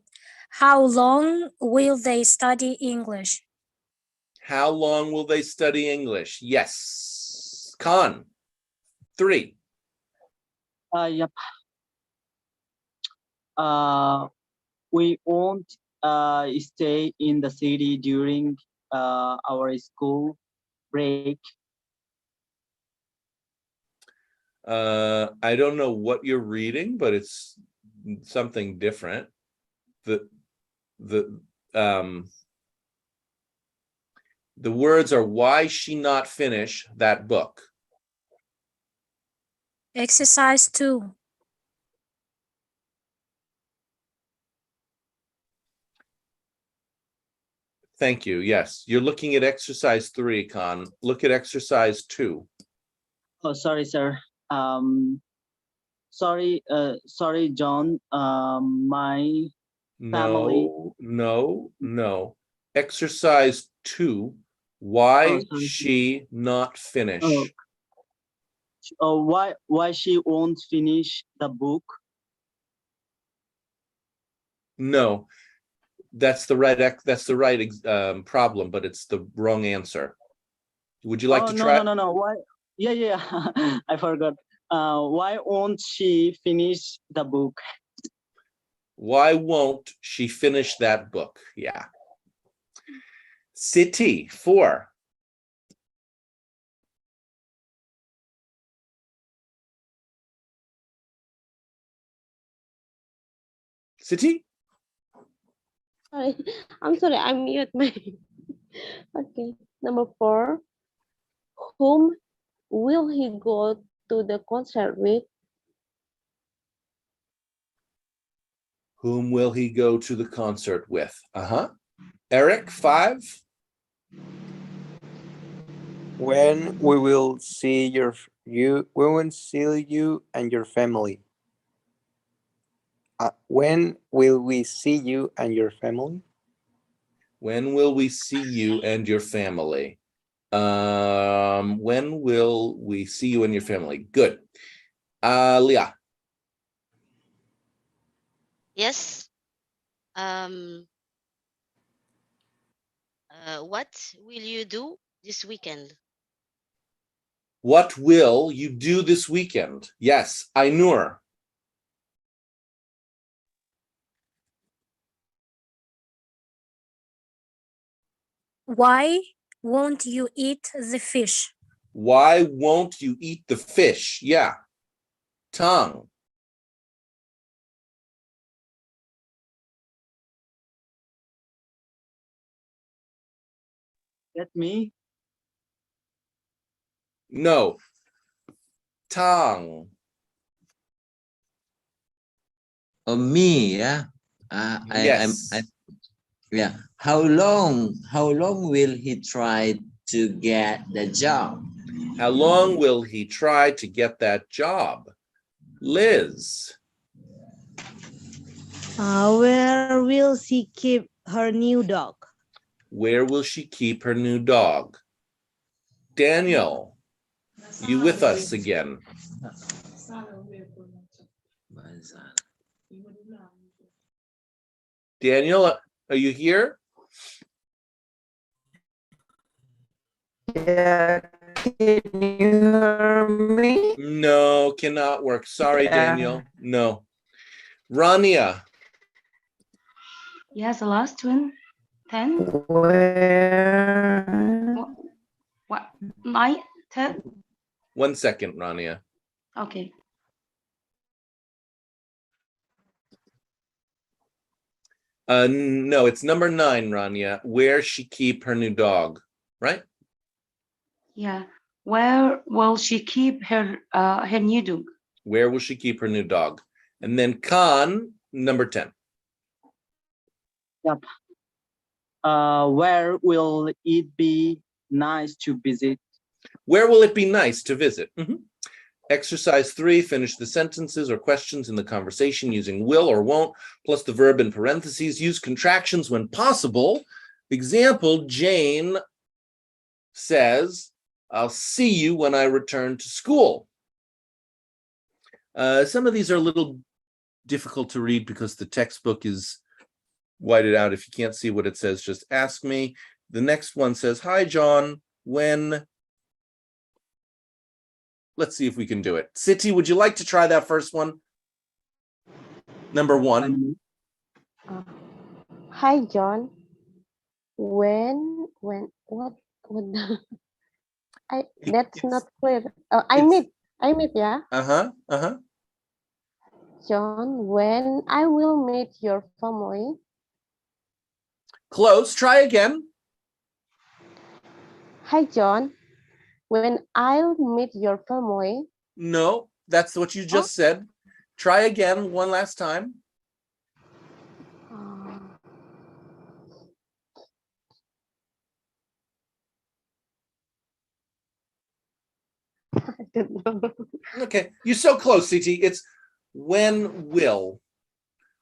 How long will they study English? How long will they study English? Yes. Khan. 3. Yep. We won't stay in the city during our school break? I don't know what you're reading, but it's something different. The words are, why she not finish that book? Exercise 2. Thank you. Yes, you're looking at exercise 3, Khan. Look at exercise 2. Oh, sorry, sir. Sorry, John. My family. No. Exercise 2. Why sorry. she not finish? Why she won't finish the book? No, that's the right problem, but it's the wrong answer. Would you like to try? No. Why? Yeah. I forgot. Why won't she finish the book? Why won't she finish that book? Yeah. City 4. City? Sorry, I'm sorry, I mute my. Okay, number 4. Whom will he go to the concert with? Whom will he go to the concert with? Eric 5. When we will see we will see you and your family. When will we see you and your family? When will we see you and your family? When will we see you and your family? Good. Leah. Yes. What will you do this weekend? What will you do this weekend? Yes, Ainur. Why won't you eat the fish? Why won't you eat the fish? Yeah. Tongue. Get me? No. Tongue. Me, yeah. Yes. Yeah. How long will he try to get the job? How long will he try to get that job? Liz. Where will she keep her new dog? Where will she keep her new dog? Daniel, you with us again? Daniel, are you here? Yeah, can you hear me? No, cannot work. Sorry, Daniel. No. Rania. Yes, the last one. 10. Where? What? 9, 10. 1 second, Rania. Okay. No, it's number 9, Rania. Where she keep her new dog, right? Yeah. Where will she keep her new dog? Where will she keep her new dog? And then Khan, number 10. Yep. Where will it be nice to visit? Where will it be nice to visit? Exercise 3, finish the sentences or questions in the conversation using will or won't, plus the verb in parentheses. Use contractions when possible. Example, Jane says, I'll see you when I return to school. Some of these are a little difficult to read because the textbook is whited out. If you can't see what it says, just ask me. The next one says, hi, John, when... Let's see if we can do it. Siti, would you like to try that first one? Number 1. Hi, John. When, what the, That's not clear. I meet, yeah. John, when I will meet your family. Close. Try again. Hi, John. When I'll meet your family. No, that's what you just said. Try again one last time. I don't know. Okay, you're so close, CT. It's when will.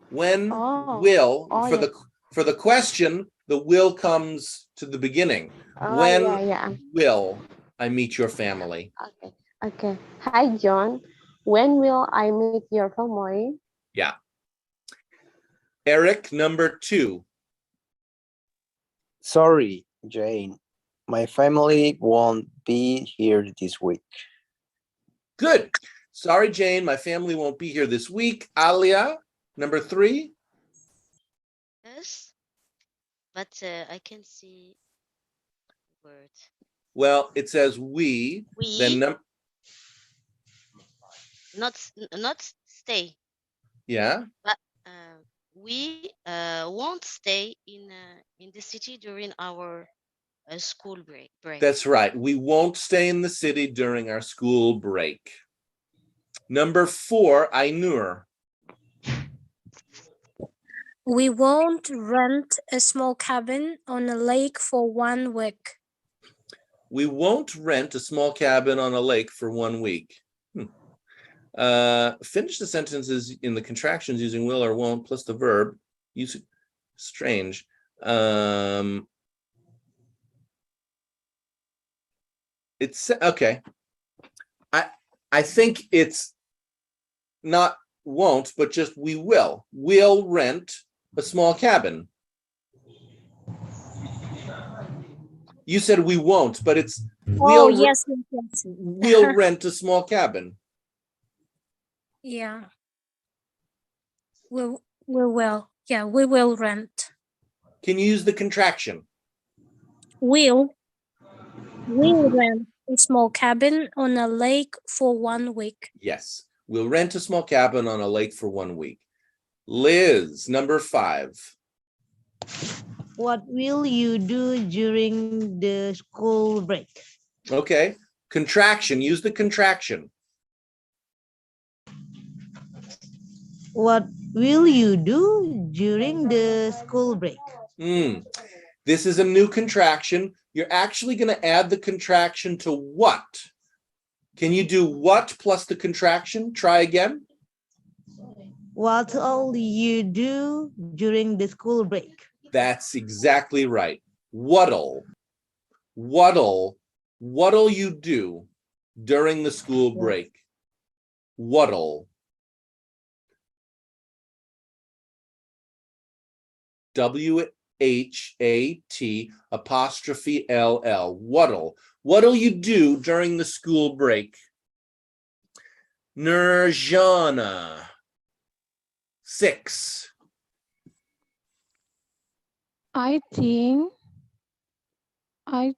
When will yeah. for the question, the will comes to the beginning. When will I meet your family? Okay. Hi, John. When will I meet your family? Yeah. Eric, number 2. Sorry, Jane. My family won't be here this week. Good. Sorry, Jane. My family won't be here this week. Alia, number 3. Yes, but I can see words. Well, it says we. Then not stay. Yeah. But we won't stay in the city during our school break. That's right. We won't stay in the city during our school break. Number 4, Ainur. We won't rent a small cabin on a lake for 1 week. We won't rent a small cabin on a lake for 1 week. Finish the sentences in the contractions using will or won't plus the verb. Use strange. It's okay. I think it's not won't, but just we will. We'll rent a small cabin. You said we won't, but it's yes. We'll rent a small cabin. Yeah. We will. Yeah, we will rent. Can you use the contraction? We'll rent a small cabin on a lake for 1 week. Yes. We'll rent a small cabin on a lake for 1 week. Liz, number 5. What will you do during the school break? Okay. Contraction. Use the contraction. What will you do during the school break? This is a new contraction. You're actually going to add the contraction to what? Can you do what plus the contraction? Try again. What will you do during the school break? That's exactly right. What'll you do during the school break? What'll. WHAT''LL. What'll you do during the school break? Nurjana. 6. I think I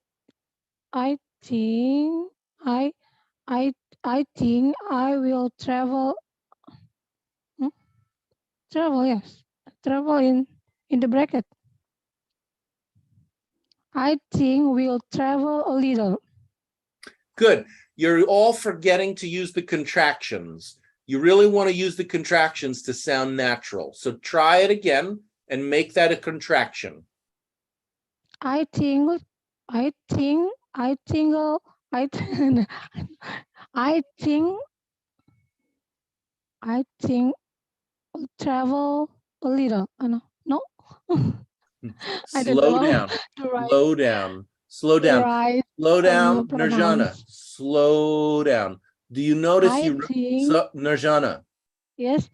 will travel. Yes. Travel in the bracket. I think we'll travel a little. Good. You're all forgetting to use the contractions. You really want to use the contractions to sound natural. So try it again and make that a contraction. I think travel a little. No. Slow down. Slow down, Nurjana. Slow down. Do you notice Nurjana? Yes.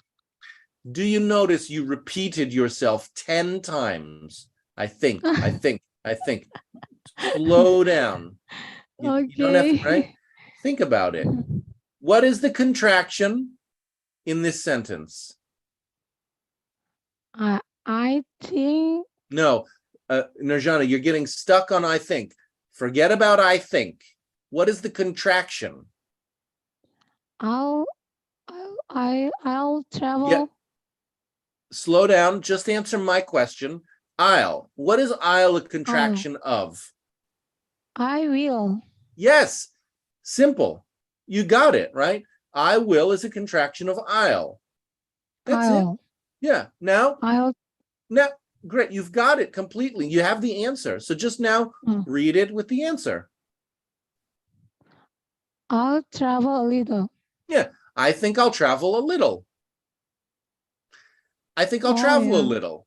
Do you notice you repeated yourself 10 times? I think. Slow down. You don't have to, right? Think about it. What is the contraction in this sentence? I think. No, Nurjana, you're getting stuck on I think. Forget about I think. What is the contraction? I'll travel. Yeah. Slow down. Just answer my question. I'll. What is I'll a contraction of? I will. Yes. Simple. You got it, right? I will is a contraction of I'll. That's it. Yeah. Now, great. You've got it completely. You have the answer. So just now read it with the answer. I'll travel a little. Yeah. I think I'll travel a little. I think I'll travel a little.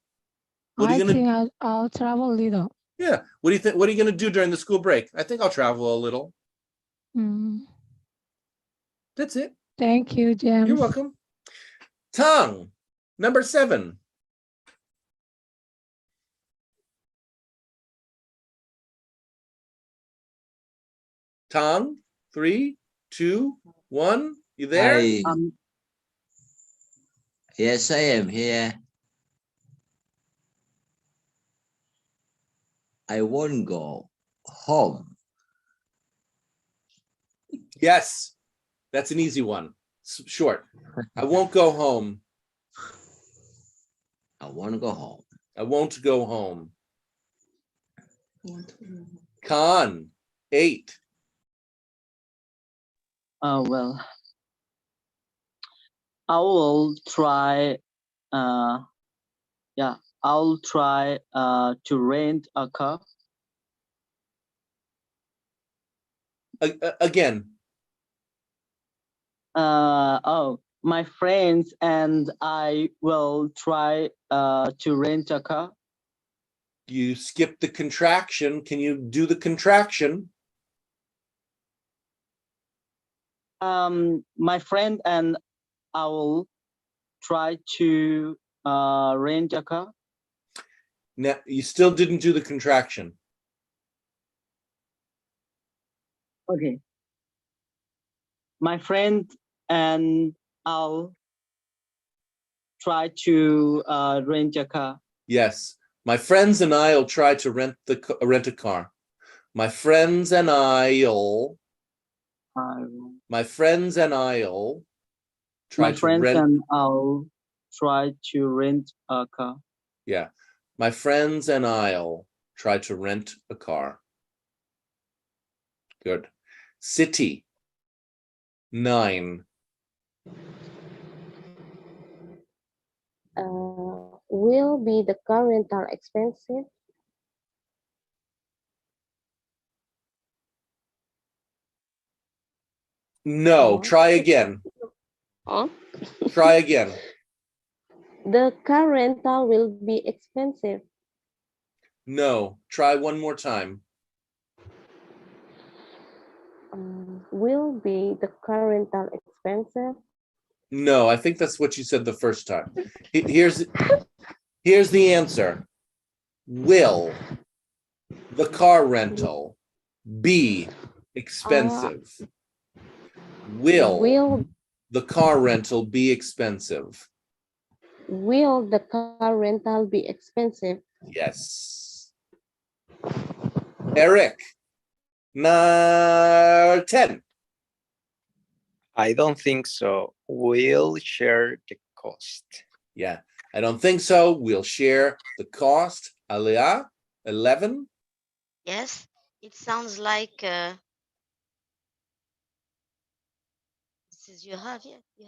What are you gonna? I'll travel a little. Yeah. What do you think? What are you gonna do during the school break? I think I'll travel a little. That's it. Thank you, James. You're welcome. Tongue, number 7. Tongue, 3, 2, 1. You there? Yes, I am here. I won't go home. Yes, that's an easy one. Short. I won't go home. I won't go home. I won't go home. Con, 8. Well, I will try. Yeah, I'll try to rent a car. Again. My friends and I will try to rent a car. You skipped the contraction. Can you do the contraction? My friend and I will try to rent a car. Now, you still didn't do the contraction. Okay. My friend and I'll try to rent a car. Yes. My friends and I'll try to rent a car. My friends and I'll. My friends and I'll try to rent. And I'll try to rent a car. Yeah. My friends and I'll try to rent a car. Good. City, 9. Will be the car rental expensive? No, try again. Try again. The car rental will be expensive. No, try one more time. Will be the car rental expensive? No, I think that's what you said the first time. Here's the answer. Will the car rental be expensive? Will the car rental be expensive? Will the car rental be expensive? Yes. Eric, 10. I don't think so. We'll share the cost. Yeah, I don't think so. We'll share the cost. Alia, 11. Yes, it sounds like this is you have, yeah, you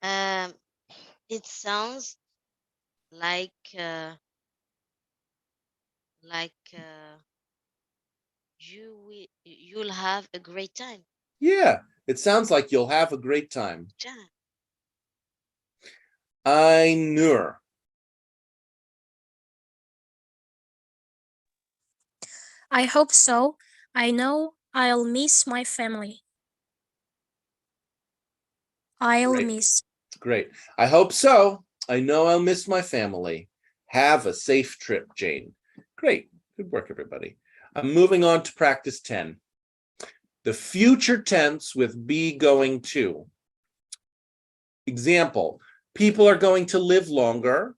have. It sounds like you'll have a great time. Yeah, it sounds like you'll have a great time. Ainur. I hope so. I know I'll miss my family. I'll miss. Great. I hope so. I know I'll miss my family. Have a safe trip, Jane. Great. Good work, everybody. I'm moving on to practice 10. The future tense with be going to. Example, people are going to live longer.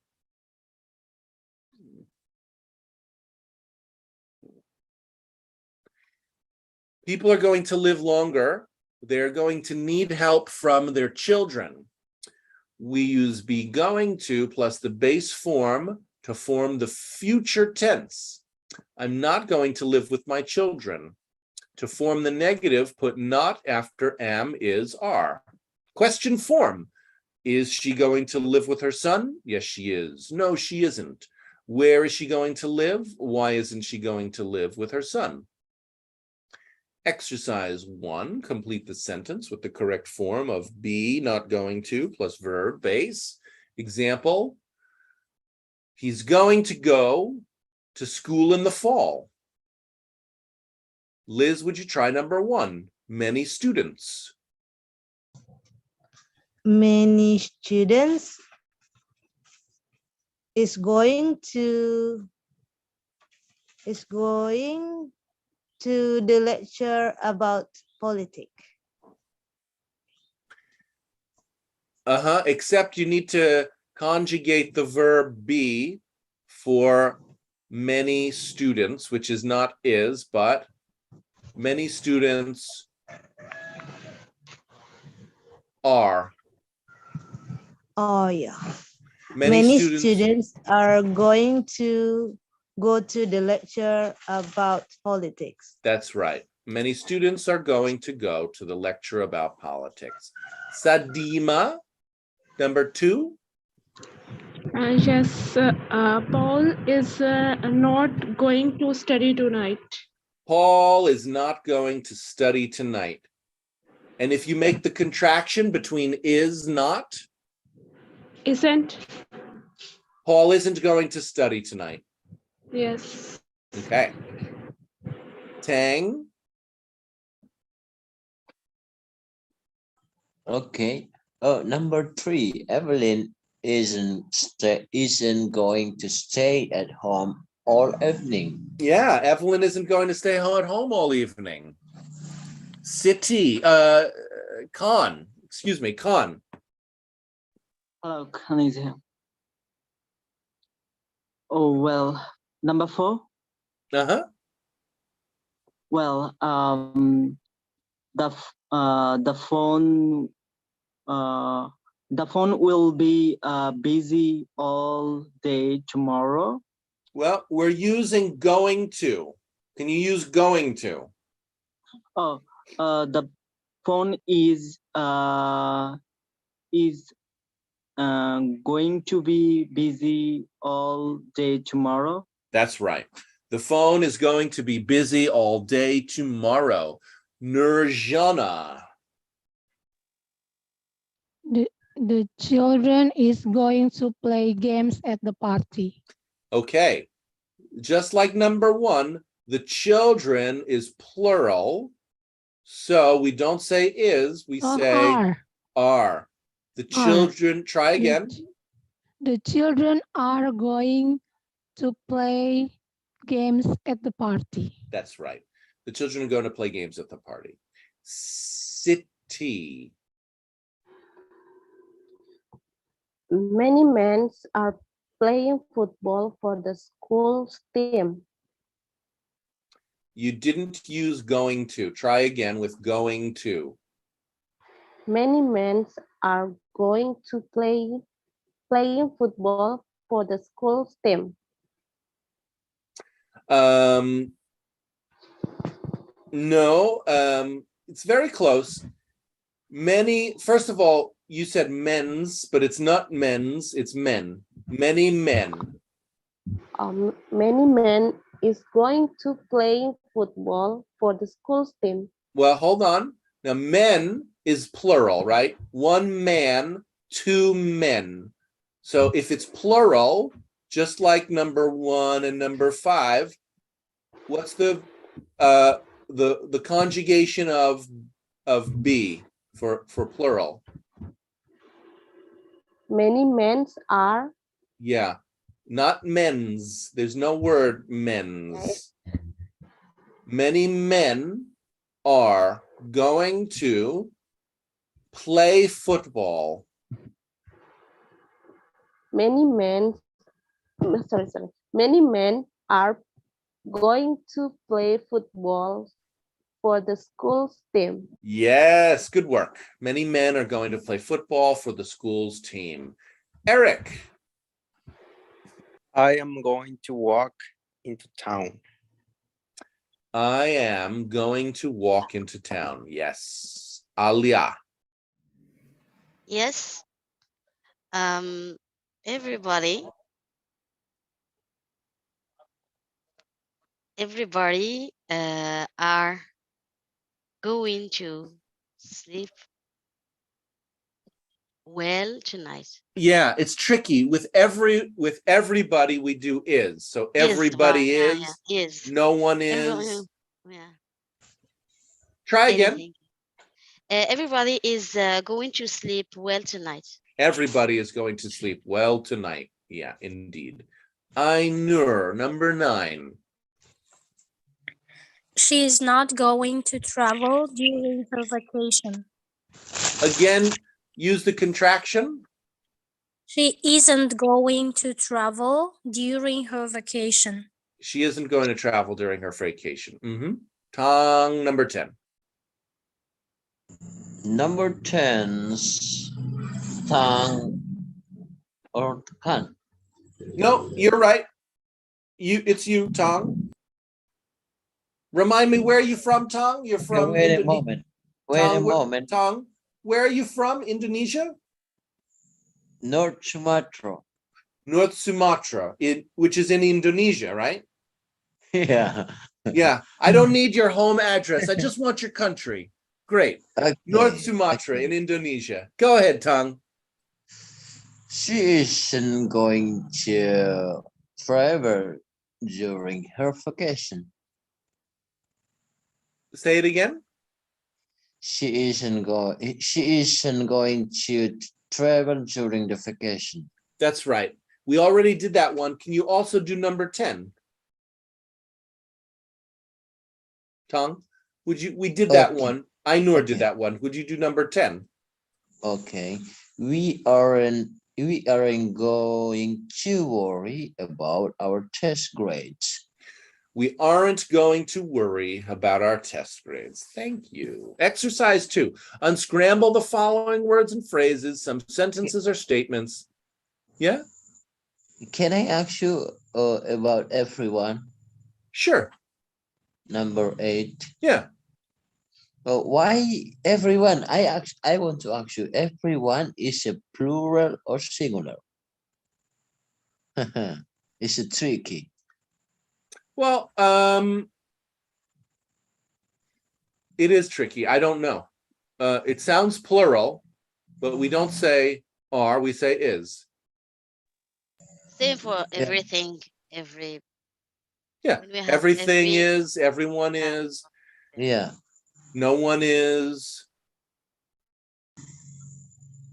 People are going to live longer. They're going to need help from their children. We use be going to plus the base form to form the future tense. I'm not going to live with my children. To form the negative, put not after am, is, are. Question form. Is she going to live with her son? Yes, she is. No, she isn't. Where is she going to live? Why isn't she going to live with her son? Exercise 1, complete the sentence with the correct form of be not going to plus verb base. Example, he's going to go to school in the fall. Liz, would you try number 1? Many students. Many students is going to the lecture about politics. Except you need to conjugate the verb be for many students, which is not is, but many students are. Oh, yeah. Many students are going to go to the lecture about politics. That's right. Many students are going to go to the lecture about politics. Sadima, number 2. Yes, Paul is not going to study tonight. Paul is not going to study tonight. And if you make the contraction between is not, Isn't? Paul isn't going to study tonight. Yes. Okay. Tang. Okay. Oh, number 3. Evelyn isn't going to stay at home all evening. Yeah, Evelyn isn't going to stay at home all evening. City. Khan. Excuse me, Khan. Hello, Khan is here. Oh, well, number 4. Well, the phone will be busy all day tomorrow. Well, we're using going to. Can you use going to? Oh, the phone is going to be busy all day tomorrow. That's right. The phone is going to be busy all day tomorrow. Nurjana. The children is going to play games at the party. Okay. Just like number 1, the children is plural. So we don't say is, we say are. The children, try again. The children are going to play games at the party. That's right. The children are going to play games at the party. City. Many men are playing football for the school's team. You didn't use going to. Try again with going to. Many men are going to playing football for the school's team. No, it's very close. Many, first of all, you said men's, but it's not men's, it's men. Many men. Many men is going to play football for the school's team. Well, hold on. Now, men is plural, right? 1 man, 2 men. So if it's plural, just like number 1 and number 5, what's the conjugation of be for plural? Many men are. Yeah, not men's. There's no word men's. Many men are going to play football. Many men are going to play football for the school's team. Yes, good work. Many men are going to play football for the school's team. Eric. I am going to walk into town. I am going to walk into town. Yes. Alia. Yes. Everybody are going to sleep well tonight. Yeah, it's tricky with everybody we do is. So everybody is, Is. no one Everyone, is. yeah. Try again. Anything. Everybody is going to sleep well tonight. Everybody is going to sleep well tonight. Yeah, indeed. Ainur, number 9. She is not going to travel during her vacation. Again, use the contraction. She isn't going to travel during her vacation. She isn't going to travel during her vacation. Tong, number 10. Number 10's Tang or Kan. No, you're right. It's you, Tong. Remind me, where are you from, Tong? You're from Wait a Indonesia. moment. Wait a moment. Tong, where are you from? Indonesia? North Sumatra. North Sumatra, which is in Indonesia, right? Yeah. Yeah. I don't need your home address. I just want your country. Great. Okay. North Sumatra in Indonesia. Go ahead, Tong. She isn't going to travel during her vacation. Say it again. She isn't going to travel during the vacation. That's right. We already did that one. Can you also do number 10? Tong, we did that one. Ainur did that one. Would you do number 10? Okay. We aren't going to worry about our test grades. We aren't going to worry about our test grades. Thank you. Exercise 2. Unscramble the following words and phrases. Some sentences or statements. Yeah? Can I ask you about everyone? Sure. Number 8. Yeah. Why everyone? I want to ask you, everyone is a plural or singular? It's a tricky. Well, it is tricky. I don't know. It sounds plural, but we don't say are, we say is. Same for everything. Yeah. Everything is, everyone is. Yeah. No one is.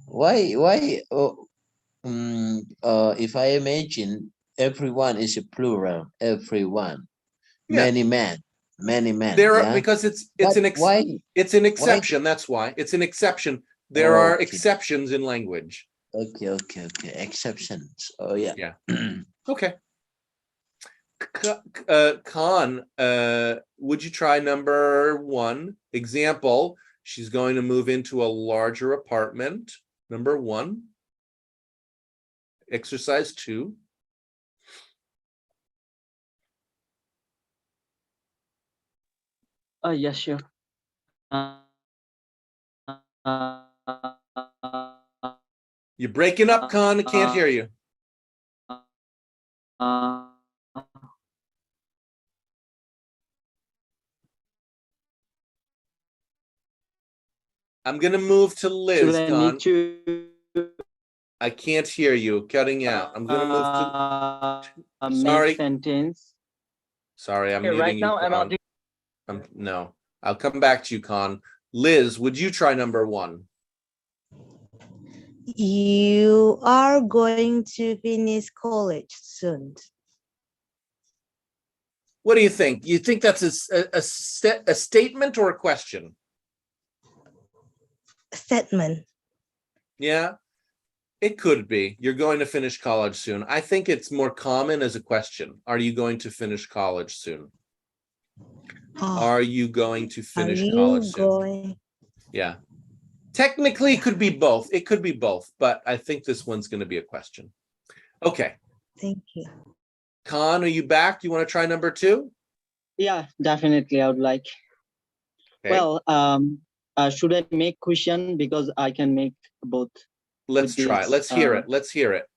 Why? If I imagine everyone is a plural, everyone. Yeah. Many men. There are, because it's an exception. Why? That's why it's an exception. There are exceptions in language. Okay. Exceptions. Oh yeah. Yeah. Okay. Khan, would you try number 1? Example, she's going to move into a larger apartment. Number 1. Exercise 2. Yeah, sure. You're breaking up, Khan. I can't hear you. I'm going to move to Liz, Khan. I can't hear you. Cutting out. I'm going to move to... Sorry. Sentence. Sorry, I'm Okay, muting right you, now I'm Khan. No, I'll come back to you, Khan. Liz, would you try number 1? You are going to finish college soon. What do you think? You think that's a statement or a question? Statement. Yeah, it could be. You're going to finish college soon. I think it's more common as a question. Are you going to finish college soon? Are you going to Are finish you college soon? going? Yeah. Technically, it could be both. It could be both, but I think this one's going to be a question. Okay. Thank you. Khan, are you back? Do you want to try number 2? Yeah, definitely. I would like. Okay. Well, should I make question because I can make both? Let's try it. Let's hear it. Let's hear it.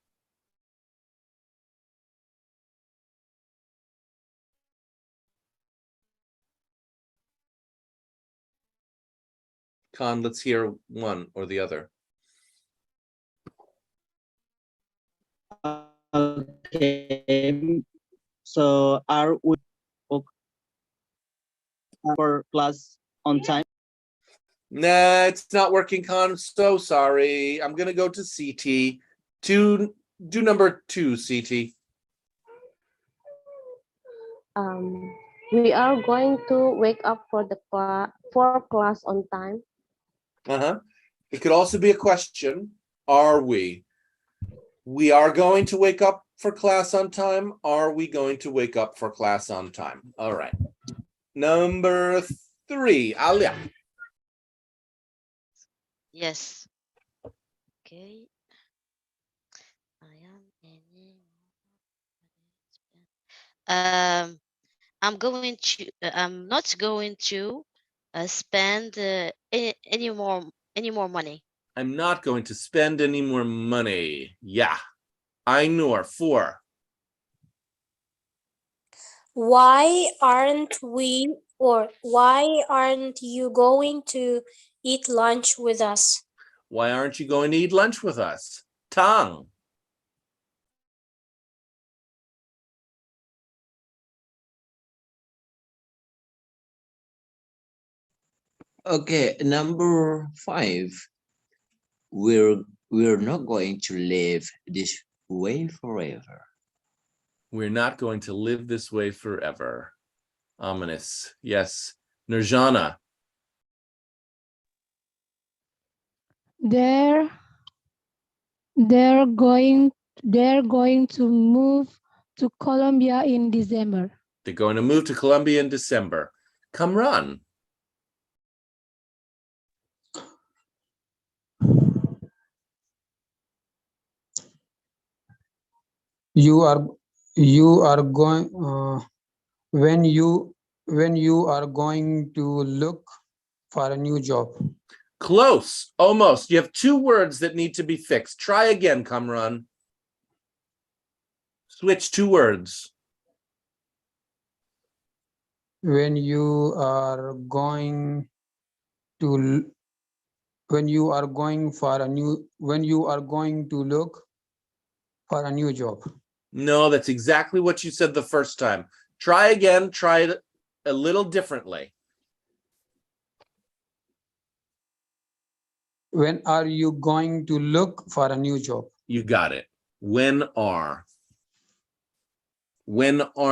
Khan, let's hear one or the other. Okay. So are we for class on time? Nah, it's not working, Khan. So sorry. I'm going to go to CT. Do number 2, CT. We are going to wake up for the class on time. It could also be a question. Are we? We are going to wake up for class on time. Are we going to wake up for class on time? All right. Number 3, Alia. Yes. Okay. I'm not going to spend any more money. I'm not going to spend any more money. Yeah. Ainur, 4. Why aren't you going to eat lunch with us? Why aren't you going to eat lunch with us? Tang. Okay, number 5. We're not going to live this way forever. We're not going to live this way forever. Ominous. Yes. Nirjana. They're going to move to Colombia in December. They're going to move to Colombia in December. Kamran. You are going when you are going to look for a new job. Close. Almost. You have 2 words that need to be fixed. Try again, Kamran. Switch 2 words. When you are going to look for a new job. No, that's exactly what you said the first time. Try again. Try it a little differently. When are you going to look for a new job? You got it. When are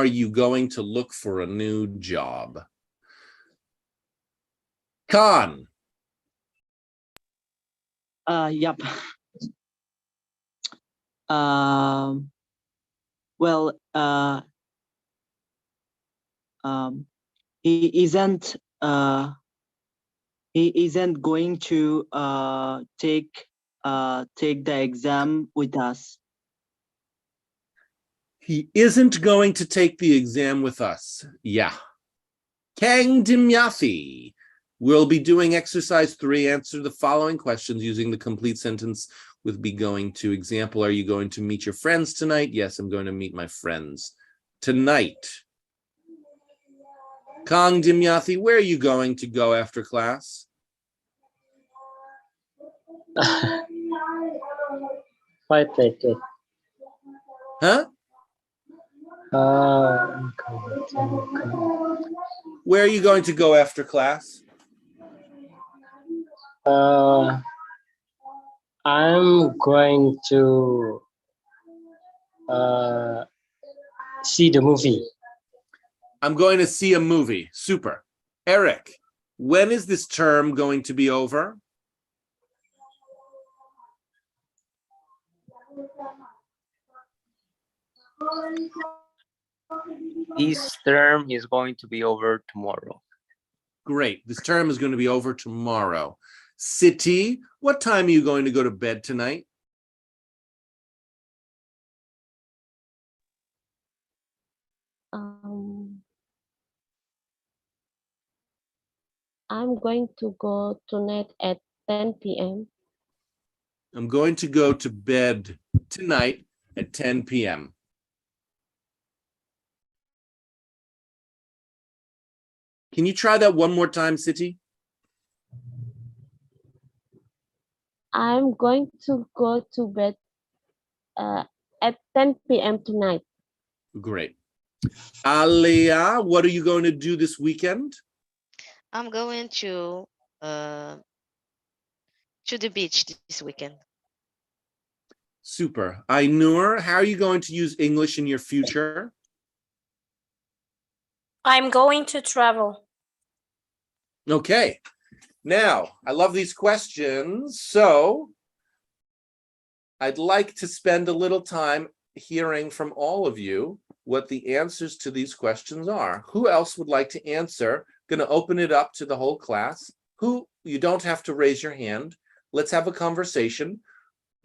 you going to look for a new job? Khan. Yep. Well, he isn't going to take the exam with us. He isn't going to take the exam with us. Yeah. Kang Dimyathi. We'll be doing exercise 3. Answer the following questions using the complete sentence with be going to. Example, are you going to meet your friends tonight? Yes, I'm going to meet my friends tonight. Kang Dimyathi, where are you going to go after class? Quite like it. Huh? Where are you going to go after class? I'm going to see the movie. I'm going to see a movie. Super. Eric, when is this term going to be over? This term is going to be over tomorrow. Great. This term is going to be over tomorrow. Siti, what time are you going to go to bed tonight? I'm going to go tonight at 10 p.m. I'm going to go to bed tonight at 10 p.m. Can you try that one more time, Siti? I'm going to go to bed at 10 p.m. tonight. Great. Alia, what are you going to do this weekend? I'm going to the beach this weekend. Super. Ainur, how are you going to use English in your future? I'm going to travel. Okay. Now, I love these questions, so I'd like to spend a little time hearing from all of you what the answers to these questions are. Who else would like to answer? Going to open it up to the whole class. You don't have to raise your hand. Let's have a conversation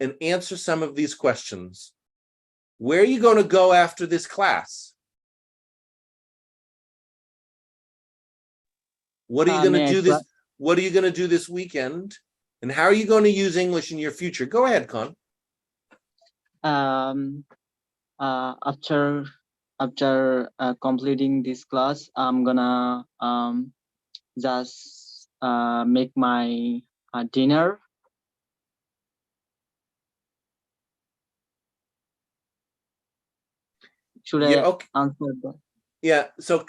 and answer some of these questions. Where are you going to go after this class? What are you going to do this? What are you going to do this weekend? And how are you going to use English in your future? Go ahead, Con. After completing this class, I'm gonna just make my dinner. Should I answer that? Yeah, so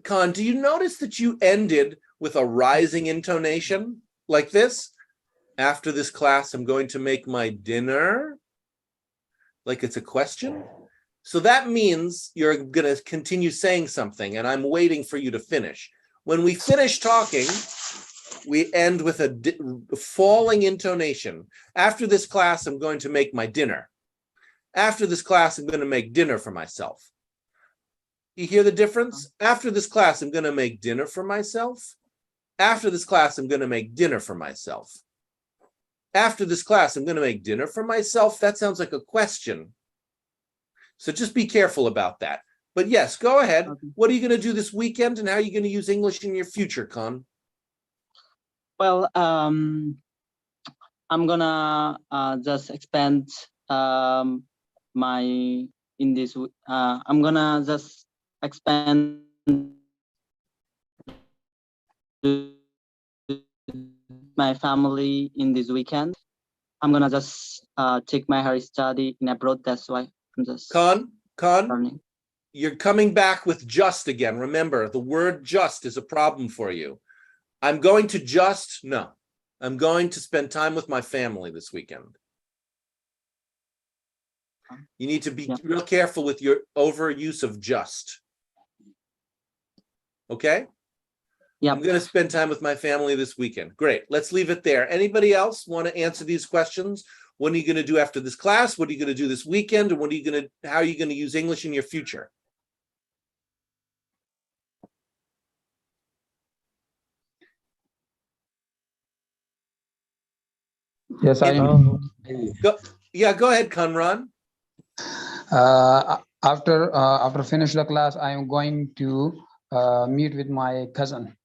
Con, do you notice that you ended with a rising intonation like this? After this class, I'm going to make my dinner. Like it's a question. So that means you're going to continue saying something, and I'm waiting for you to finish. When we finish talking, we end with a falling intonation. After this class, I'm going to make my dinner. After this class, I'm going to make dinner for myself. You hear the difference? After this class, I'm going to make dinner for myself. After this class, I'm going to make dinner for myself. After this class, I'm going to make dinner for myself. That sounds like a question. So just be careful about that. But yes, go ahead. Okay. What are you going to do this weekend, and how are you going to use English in your future, Con? Well, I'm gonna just expand my in this. I'm gonna just expand my family in this weekend. I'm gonna just take my higher study in abroad. That's why I'm just Con, learning. You're coming back with just again. Remember, the word just is a problem for you. I'm going to no. I'm going to spend time with my family this weekend. You need to be real careful with your overuse of just. Okay? Yeah. I'm going to spend time with my family this weekend. Great. Let's leave it there. Anybody else want to answer these questions? What are you going to do after this class? What are you going to do this weekend? And how are you going to use English in your future? Yes, I am. Go ahead, Conran. After finish the class, I am going to meet with my cousin,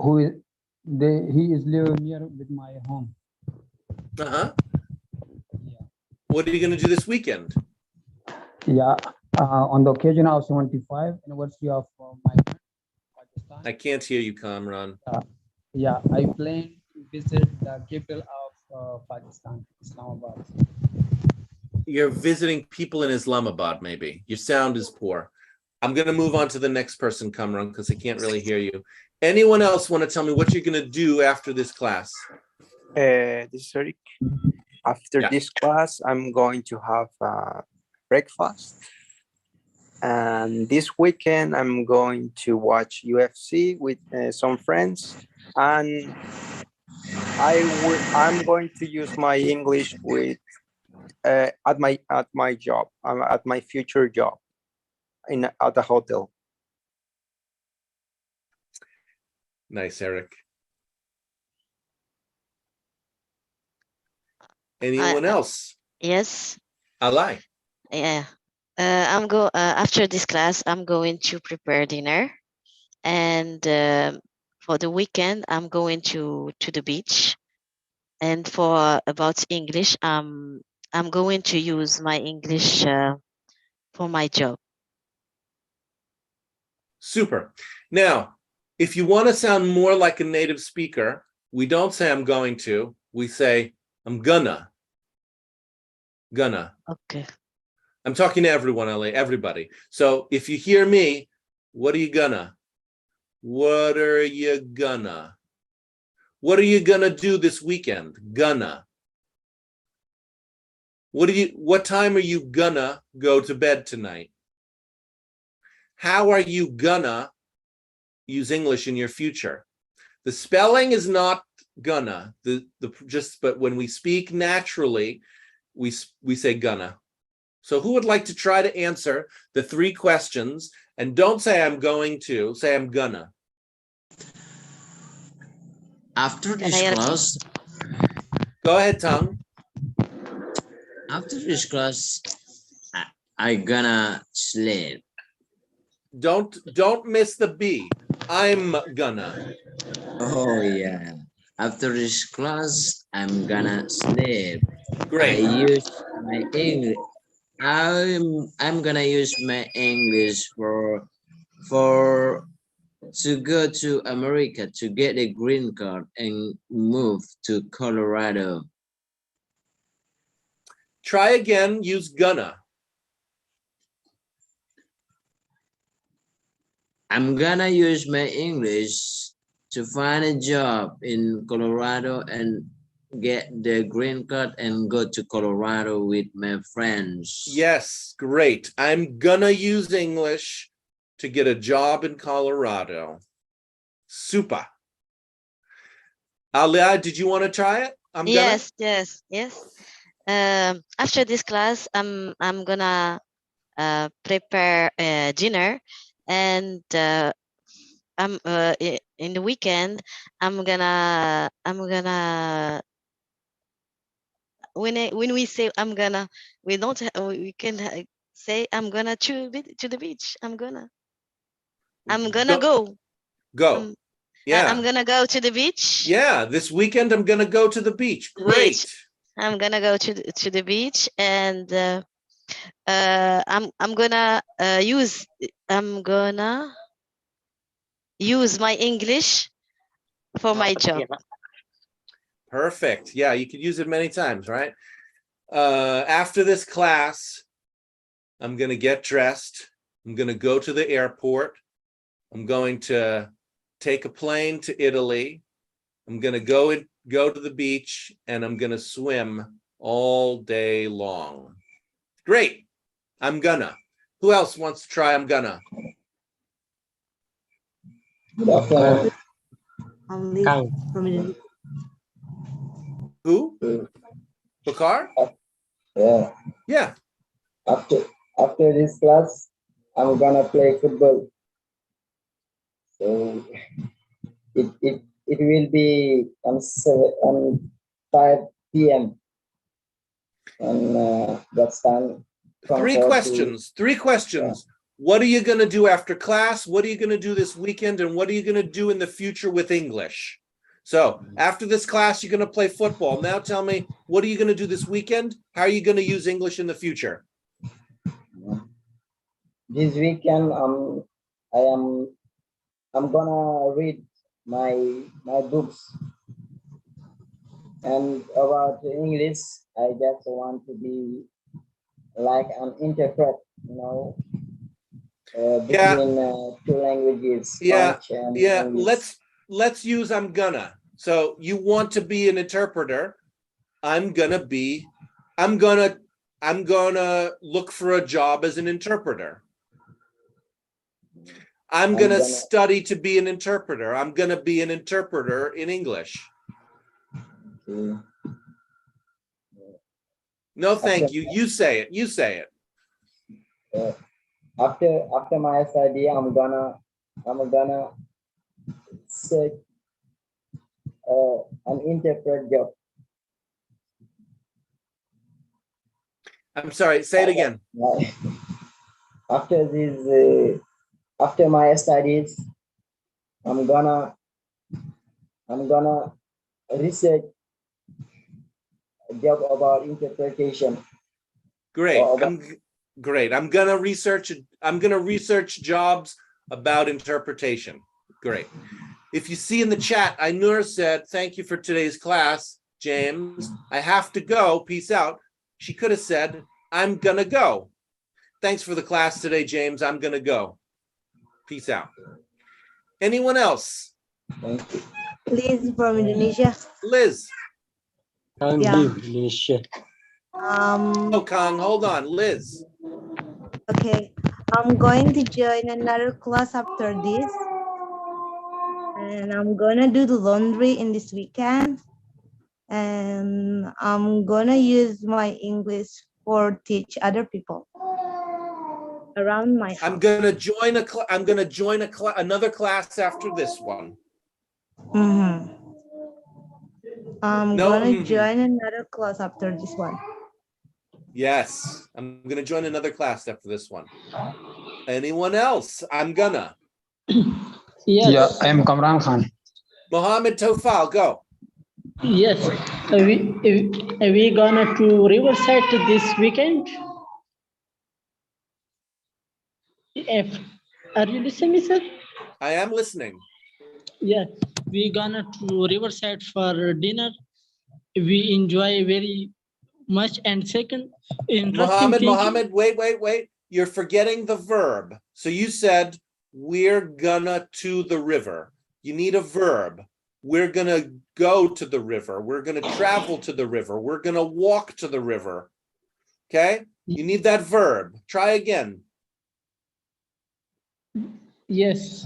he is living near with my home. Yeah. What are you going to do this weekend? Yeah, on the occasion of 75 anniversary of my country, Pakistan. I can't hear you, Kamran. Yeah, I plan to visit the capital of Pakistan, Islamabad. You're visiting people in Islamabad, maybe. Your sound is poor. I'm going to move on to the next person, Kamran, because I can't really hear you. Anyone else want to tell me what you're going to do after this class? This is Eric. After this class, I'm going to have breakfast. And this weekend, I'm going to watch UFC with some friends. And I'm going to use my English with at my job, at my future job. at the hotel. Nice, Eric. Anyone else? Yes. Alai. Yeah. After this class, I'm going to prepare dinner, and for the weekend, I'm going to the beach. And for about English, I'm going to use my English for my job. Super. Now, if you want to sound more like a native speaker, we don't say I'm going to, we say I'm gonna. Gonna. Okay. I'm talking to everyone, LA, everybody. So if you hear me, what are you gonna? What are you gonna? What are you gonna do this weekend? Gonna. What time are you gonna go to bed tonight? How are you gonna use English in your future? The spelling is not gonna, but when we speak naturally, we say gonna. So who would like to try to answer the 3 questions? And don't say I'm going to, say I'm gonna. After this class, go ahead, Tang. After this class, I gonna sleep. Don't miss the B. I'm gonna. Oh yeah. After this class, I'm gonna sleep. Great. I use my English. I'm gonna use my English for to go to America to get a green card and move to Colorado. Try again, use gonna. I'm gonna use my English to find a job in Colorado and get the green card and go to Colorado with my friends. Yes, great. I'm gonna use English to get a job in Colorado. Super. Alia, did you want to try it? Yes. After this class, I'm gonna prepare dinner, and in the weekend, I'm gonna when we say I'm gonna, we don't we can say I'm gonna to the beach. I'm gonna go. Go. Yeah. I'm gonna go to the beach. Yeah, this weekend I'm gonna go to the beach. Great. I'm gonna go to the beach, and I'm gonna use my English for my job. Perfect. Yeah, you could use it many times, right? After this class, I'm gonna get dressed. I'm gonna go to the airport. I'm going to take a plane to Italy. I'm gonna go to the beach, and I'm gonna swim all day long. Great. I'm gonna. Who else wants to try I'm gonna? Who? Bakar? Yeah. Yeah. After this class, I'm gonna play football. So it will be on 5 p.m. and that's time. Three questions. Yeah. What are you going to do after class? What are you going to do this weekend? And what are you going to do in the future with English? So after this class, you're going to play football. Now tell me, what are you going to do this weekend? How are you going to use English in the future? This weekend, I'm gonna read my books. And about English, I just want to be like an interpret, between 2 languages. French and English. Let's use I'm gonna. So you want to be an interpreter. I'm gonna look for a job as an interpreter. I'm gonna study to be an interpreter. I'm gonna be an interpreter in English. No, thank you. You say it. after my study, I'm gonna search an interpret job. I'm sorry, say it again. After this, after my studies, I'm gonna research a job about interpretation. Great. Great. I'm gonna research jobs about interpretation. Great. If you see in the chat, Ainur said, thank you for today's class, James. I have to go. Peace out. She could have said, I'm gonna go. Thanks for the class today, James. I'm gonna go. Peace out. Anyone else? Liz from Indonesia. Liz. Kang Yeah. live Indonesia. Oh, Kang, hold on. Liz. Okay. I'm going to join another class after this. And I'm gonna do the laundry in this weekend. And I'm gonna use my English for teach other people around my house. I'm gonna join another class after this one. Mm-hmm. I'm No, gonna join another class after this one. Yes, I'm gonna join another class after this one. Anyone else? I'm gonna. Yes. Yeah, I am Kamran Khan. Mohammed Tofal, go. Yes, we gonna to Riverside this weekend. If are you listening, sir? I am listening. Yeah, we gonna to Riverside for dinner. We enjoy very much. And second, interesting thing. Mohammed, wait. You're forgetting the verb. So you said we're gonna to the river. You need a verb. We're gonna go to the river. We're gonna travel to the river. We're gonna walk to the river. Okay? You need that verb. Try again. Yes.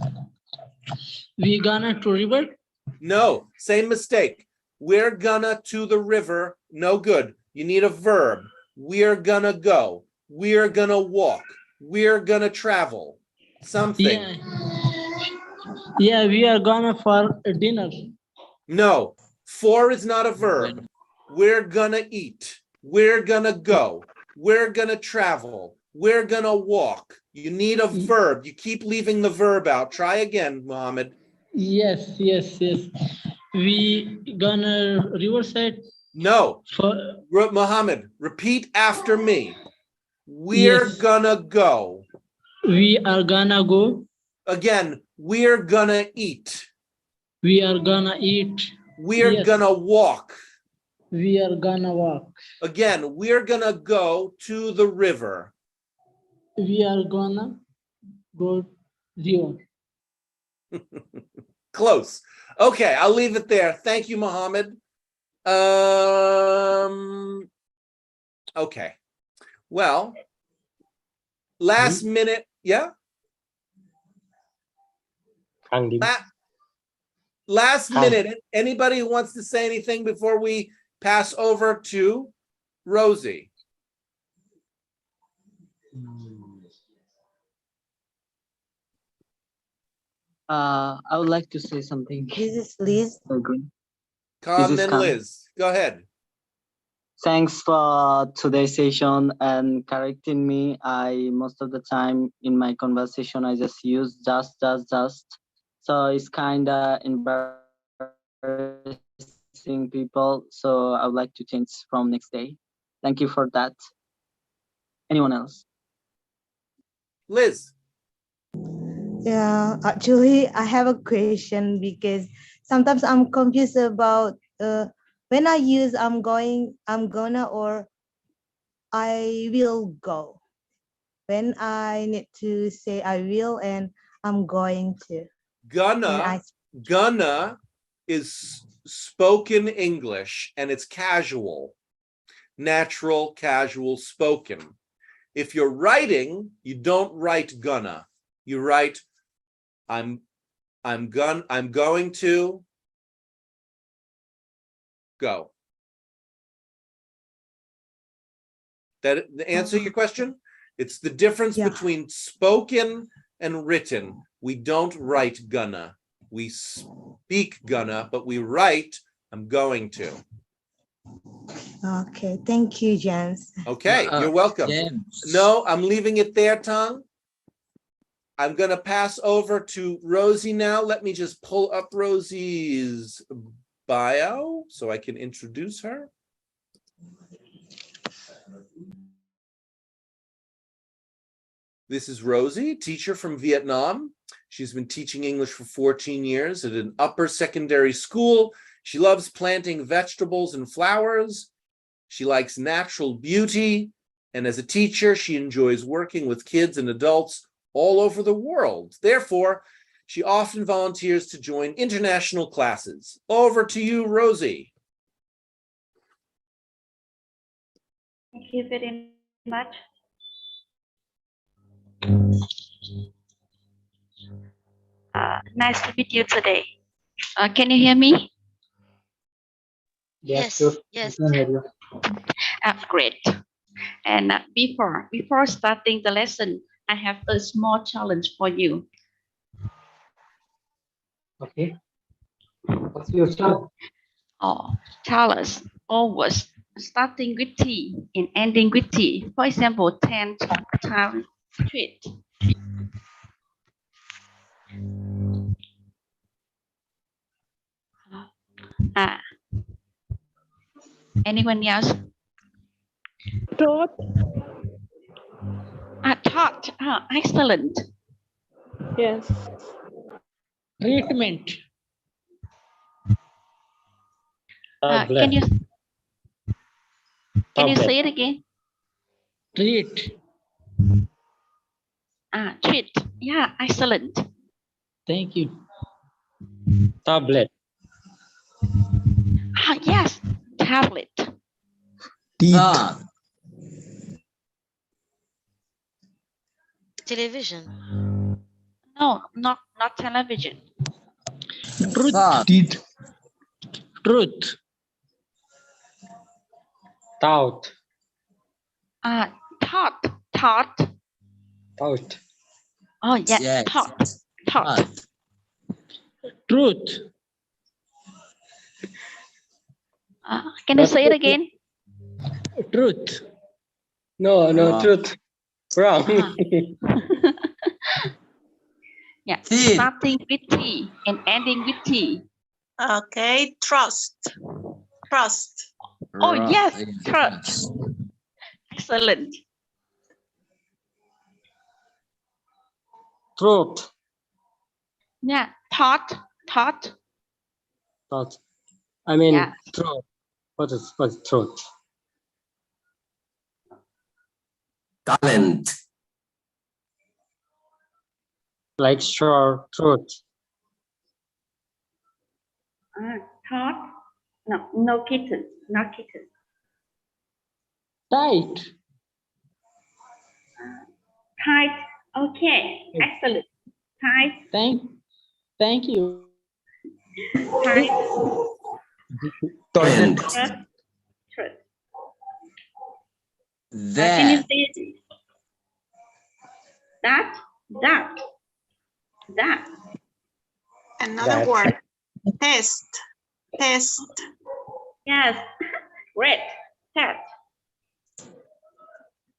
We gonna to river? No, same mistake. We're gonna to the river. No good. You need a verb. We're gonna go. We're gonna walk. We're gonna travel. Something. Yeah, we are gonna for dinner. No, for is not a verb. We're gonna eat. We're gonna go. We're gonna travel. We're gonna walk. You need a verb. You keep leaving the verb out. Try again, Mohammed. Yes. We gonna Riverside. No. Mohammed, repeat after me. We're gonna go. We are gonna go. Again, we're gonna eat. We are gonna eat. We're gonna walk. We are gonna walk. Again, we're gonna go to the river. We are gonna go river. Close. Okay, I'll leave it there. Thank you, Mohammed. Okay. Well, last minute, yeah? Last minute, anybody who wants to say anything before we pass over to Rosie? I would like to say something. This is Liz. Come then, Liz. Go ahead. Thanks for today's session and correcting me. I most of the time in my conversation I just use just. So it's kinda embarrassing people. So I would like to change from next day. Thank you for that. Anyone else? Liz. Yeah, actually, I have a question because sometimes I'm confused about when I use I'm gonna, or I will go. When I need to say I will and I'm going to. Gonna is spoken English and it's casual, natural, casual, spoken. If you're writing, you don't write gonna. You write I'm going to go. That answer your question? It's the difference between spoken and written. We don't write gonna. We speak gonna, but we write I'm going to. Okay, thank you, James. Okay, you're welcome. No, I'm leaving it there, Tong. I'm going to pass over to Rosie now. Let me just pull up Rosie's bio so I can introduce her. This is Rosie, teacher from Vietnam. She's been teaching English for 14 years at an upper secondary school. She loves planting vegetables and flowers. She likes natural beauty. And as a teacher, she enjoys working with kids and adults all over the world. Therefore, she often volunteers to join international classes. Over to you, Rosie. Thank you very much. Nice to meet you today. Can you hear me? Yes, yes. Great. And before starting the lesson, I have a small challenge for you. Okay. What's your challenge? Oh, challenge always starting with T and ending with T. For example, 10 times street. Anyone else? Taught. Taught. Excellent. Yes. Treatment. Can you say it again? Treat. Treat. Yeah, excellent. Thank you. Tablet. Yes, tablet. Television. No, not television. Truth. Truth. Thought. Thought. Thought. Oh, yes, thought. Truth. Can you say it again? Truth. No, truth. Wrong. Yeah, starting with T and ending with T. Okay, trust. Oh, yes, trust. Excellent. Truth. Yeah, thought. Thought. I mean, Yeah. truth. What's truth? Talent. Like sure, truth. Thought. No kitten. Not kitten. Tight. Tight. Okay, excellent. Tight. Thank you. Tight. Toilet. Trust. That. Can you say it? That. Another word. Test. Yes. Great. Test.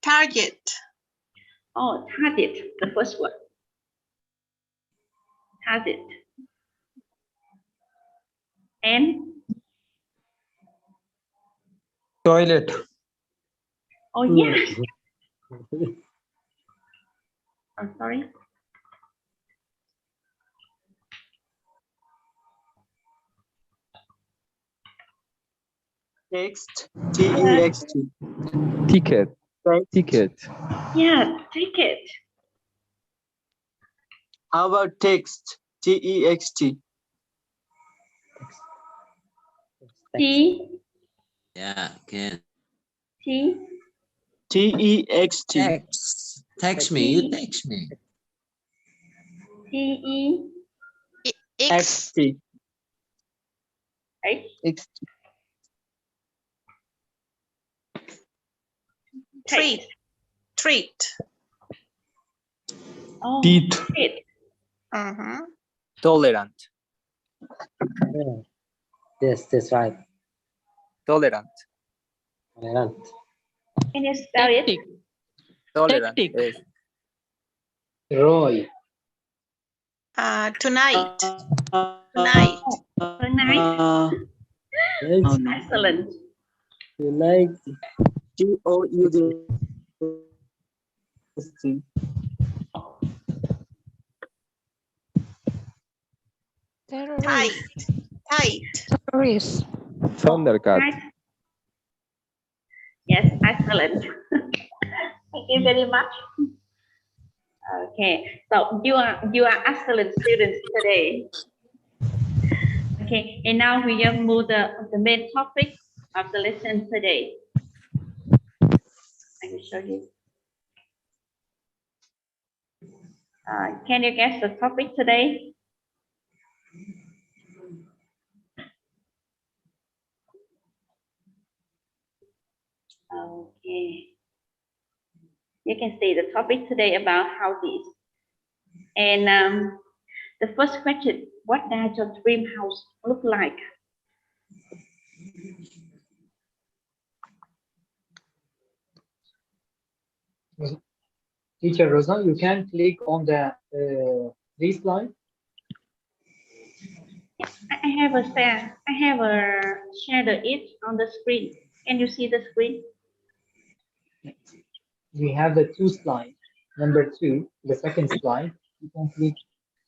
Target. Oh, target. The first word. Target. And Toilet. oh yes. I'm sorry. Text. T-E-X-T. Ticket. Ticket. Yeah, ticket. How about text? T-E-X-T. T. Yeah, can. T. T-E-X-T. Text me. You text me. T. E. X-T. H. Treat. Treat. Oh, Teeth. treat. Tolerant. Yes, that's right. Tolerant. Tolerant. Can you spell it? Tolerant. Yes. Roy. Tonight. Tonight. Tonight. Excellent. Tonight. TOUD. Tight. Tight. Terrorist. Thundercat. Right. Yes, excellent. Thank you very much. Okay, so you are excellent students today. Okay, and now we just move the main topic of the lesson today. I will show you. Can you guess the topic today? Okay. You can see the topic today about houses. And the first question, what does your dream house look like? Teacher Rosa, you can click on the this slide. I have a share. I have a shared it on the screen. Can you see the screen? We have the two slides. Number 2, the second slide. You can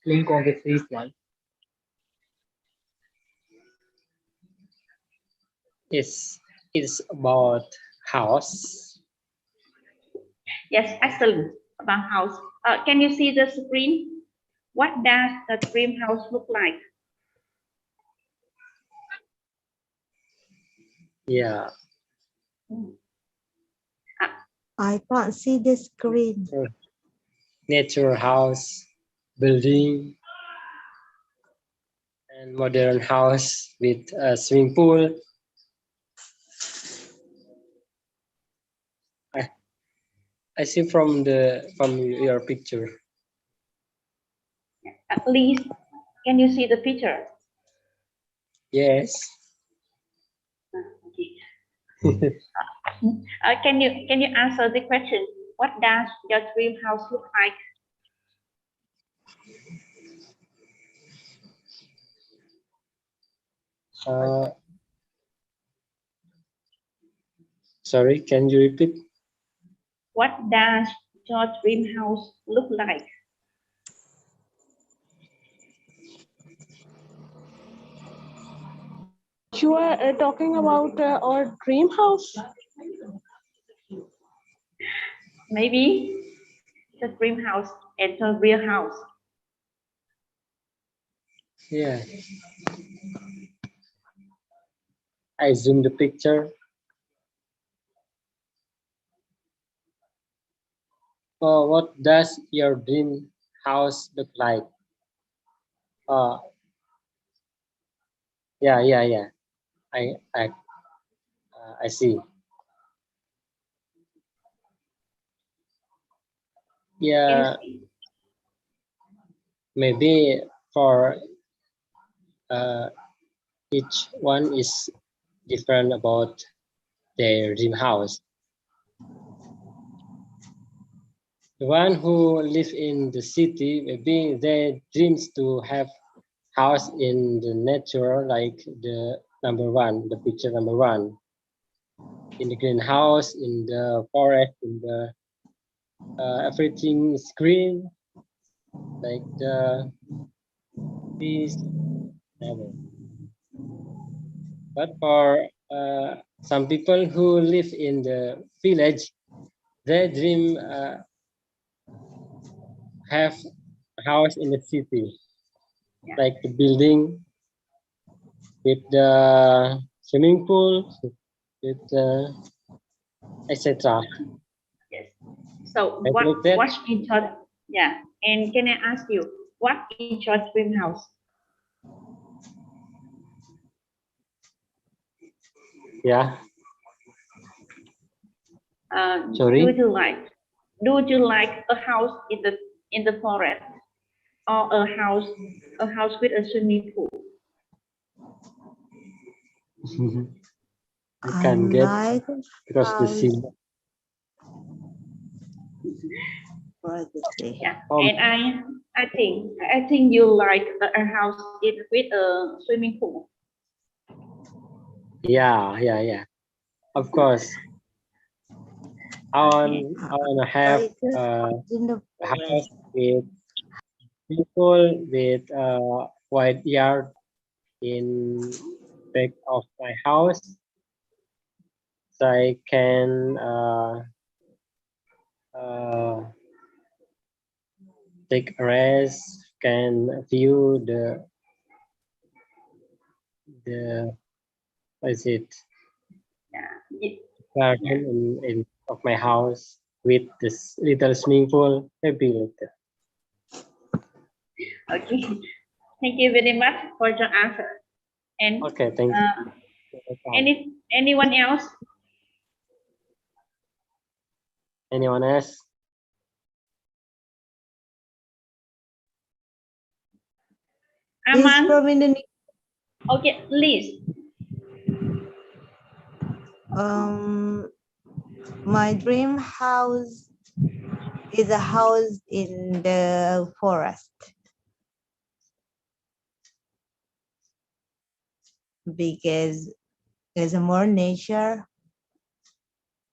click on the 3 slide. It's about house. Yes, excellent. About house. Can you see the screen? What does the dream house look like? Yeah. I can't see the screen. Natural house, building, and modern house with a swimming pool. I see from your picture. At least, can you see the picture? Yes. Okay. Can you answer the question? What does your dream house look like? Sorry, can you repeat? What does your dream house look like? You are talking about our dream house? Maybe the dream house and the real house. Yeah. I zoom the picture. Oh, what does your dream house look like? Yeah. I see. Yeah, maybe for each one is different about their dream house. The one who live in the city, maybe their dreams to have house in the nature, like the picture number 1. In the greenhouse, in the forest, in the everything is green, like the trees. But for some people who live in the village, they dream have a house in the city, like the building with the swimming pool, with etc. Yes. So Like that. what is your, yeah, and can I ask you, what is your dream house? Yeah. Sorry? Do you like? Do you like a house in the forest or a house with a swimming pool? I I can get like because the house sea. privacy. Yeah, and I think you like a house with a swimming pool. Yeah. Of course. I want to have Like in the a house with people with wide yard in back of my house, so I can take a rest, can view the what is it garden in of my house with this little swimming pool, maybe like that. Okay, thank you very much for your answer. And Okay, thank you. anyone else? Anyone else? He's Aman? from Indonesia. Okay, Liz. My dream house is a house in the forest because there's more nature,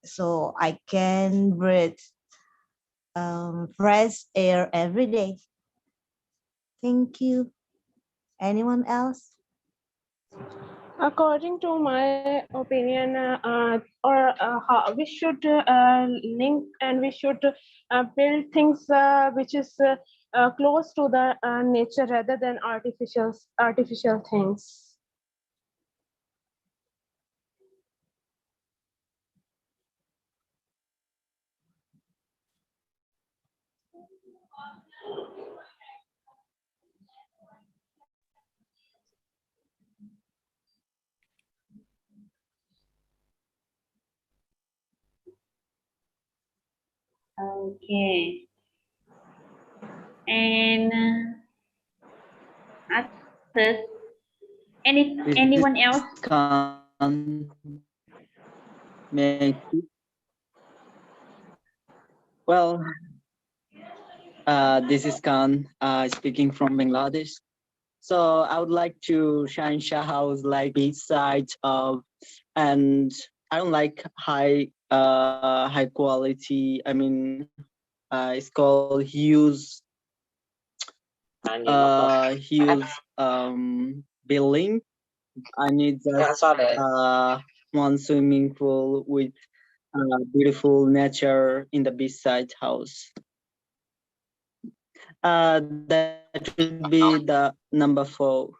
so I can breathe fresh air every day. Thank you. Anyone else? According to my opinion, how we should link and we should build things which is close to the nature rather than artificial things. Okay. And others? Anyone else? Well, this is Khan speaking from Bangladesh. So I would like to shine house like beachside and I don't like high quality. I mean, it's called huge building. I need just one swimming pool with beautiful nature in the beachside house. That would be the number 4.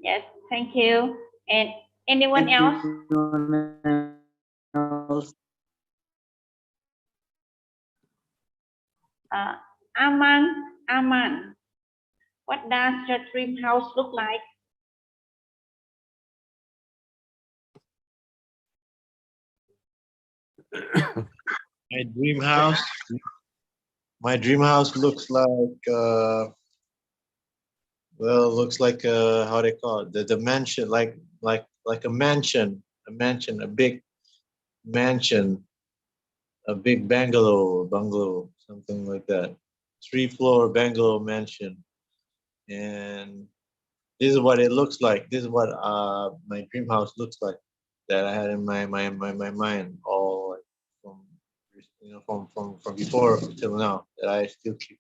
Yes, thank you. And anyone else? Aman, what does your dream house look like? My dream house. My dream house looks like looks like how they call it, the mansion, like a mansion, a big mansion, a big bungalow, something like that. 3-floor bungalow mansion, and this is what it looks like. This is what my dream house looks like that I had in my mind all like from before till now that I still keep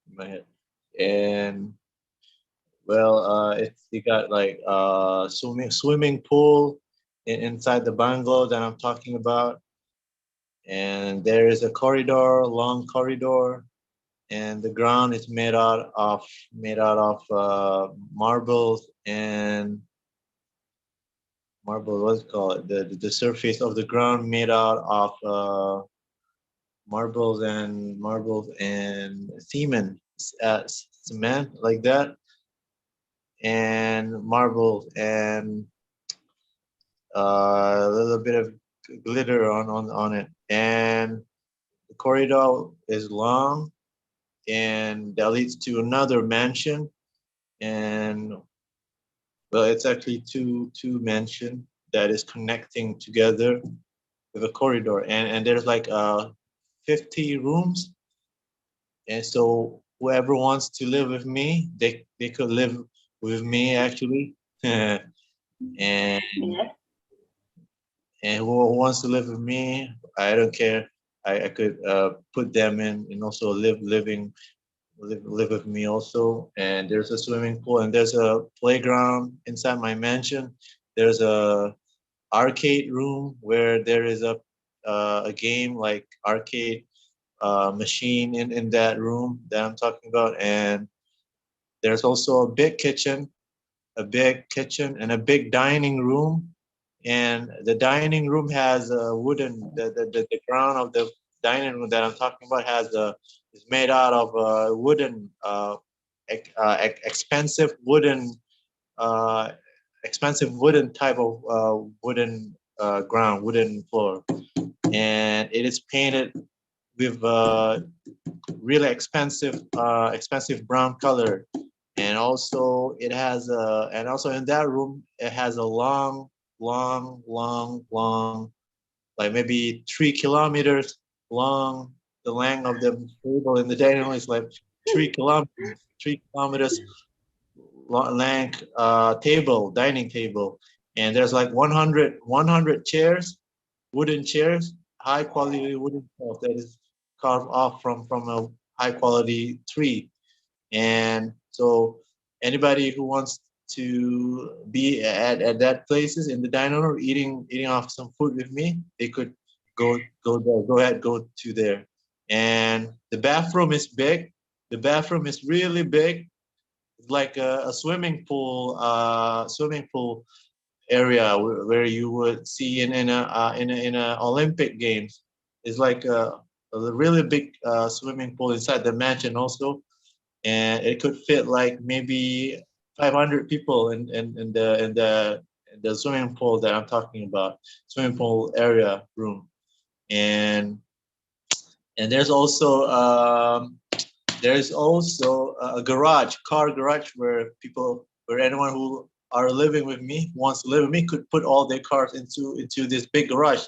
in my head. And well, you got like swimming pool inside the bungalow that I'm talking about, and there is a long corridor, and the ground is made out of marbles and what's it called, the surface of the ground made out of marbles and cement like that, and marbles and a little bit of glitter on it, and the corridor is long, and that leads to another mansion, and well, it's actually two mansion that is connecting together with a corridor, and there's like 50 rooms, and so whoever wants to live with me, they could live with me actually, and and who wants to live with me, I don't care. I could put them in and also live with me also. And there's a swimming pool and there's a playground inside my mansion. There's a arcade room where there is a game like arcade machine in that room that I'm talking about. And there's also a big kitchen and a big dining room. And the dining room has a wooden, the ground of the dining room that I'm talking about is made out of wooden, expensive wooden type of wooden ground, wooden floor. And it is painted with really expensive brown color. And also it has and also in that room it has a long, like maybe 3 kilometers long. The length of the table in the dining room is like 3 kilometers length dining table, and there's like 100 chairs, wooden chairs, high quality wooden chairs that is carved off from a high quality tree. And so anybody who wants to be at that places in the dining room eating off some food with me, they could go there, go to there. And the bathroom is big. The bathroom is really big. It's like a swimming pool area where you would see in a Olympic games. It's like a really big swimming pool inside the mansion also, and it could fit like maybe 500 people in the swimming pool that I'm talking about, swimming pool area room. And there's also a car garage where anyone who are living with me, wants to live with me, could put all their cars into this big garage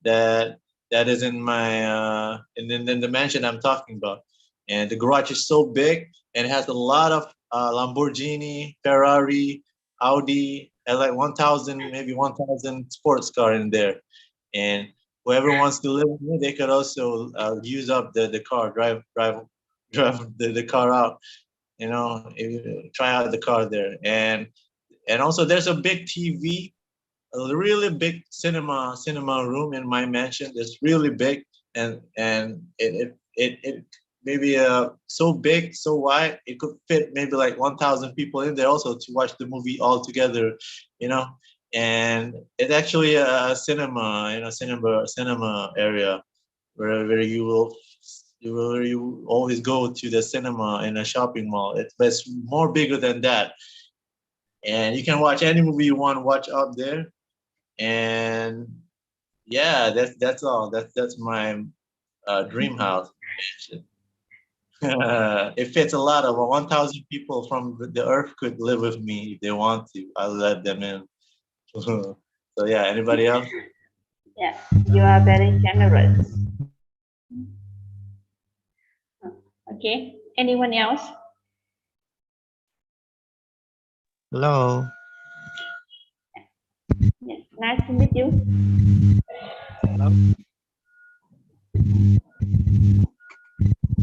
that is in my in the mansion I'm talking about. And the garage is so big and it has a lot of Lamborghini, Ferrari, Audi, and like 1,000 sports car in there. And whoever wants to live with me, they could also use up the car, drive the car out, try out the car there. And also there's a big TV, a really big cinema room in my mansion. It's really big, and it maybe so big, so wide, it could fit maybe like 1,000 people in there also to watch the movie all together, and it's actually a cinema area where you always go to the cinema in a shopping mall. It's more bigger than that, and you can watch any movie you want to watch up there. And yeah, that's all. That's my dream house. It fits a lot of 1,000 people from the earth could live with me if they want to. I'll let them in. So yeah, anybody else? Yeah, you are very generous. Okay, anyone else? Hello. Yes, nice to meet you. Hello.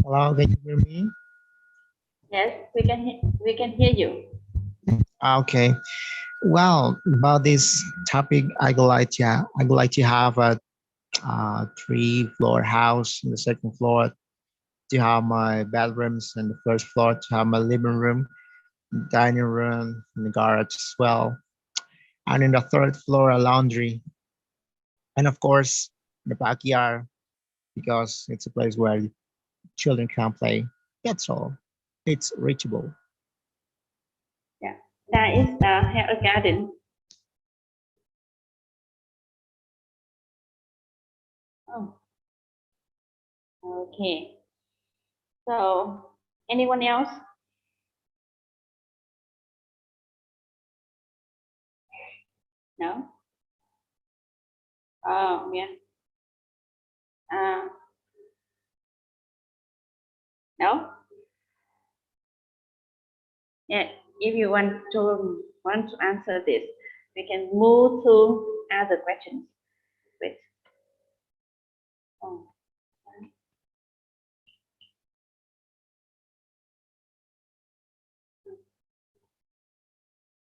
Hello, can you hear me? Yes, we can hear you. Okay. Well, about this topic, I would like to have a 3-floor house. In the second floor, to have my bedrooms, and the first floor to have my living room, dining room, and the garage as well. And in the third floor, a laundry, and of course the backyard, because it's a place where children can play. That's all. It's reachable. Yeah, there is a garden. Oh, okay. So, anyone else? No? Oh, yeah. No? Yeah, if you want to answer this, we can move to other questions. Wait. Oh.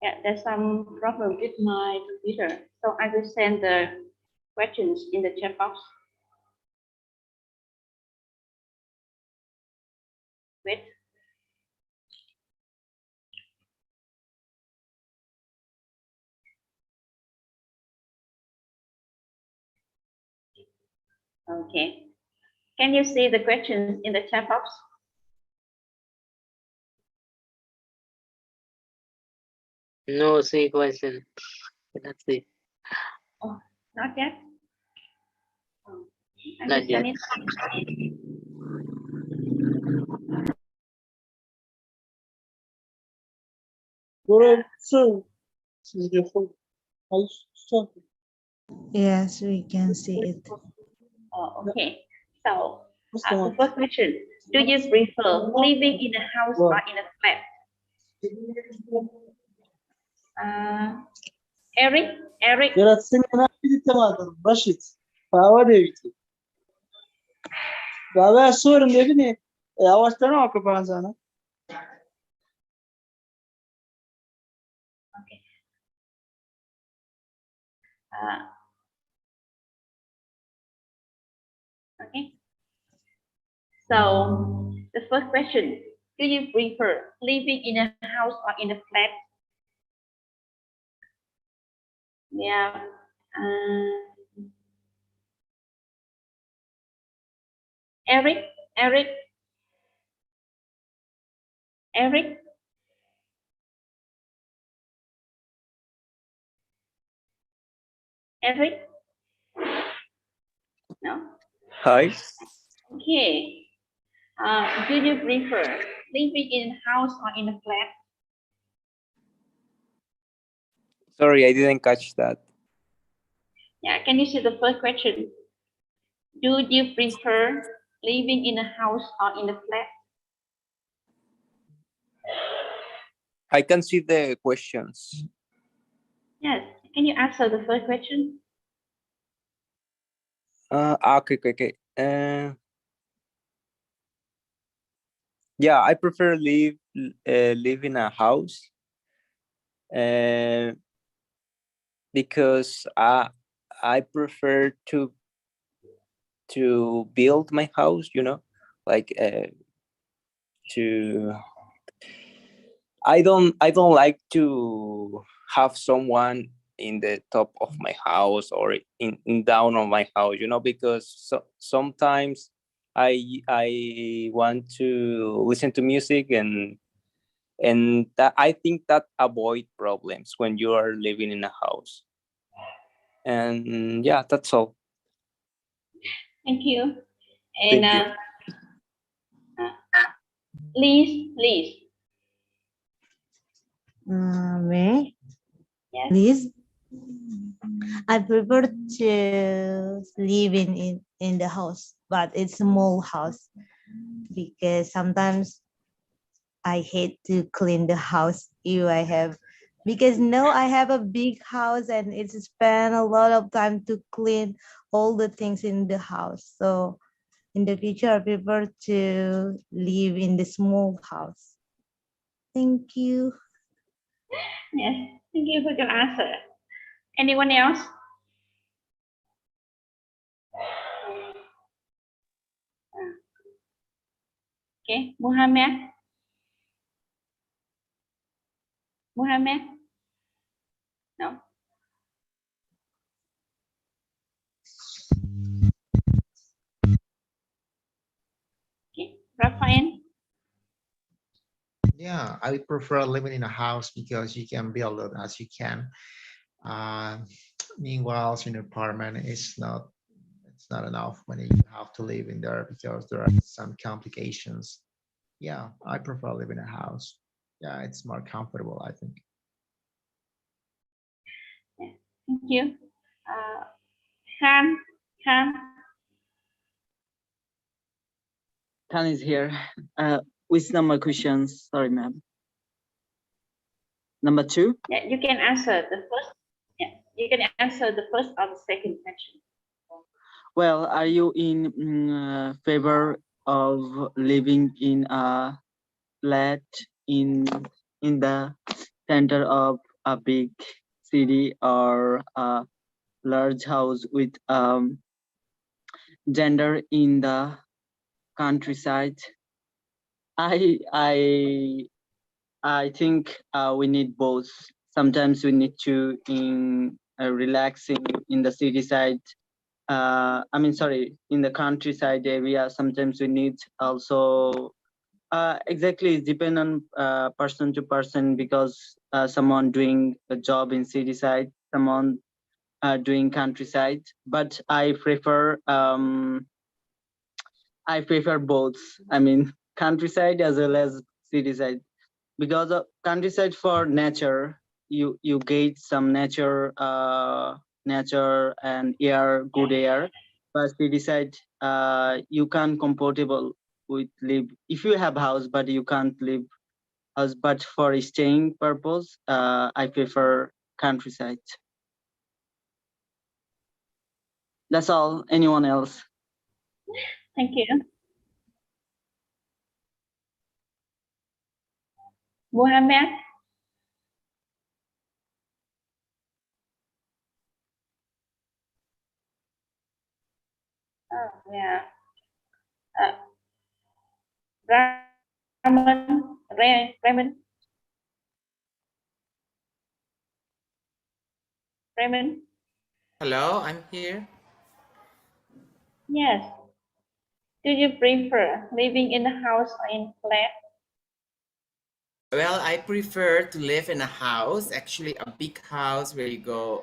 Yeah, there's some problem with my computer, so I will send the questions in the chat box. Wait. Okay. Can you see the questions in the chat box? No, see question. Let's see. Oh, not yet. Oh, I Not will yet. send it. Yes, we can see it. Oh, okay. So, the first question, do you prefer living in a house or in a flat? Eric? باشیت فعال بابا سور میبینی آواستان آکو پانزانا Okay. Okay. So, the first question, do you prefer living in a house or in a flat? Yeah. Eric? Eric? No? Hi. Okay. Do you prefer living in a house or in a flat? Sorry, I didn't catch that. Yeah, can you see the first question? Do you prefer living in a house or in a flat? I can see the questions. Yes. Can you answer the first question? Okay. Yeah, I prefer live in a house, because I prefer to build my house. Like to. I don't like to have someone in the top of my house or in down on my house, because sometimes I want to listen to music and that I think that avoid problems when you are living in a house. And yeah, that's all. Thank you. Thank And you. Liz. Me? Yes. Please. I prefer to live in the house, but it's a small house because sometimes I hate to clean the house if I have, because now I have a big house and it's spend a lot of time to clean all the things in the house. So in the future, I prefer to live in the small house. Thank you. Yes. Thank you for your answer. Anyone else? Okay, Muhammad. No. Okay, Rafael. Yeah, I prefer living in a house because you can build it as you can. Meanwhile, in an apartment, it's it's not enough when you have to live in there because there are some complications. Yeah, I prefer living in a house. Yeah, it's more comfortable, I think. Thank you. Han. Khan is here. Which number questions? Sorry, ma'am. Number 2? Yeah, you can answer the first. Yeah, you can answer the first or the second question. Well, are you in favor of living in a flat in the center of a big city or a large house with gender in the countryside? I think we need both. Sometimes we need to relaxing in the city side. In the countryside area. Sometimes we need also exactly it depend on person to person, because someone doing a job in city side, someone doing countryside. But I prefer both. I mean, countryside as well as city side, because of countryside for nature, you get some nature and air, good air. But city side, you can't comfortable with live if you have house, but you can't live house. But for staying purpose, I prefer countryside. That's all. Anyone else? Thank you. Mohammed. Oh, yeah. Raymond. Hello, I'm here. Yes. Do you prefer living in a house or in flat? Well, I prefer to live in a house, actually a big house where you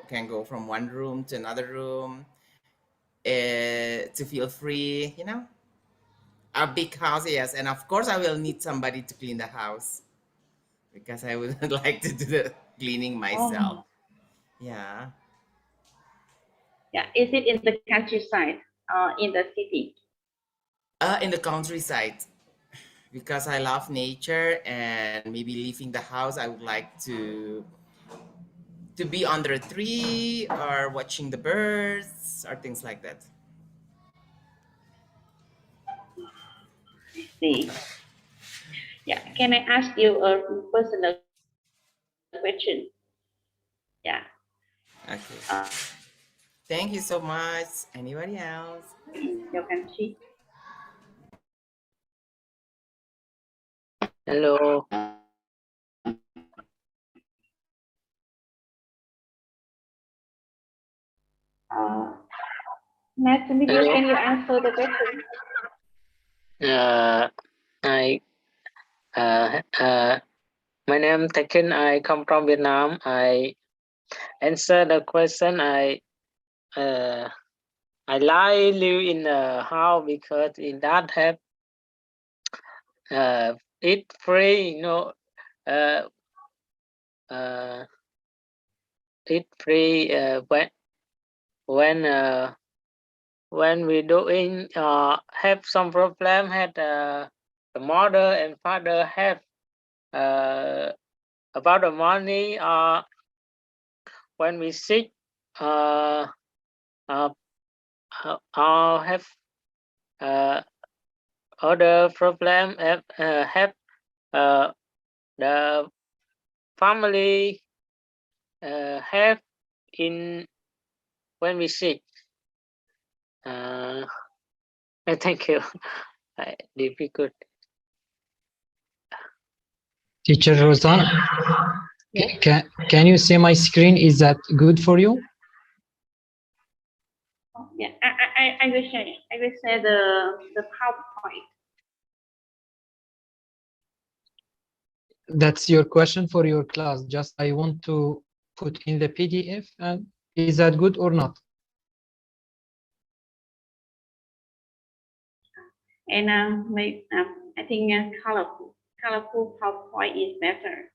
can go from one room to another room, to feel free, you know. A big house, yes, and of course I will need somebody to clean the house because I wouldn't like to do the cleaning myself. Yeah. Yeah. Is it in the countryside or in the city? In the countryside, because I love nature, and maybe leaving the house, I would like to be under a tree or watching the birds or things like that. See. Yeah. Can I ask you a personal question? Yeah. Okay. Thank you so much. Anybody else? In your country? Hello. Nice to meet you. Hello. Can you answer the question? My name Taken. I come from Vietnam. I answer the question. I like live in a house because in that have it free, you know. It free when we doing have some problem, had the mother and father have about the money, when we sick, have other problem, have the family have in when we sick. Thank you. Difficult. Teacher Rosanna, Yes. can you see my screen? Is that good for you? Yeah, I will share. I will share the PowerPoint. That's your question for your class. Just I want to put in the PDF. And is that good or not? And I think colorful PowerPoint is better.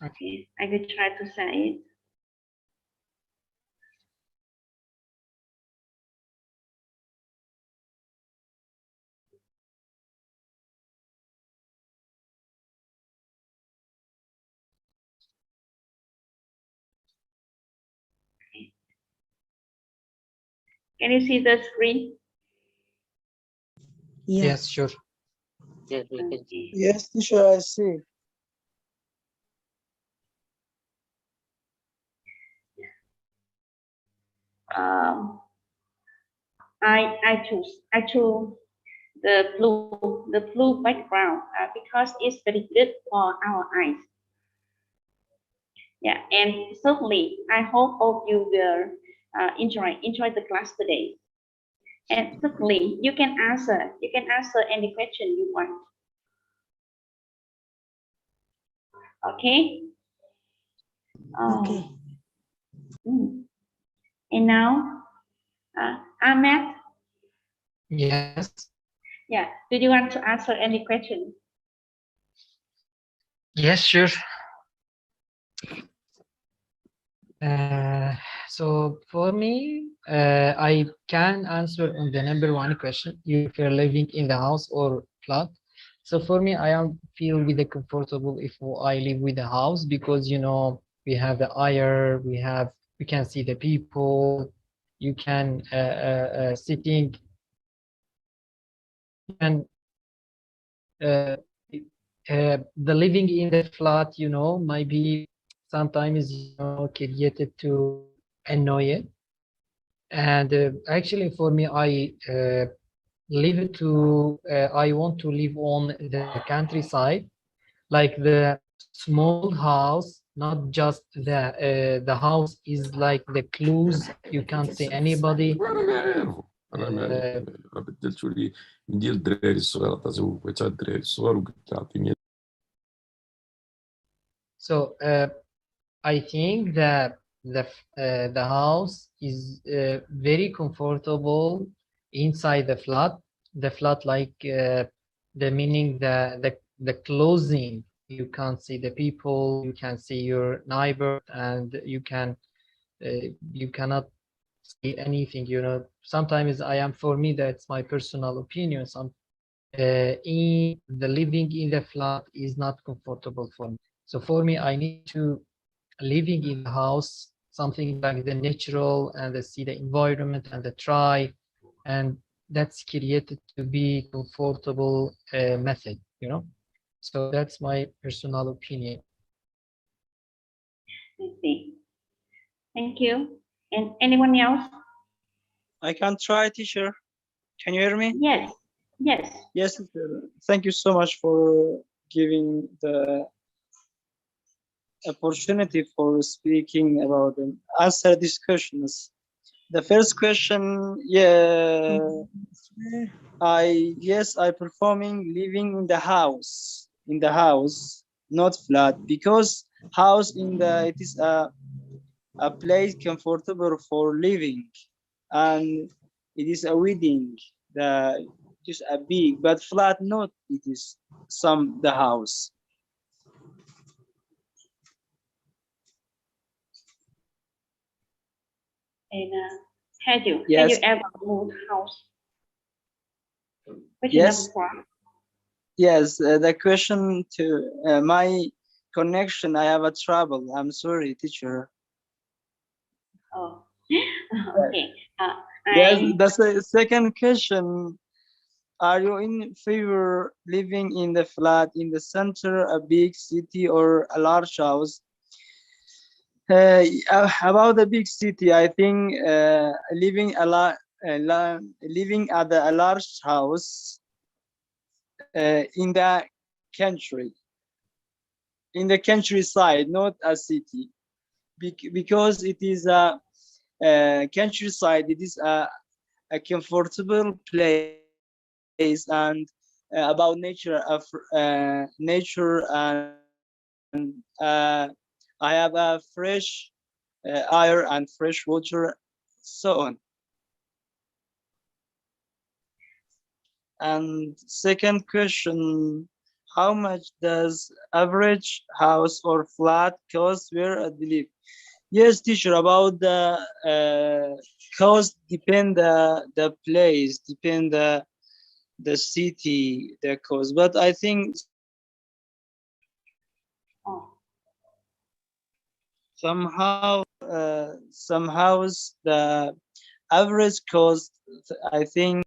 Okay, I will try to say it. Okay. Can you see the screen? Yes, sure. Yes, we can. Okay. Yes, teacher, I see. Um, I choose the blue background because it's very good for our eyes. Yeah, and certainly I hope all of you will enjoy the class today. And certainly you can answer any question you want. Okay. Okay. And now, Ahmed. Yes. Yeah. Do you want to answer any question? Yes, sure. So for me, I can answer on the number one question, if you're living in the house or flat. So for me, I am feel with the comfortable if I live with the house because we have the air, we can see the people, you can sitting and the living in the flat, maybe sometimes created to annoy it. And actually, for me, I want to live on the countryside, like the small house, not just the house is like the close, you can't see anybody. انا بدلت لي ندير الدراري الصغار تزوجت الدراري الصغار وقلت اعطيني. So I think that the house is very comfortable inside the flat. The flat, like the meaning the closing. You can't see the people. You can see your neighbor, and you cannot see anything. Sometimes for me, that's my personal opinion. In the living in the flat is not comfortable for me. So for me, I need to living in the house, something like the natural and see the environment and the try, and that's created to be comfortable method. So that's my personal opinion. I see. Thank you. And anyone else? I can try, teacher. Can you hear me? Yes. Yes. Yes, teacher. Thank you so much for giving the opportunity for speaking about and answer these questions. The first question, yeah, I performing living in the house, not flat, because house it is a place comfortable for living, and it is a wedding, it is a big, but flat not, it is the house. And have you ever moved house? Question Yes. number 4. Yes, the question to my connection, I have a trouble. I'm sorry, teacher. Oh, okay. Yes, that's the second question. Are you in favor living in the flat in the center, a big city, or a large house? About the big city, I think living living at a large house in the country, in the countryside, not a city, because it is a countryside. It is a comfortable place, and about nature, and I have a fresh air and fresh water, so on. And second question, how much does average house or flat cost where I believe? Yes, teacher, about the cost depend the place, depend the city, the cost. But I think somehow the average cost, I think.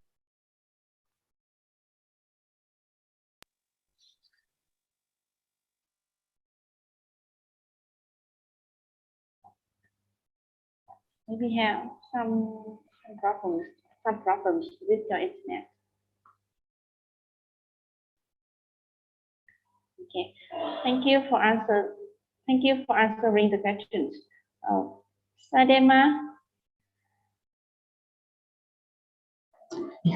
Maybe have some problems with your internet. Okay, thank you for answering the questions. Sadema.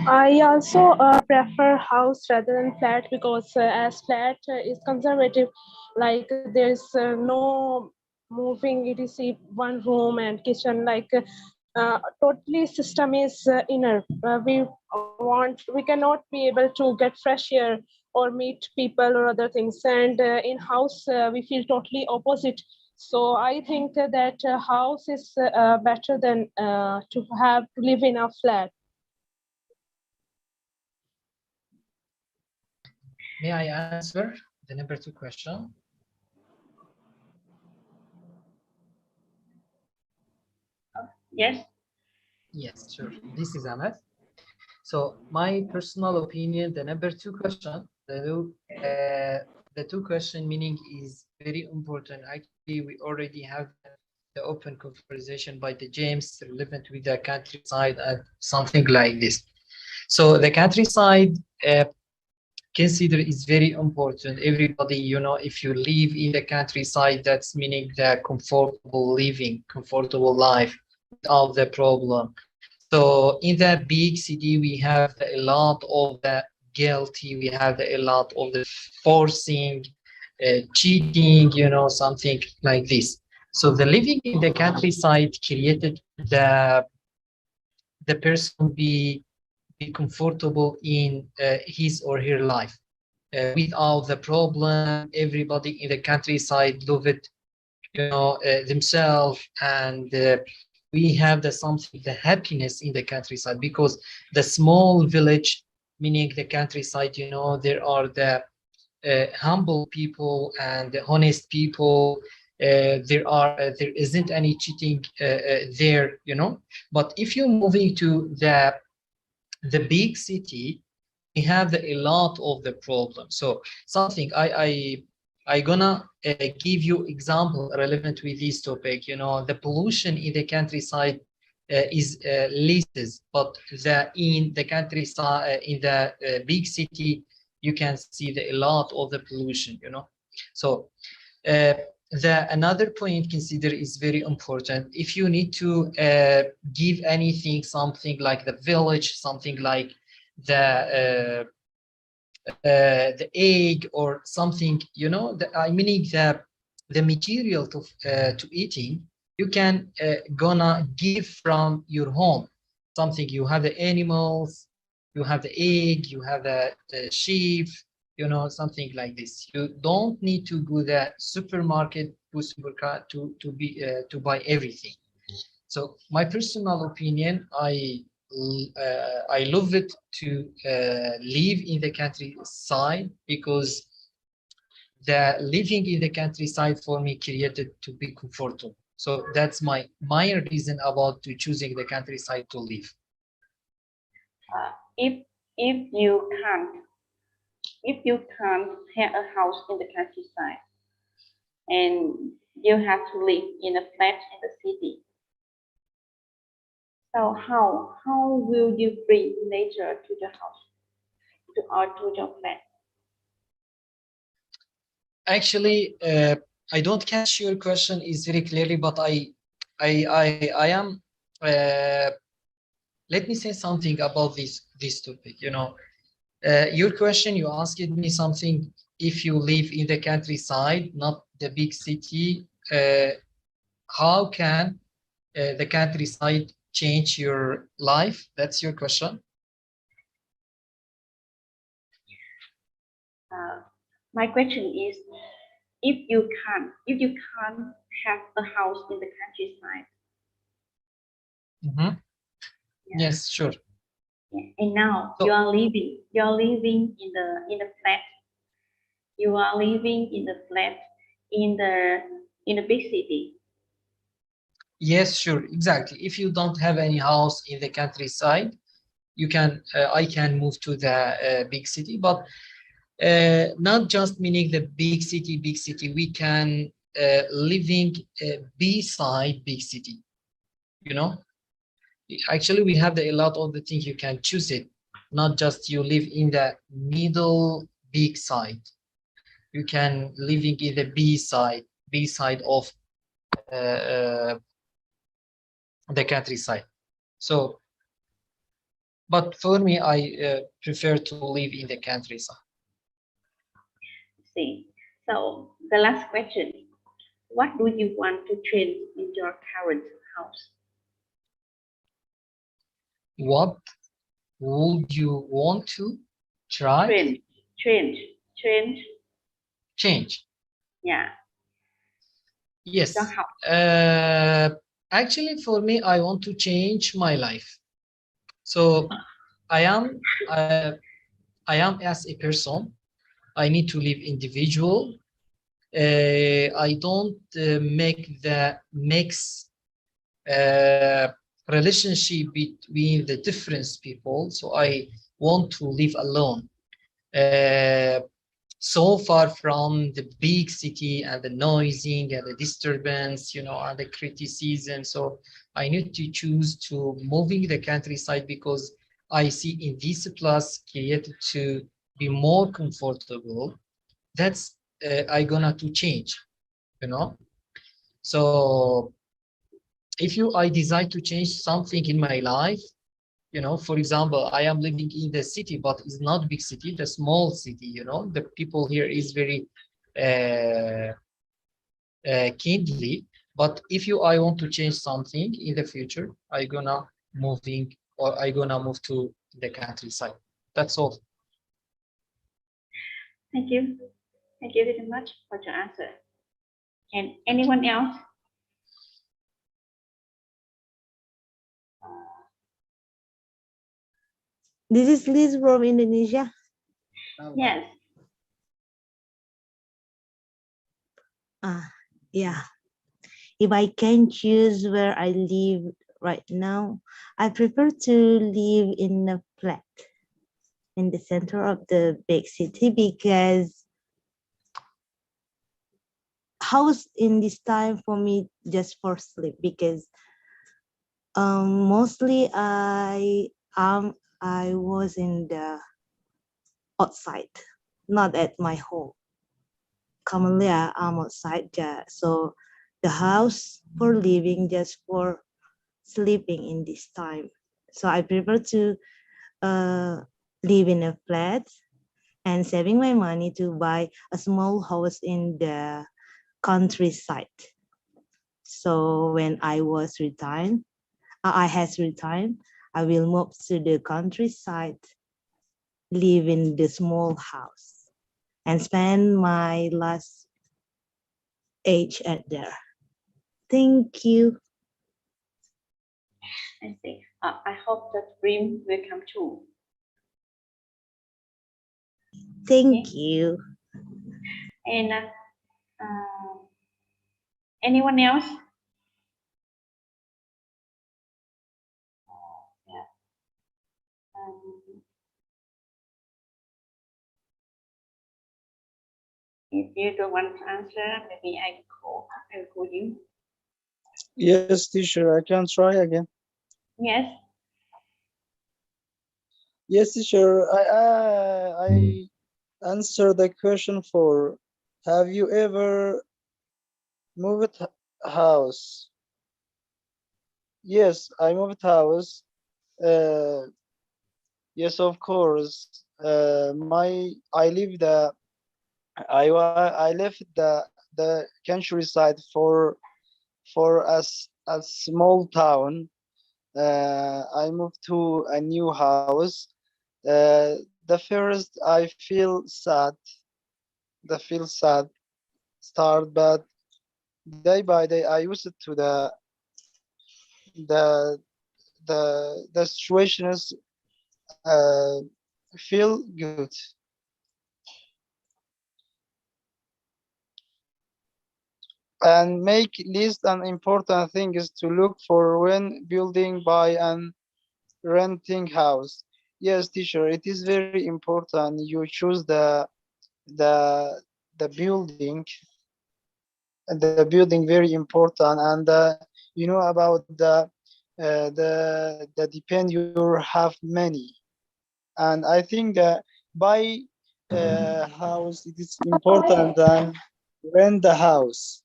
I also prefer house rather than flat because as flat is conservative, like there's no moving etc. One room and kitchen, like totally system is inner. We cannot be able to get fresh air or meet people or other things, and in house we feel totally opposite. So I think that house is better than to have to live in a flat. May I answer the number 2 question? Yes. Yes, sure. This is Ahmed. So my personal opinion, the number 2 question, the 2 question meaning is very important. Actually, we already have the open conversation by the James relevant with the countryside and something like this. So the countryside consider is very important. Everybody, you know, if you live in the countryside, that's meaning the comfortable living, comfortable life without the problem. So in the big city, we have a lot of the guilty, we have a lot of the forcing, cheating, you know, something like this. So the living in the countryside created the person be comfortable in his or her life without the problem. Everybody in the countryside love it, you know, themselves, and we have the something, the happiness in the countryside, because the small village, meaning the countryside, you know, there are the humble people and the honest people. There isn't any cheating there, you know. But if you're moving to the big city, we have a lot of the problems. So something I gonna give you example relevant with this topic. You know, the pollution in the countryside is leases, but in the countryside, in the big city, you can see a lot of the pollution. You know, so uh, the another point consider is very important. If you need to give anything, something like the village, something like the the egg or something, you know, I mean the material to eating, you can gonna give from your home. Something, you have the animals, you have the egg, you have the sheep, you know, something like this. You don't need to go the supermarket to buy everything. So my personal opinion, I love it to live in the countryside, because the living in the countryside for me created to be comfortable. So that's my reason about to choosing the countryside to live. If you can't have a house in the countryside and you have to live in a flat in the city, so how will you bring nature to your house, to your flat? Actually, I don't catch your question is very clearly, but I am. Let me say something about this topic. You know, your question, you asked me something. If you live in the countryside, not the big city, how can the countryside change your life? That's your question. My question is, if you can't have a house in the countryside, Yes, sure. and now you are living in the flat. You are living in the flat in the big city. Yes, sure, exactly. If you don't have any house in the countryside, you can I can move to the big city, but not just meaning the big city, big city. We can living beside big city. You know, actually, we have a lot of the things you can choose it. Not just you live in the middle big side. You can living in the B side of uh, the countryside. So, but for me, I prefer to live in the countryside. See, so the last question: what do you want to change in your current house? What would you want to try? Change. Yeah. Yes. Your house. Actually, for me, I want to change my life. So I am as a person. I need to live individual. I don't make the mix relationship between the different people. So I want to live alone. So far from the big city and the noising and the disturbance, and the criticism. So I need to choose to moving the countryside because I see in this place created to be more comfortable. That's I gonna to change, you know. So if I decide to change something in my life, for example, I am living in the city, but it's not big city, the small city, the people here is very kindly. But if I want to change something in the future, I gonna move to the countryside. That's all. Thank you. Thank you very much for your answer. And anyone else? This is Liz from Indonesia. Yes. Yeah. If I can choose where I live right now, I prefer to live in a flat in the center of the big city because house in this time for me just for sleep because mostly I was in the outside, not at my home. Commonly I'm outside, so the house for living just for sleeping in this time. So I prefer to live in a flat and saving my money to buy a small house in the countryside. So when I was retired, I has retired, I will move to the countryside, live in the small house, and spend my last age at there. Thank you. I see. I hope that dream will come true. Thank you. And anyone else? Yeah. If you don't want to answer, maybe I'll call you. Yes, teacher, I can try again. Yes. Yes, teacher, I answer the question for, have you ever moved house? Yes, I moved house. Yes, of course. I left the countryside for a small town. I moved to a new house. The first I feel sad the feel sad start, but day by day I used to the the situations feel good. And make list an important thing is to look for when building, buy and renting house. Yes, teacher, it is very important you choose the the building the building very important, and you know about the depend you have many. And I think that buy house it is important than rent the house.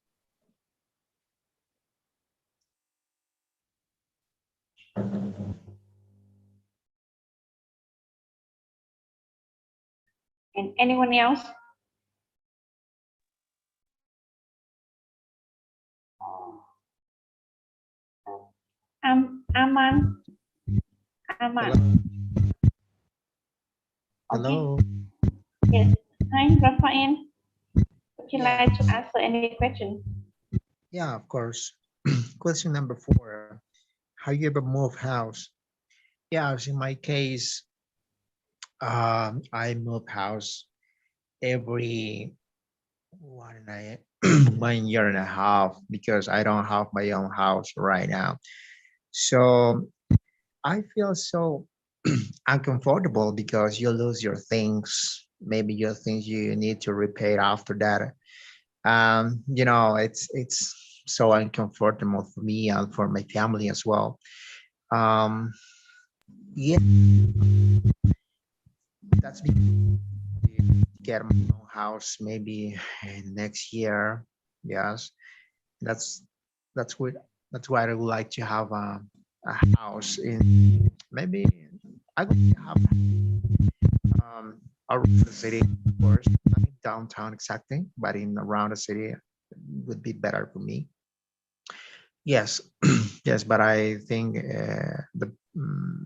And anyone else? Aman. Aman. Hello. Yes. Hi, Rafael. Would you Yeah. like to answer any question? Yeah, of course. Question number 4. How you ever move house? Yeah, in my case, I move house every 1.5 years because I don't have my own house right now. So I feel so uncomfortable because you lose your things, maybe your things you need to repair after that. It's so uncomfortable for me and for my family as well. Um, yeah, that's because I get my own house maybe next year. Yes, that's that's what that's why I would like to have a house in maybe I would have around the city, of course, not in downtown exactly, but in around the city would be better for me. Yes, yes, but I think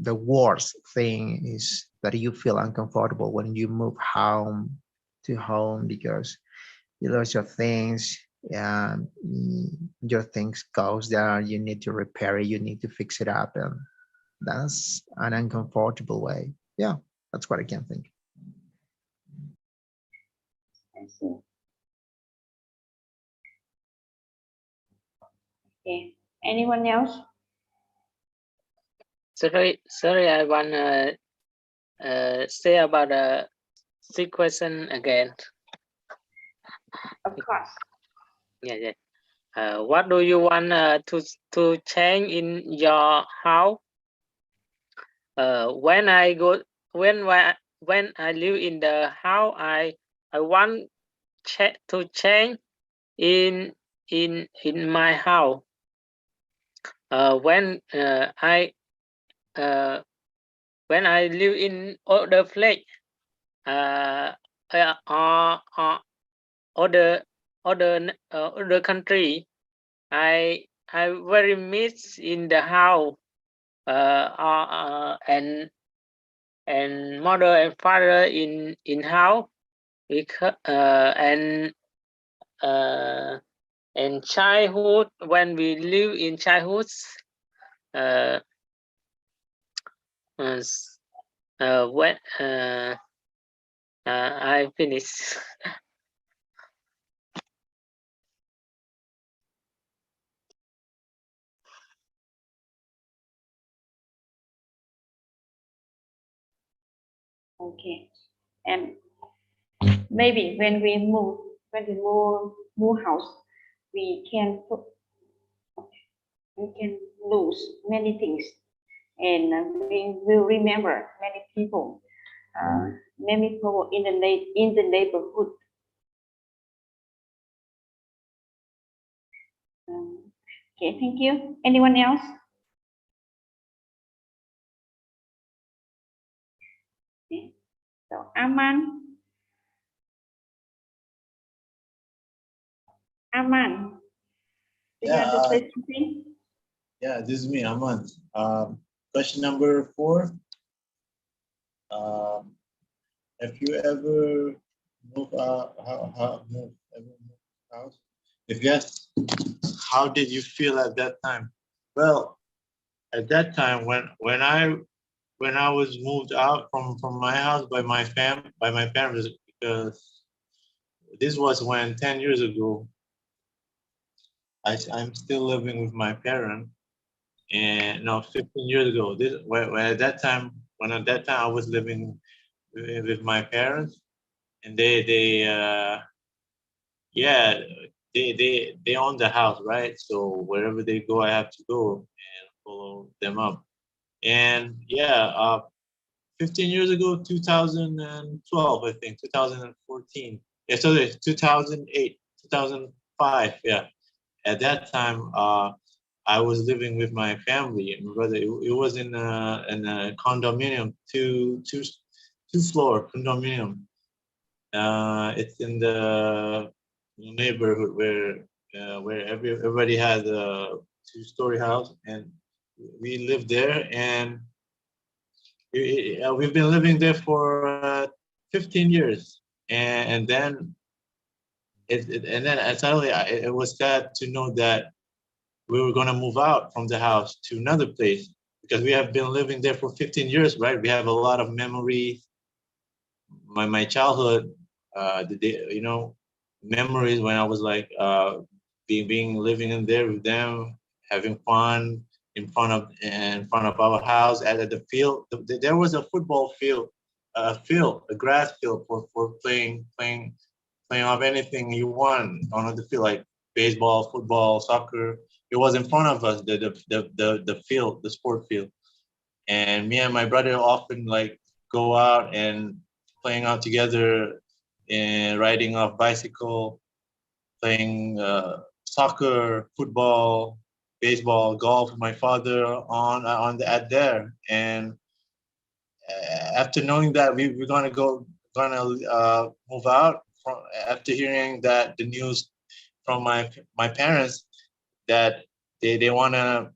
the worst thing is that you feel uncomfortable when you move home to home because you lose your things and your things goes there. You need to repair it. You need to fix it up, and that's an uncomfortable way. Yeah, that's what I can think. I see. Okay. Anyone else? Sorry, I wanna say about the question again. Of course. Yeah. What do you want to change in your house? When I live in the house, I want to change in my house. When I live in other place, other country, I very miss in the house, and mother and father in house, because and childhood, when we live in childhood, uh, when I finish. Okay. And maybe when we move house, we can lose many things, and we will remember many people in the neighborhood. Okay, thank you. Anyone else? Okay. So Aman, do you Yeah, want to say something? yeah, this is me, Aman. Question number 4. Have you ever Move how move ever move house? If yes, how did you feel at that time? Well, at that time when I was moved out from my house by my parents, because this was when 10 years ago. I'm still living with my parents, and no, 15 years ago. This when at that time I was living with my parents, and yeah, they own the house, right? So wherever they go, I have to go and follow them up. And yeah, 15 years ago, 2012, I think, 2014. Yeah, so it's 2008, 2005. Yeah, at that time, I was living with my family and my brother. It was in a condominium, two floor condominium. It's in the neighborhood where everybody has a two-story house, and we lived there, and we've been living there for 15 years, and then suddenly it was sad to know that we were going to move out from the house to another place, because we have been living there for 15 years, right? We have a lot of memories. My childhood, memories when I was like being living in there with them, having fun in front of our house at the field. There was a football field, a grass field for playing off anything you want on the field, like baseball, football, soccer. It was in front of us, the field, the sport field. And me and my brother often like go out and playing out together and riding off bicycle, playing soccer, football, baseball, golf with my father on the at there. And after knowing that we're gonna move out from, after hearing that the news from my parents that they want to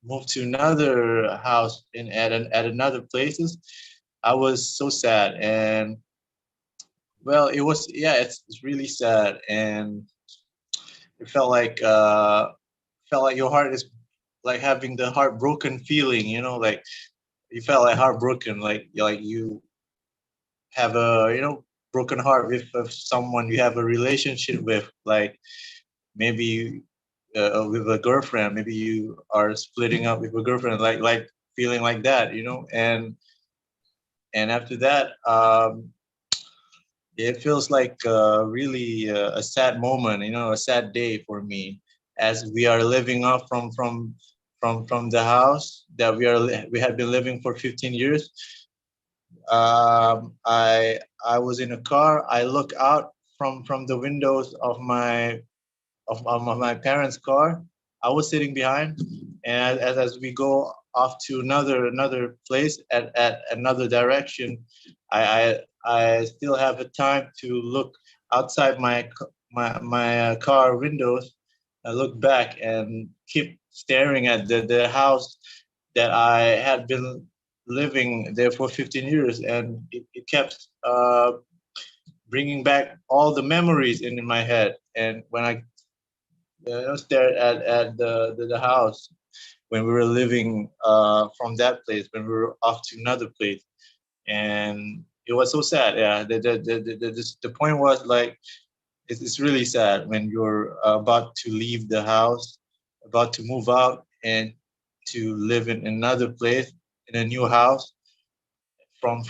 move to another house at another places, I was so sad. And well, it was, yeah, it's really sad. And it felt like your heart is like having the heartbroken feeling, like you felt like heartbroken, like you have a broken heart with someone you have a relationship with, like maybe with a girlfriend, maybe you are splitting up with a girlfriend, like feeling like that, and after that, it feels like really a sad moment, a sad day for me, as we are living off from the house that we had been living for 15 years. I was in a car. I look out from the windows of my parents' car. I was sitting behind, and as we go off to another place at another direction, I still have a time to look outside my car windows. I look back and keep staring at the house that I had been living there for 15 years, and it kept bringing back all the memories in my head. And when I stared at the house when we were living from that place, when we were off to another place, and it was so sad. Yeah, the point was like it's really sad when you're about to leave the house, about to move out, and to live in another place, in a new house, from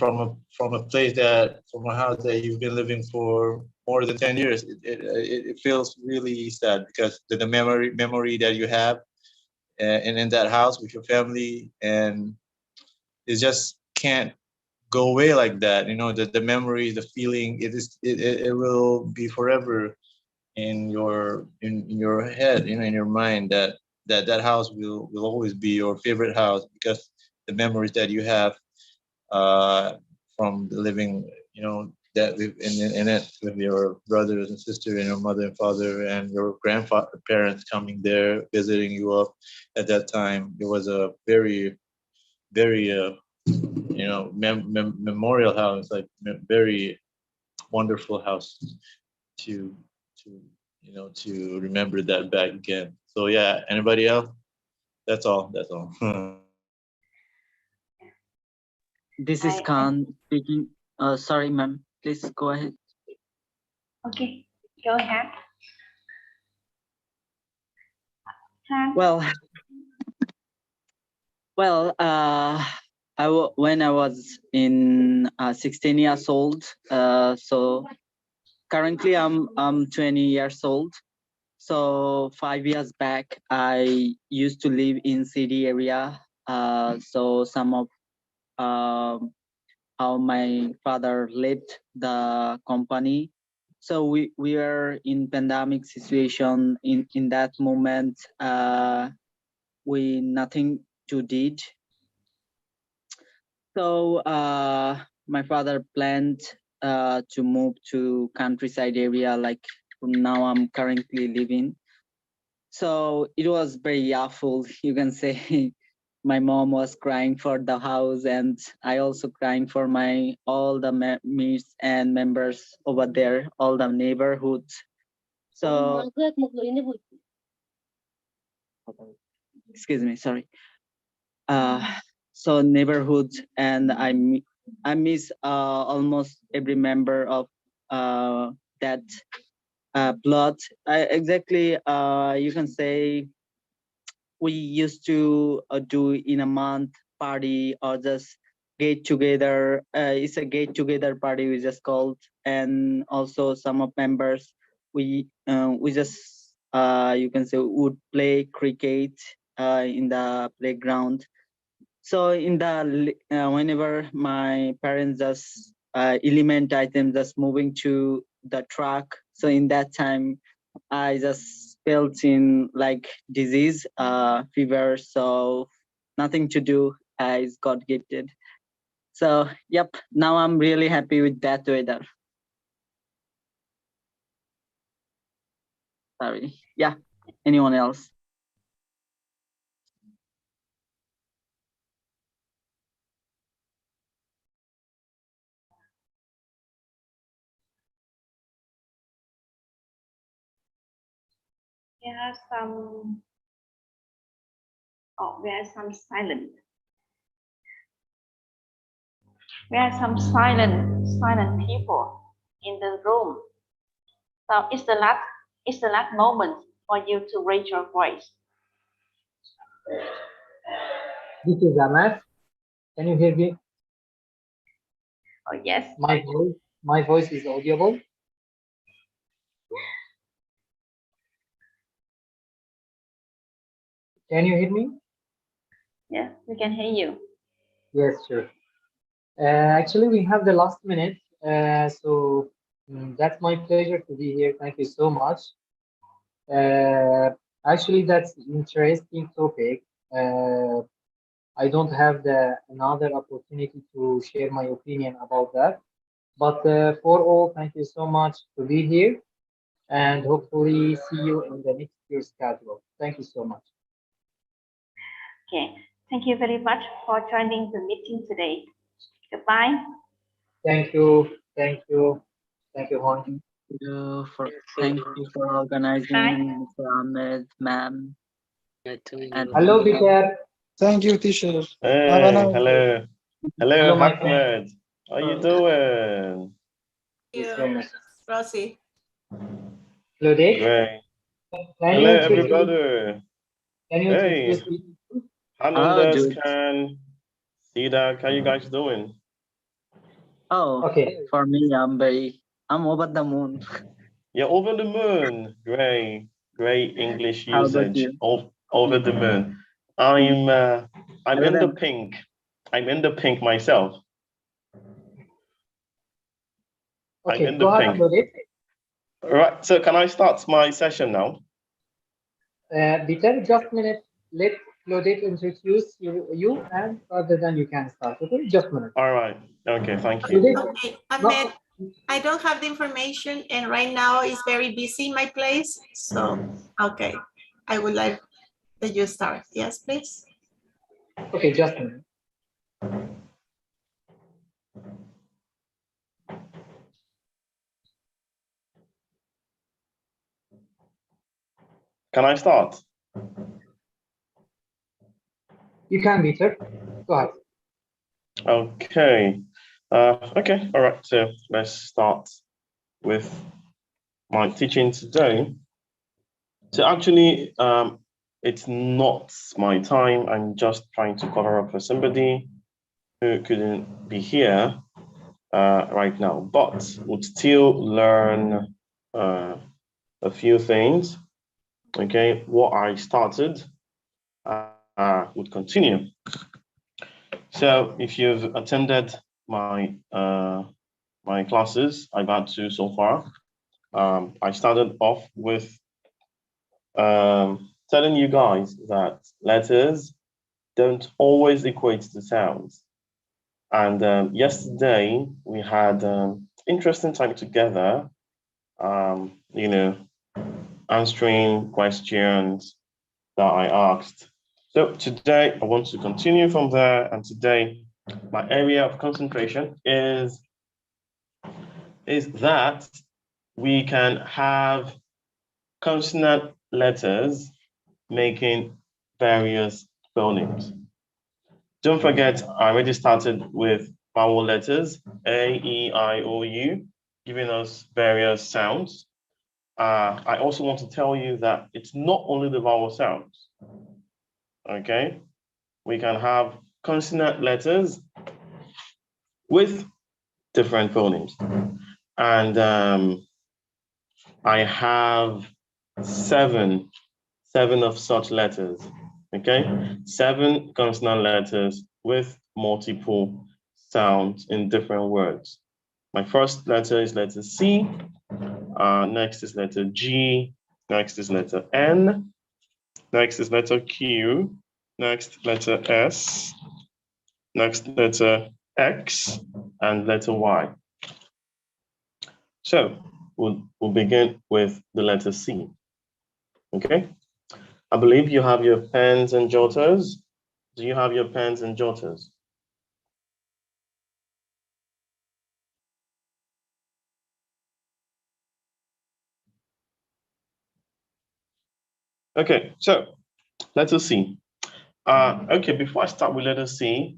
a place that from a house that you've been living for more than 10 years. It feels really sad, because the memory that you have in that house with your family, and it just can't go away like that. The memory, the feeling, it will be forever in your head, in your mind, that house will always be your favorite house, because the memories that you have from the living, that live in it with your brothers and sisters and your mother and father and your grandparents coming there, visiting you up at that time. It was a very, very, memorial house, like very wonderful house to to remember that back again. So yeah, anybody else? That's all. That's all. This is Khan speaking. Sorry, ma'am. Please go ahead. Okay, go ahead. Khan. When I was in 16 years old, so currently I'm 20 years old. So 5 years back, I used to live in city area. So some of how my father left the company. So we were in pandemic situation. In that moment, we nothing to did. So my father planned to move to countryside area like now I'm currently living. So it was very awful, you can say. My mom was crying for the house, and I also crying for my all the mates and members over there, all the neighborhoods. So excuse me, sorry. So neighborhoods, and I miss almost every member of that plot. Exactly, you can say we used to do in a month party or just get together. It's a get together party we just called, and also some of members we just you can say would play cricket in the playground. So in the whenever my parents just element item just moving to the truck, so in that time I just felt in like disease, fever, so nothing to do. I got gifted. So yep, now I'm really happy with that weather. Sorry. Yeah. Anyone else? There are some. Oh, there are some silent. There are some silent people in the room. So it's the last moment for you to raise your voice. This is Ahmed. Can you hear me? Oh yes. My voice is audible. Can you hear me? Yeah, we can hear you. Yes, sure. Actually, we have the last minute, so that's my pleasure to be here. Thank you so much. Actually, that's interesting topic. I don't have another opportunity to share my opinion about that. But for all, thank you so much to be here, and hopefully see you in the next year's schedule. Thank you so much. Okay, thank you very much for joining the meeting today. Goodbye. Thank you. Thank you. Thank you, Juan. Thank you for organizing, Mr. Ahmed, ma'am. Hello, Peter. Thank you, teacher. Hey, Have a nice day. hello. Hello, Hello, my friend. Ahmed. How you doing? Rosie. Hello, Dave. Great. Can Hello, you introduce? everybody. Can you Hey, introduce me? Hernandez, dude. Can, Sidak, how you guys doing? Oh, okay. For me, I'm over the moon. You're over the moon. Great English How about usage. you? Over the moon. I'm Other in the than pink. I'm in the pink myself. I'm Okay, in go the ahead, pink. Claudette. All right, so can I start my session now? Peter, just a minute. Let Claudette introduce you, and rather than you can start. Okay, just a minute. All right. Okay, thank you. Okay, Ahmed, I don't have the information, and right now it's very busy in my place. So, okay, I would like that you start. Yes, please. Okay, just a minute. Can I start? You can, Peter. Go ahead. Okay. Okay. All right. So let's start with my teaching today. So actually, it's not my time. I'm just trying to cover up for somebody who couldn't be here right now, but would still learn a few things. Okay, what I started would continue. So if you've attended my my classes, I've had two so far. I started off with telling you guys that letters don't always equate to sounds. And yesterday we had interesting time together, you know, answering questions that I asked. So today I want to continue from there, and today my area of concentration is that we can have consonant letters making various phonemes. Don't forget, I already started with vowel letters, A, E, I, O, U, giving us various sounds. I also want to tell you that it's not only the vowel sounds, okay? We can have consonant letters with different phonemes. And I have seven of such letters, okay? 7 consonant letters with multiple sounds in different words. My first letter is letter C, next is letter G, next is letter N, next is letter Q, next letter S, next letter X, and letter Y. So we'll begin with the letter C, okay? I believe you have your pens and jotters. Do you have your pens and jotters? Okay, so letter C. Okay, before I start with letter C,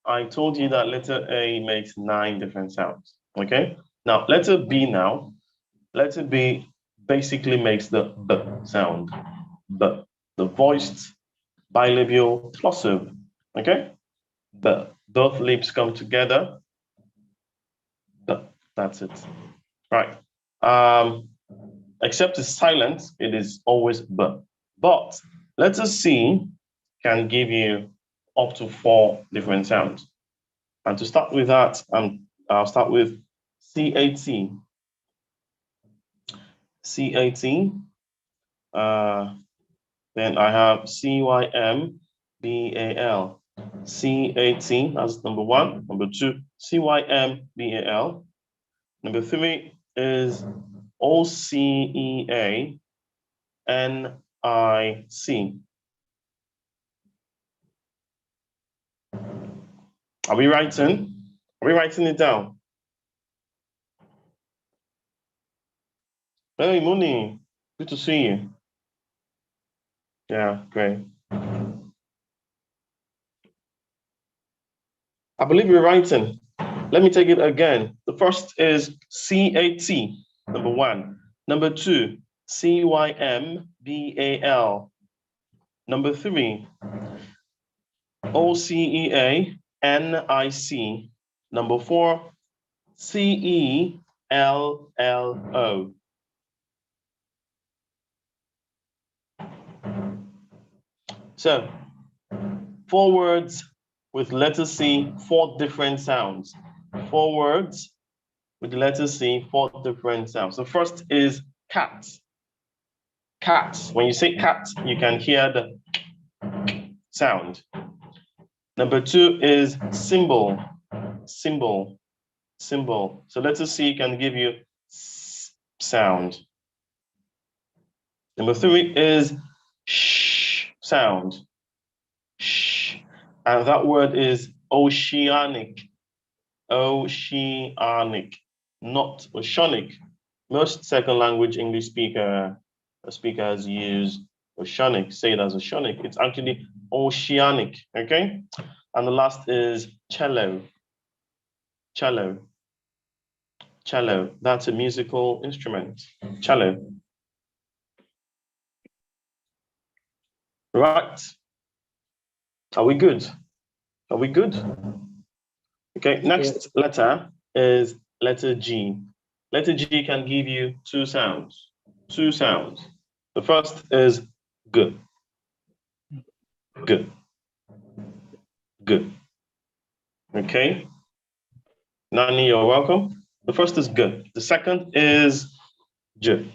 I told you that letter A makes 9 different sounds, okay? Now, letter B now. Letter B basically makes the B sound, B, the voiced bilabial plosive, okay? Both lips come together, B, that's it, right? Except it's silent, it is always B. But letter C can give you up to 4 different sounds. And to start with that, I'll start with C-A-T. C-A-T. Then I have C-Y-M-B-A-L. C-A-T, that's number 1. Number 2, C-Y-M-B-A-L. Number 3 is O-C-E-A-N-I-C. Are we writing? Are we writing it down? Hey, Mooney, good to see you. Yeah, great. I believe you're writing. Let me take it again. The first is C-A-T, number 1. Number 2, C-Y-M-B-A-L. Number 3, O-C-E-A-N-I-C. Number 4, C-E-L-L-O. So, 4 words with letter C, 4 different sounds. 4 words with the letter C, 4 different sounds. The first is cat. Cat. When you say cat, you can hear the sound. Number 2 is symbol. Symbol. Symbol. So letter C can give you sound. Number 3 is sh sound. Sh. And that word is oceanic. Oceanic, not oceanic. Most second language English speakers use Oceanic. Say it as oceanic. It's actually oceanic. Okay. And the last is cello. Cello. Cello. That's a musical instrument. Cello. Right. Are we good? Are we good? Okay. Next letter is letter G. Letter G can give you two sounds. Two sounds. The first is G. G. G. Okay. Nani, you're welcome. The first is G. The second is J.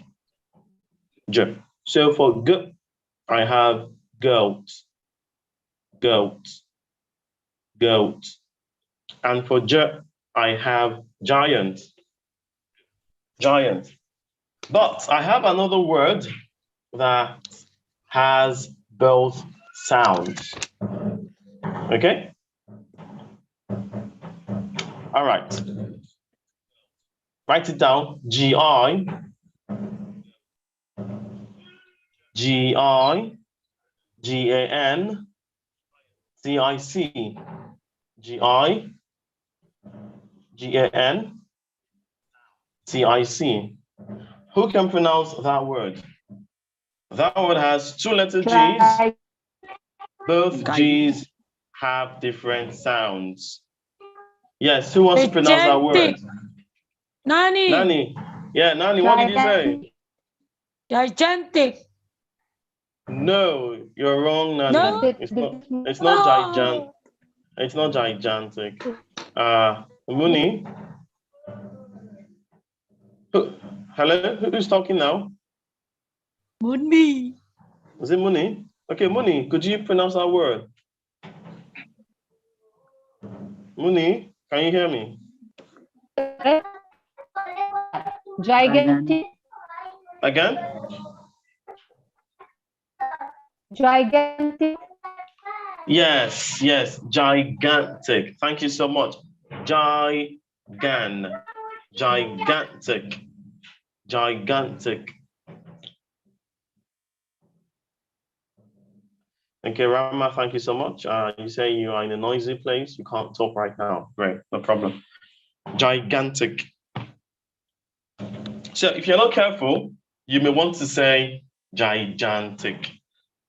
J. So for G, I have goat, goat, goat. And for J, I have giant, giant. But I have another word that has both sounds. Okay? All right. Write it down. G-I, G-I, G-A-N, C-I-C, G-I, G-A-N, C-I-C. Who can pronounce that word? That word has two letter G's. Both G's have different sounds. Yes, who wants to pronounce that word? Nani. Nani. Yeah, Nani, what did you say? Gigantic. No, you're wrong, Nani. No. It's not gigantic. It's not gigantic. Muni. Hello, who's talking now? Muni. Is it Muni? Okay, Muni, could you pronounce that word? Muni, can you hear me? Gigantic. Again? Gigantic. Yes, yes, gigantic. Thank you so much. Gigantic, gigantic. Okay, Rama, thank you so much. You say you are in a noisy place. You can't talk right now. Great, no problem. Gigantic. So if you're not careful, you may want to say gigantic.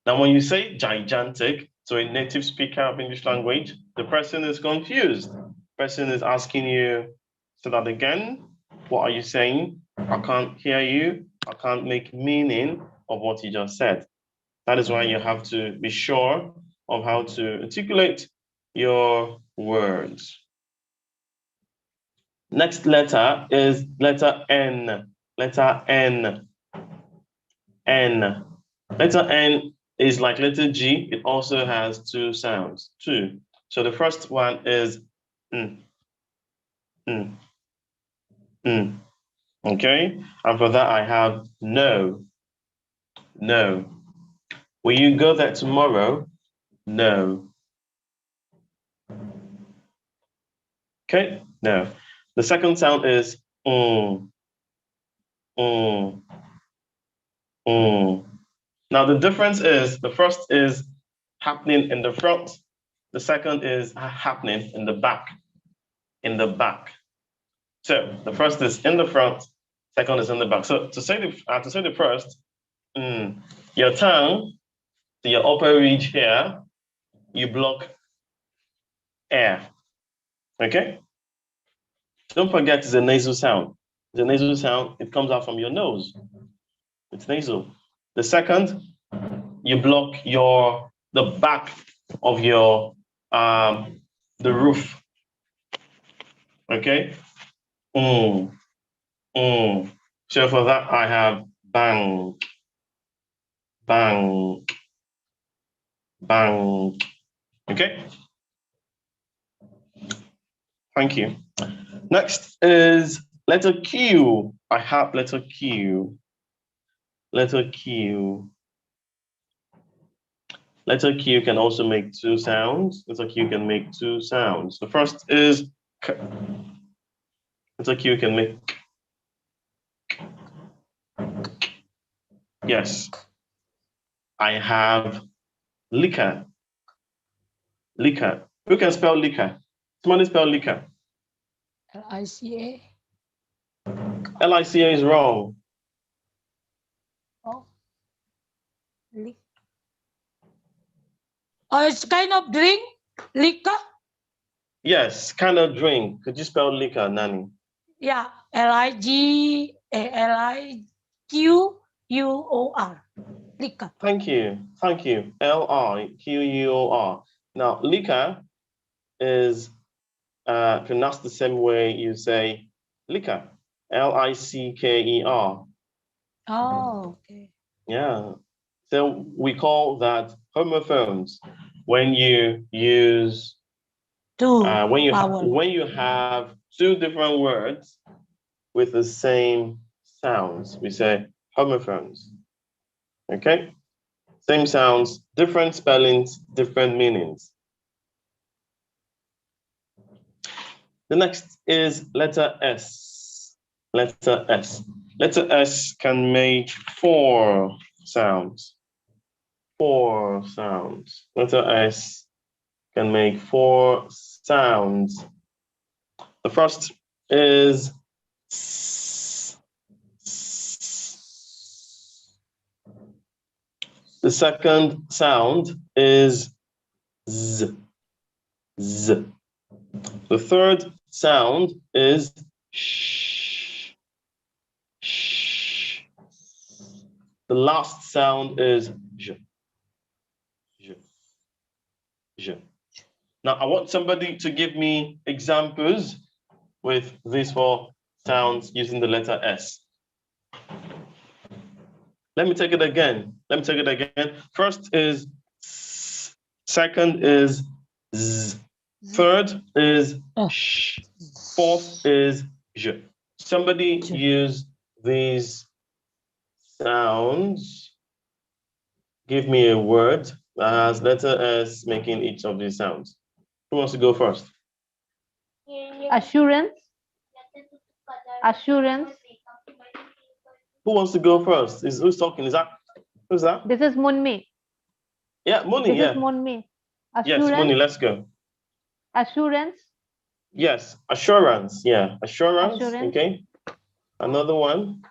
Now, when you say gigantic to a native speaker of English language, the person is confused. The person is asking you, say that again. What are you saying? I can't hear you. I can't make meaning of what you just said. That is why you have to be sure of how to articulate your words. Next letter is letter N. Letter N. N. Letter N is like letter G. It also has two sounds. Two. So the first one is N. N. N. Okay. And for that I have no. No. Will you go there tomorrow? No. Okay. No. The second sound is Now the difference is the first is happening in the front. The second is happening in the back. In the back. So the first is in the front. Second is in the back. So to say the first, your tongue, to your upper ridge here, you block air. Okay. Don't forget it's a nasal sound. The nasal sound, it comes out from your nose. It's nasal. The second, you block the back of your the roof. Okay. So for that I have bang, bang, bang. Okay. Thank you. Next is letter Q. I have letter Q. Letter Q. Letter Q can also make two sounds. Letter Q can make two sounds. The first is K. Letter Q can make K. Yes. I have liquor. Liquor. Who can spell liquor? Somebody spell liquor. L-I-C-A. L-I-C-A is wrong. Oh. Oh, it's kind of drink, liquor. Yes, kind of drink. Could you spell liquor, Nani? Yeah, L-I-Q-U-O-R. Liquor. Thank you. Thank you. L-I-Q-U-O-R. Now, liquor is pronounced the same way you say liquor. L-I-C-K-E-R. Oh, okay. Yeah. So we call that homophones when you use when you have two different words with the same sounds. We say homophones. Okay? Same sounds, different spellings, different meanings. The next is letter S. Letter S. Letter S can make 4 sounds. 4 sounds. Letter S can make 4 sounds. The first is S. The second sound is Z. Z. The third sound is sh. Sh. The last sound is j. J. J. Now I want somebody to give me examples with these 4 sounds using the letter S. Let me take it again. First is S. Second is Z. Third is sh. Fourth is j. Somebody use these sounds. Give me a word that has letter S making each of these sounds. Who wants to go first? Assurance. Assurance. Who wants to go first? Who's talking? Who's that? This is Munmi. Yeah, Muni. This Yeah. is Munmi. Yes, Assurance. Muni. Let's go. Assurance. Yes, assurance. Yeah, assurance. Assurance. Okay. Another one.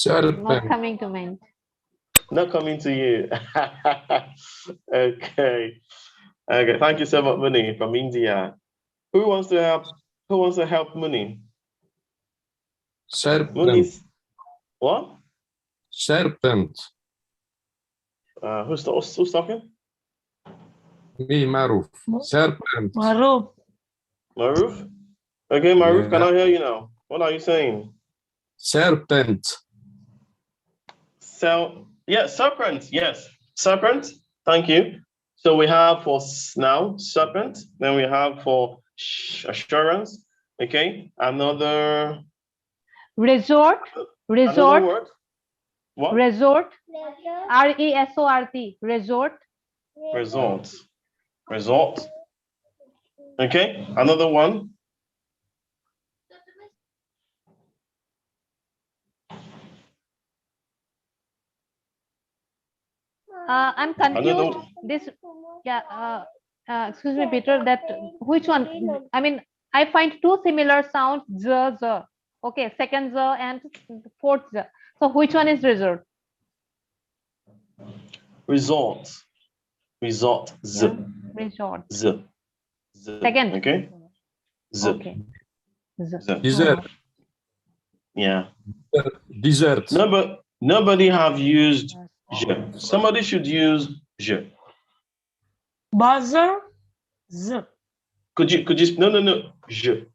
Not coming to mind. Not coming to you. Okay. Okay. Thank you so much, Muni from India. Who wants to help? Who wants to help Muni? Serpent. Muni's what? Serpent. Who's talking? Me, Maruf. Serpent. Maruf. Maruf? Okay, Maruf, Yeah. can I hear you now? What are you saying? Serpent. Yeah, serpent. Yes, serpent. Thank you. So we have for now serpent. Then we have for assurance. Okay, another Resort. Resort. Another word. What? Resort. R-E-S-O-R-T. Resort. Resort. Resort. Okay, another one. I'm confused. Another. This, excuse me, Peter. That which one? I mean, I find 2 similar sounds. Z, z. Okay, second z and fourth z. So which one is resort? Resort. Resort. Z. Yeah. Resort. Z. Z. Second. Okay. Z. Okay. Z. Z. Desert. Yeah. Desert. Nobody have used je. Somebody should use je. Buzzer. Z. Could you no je.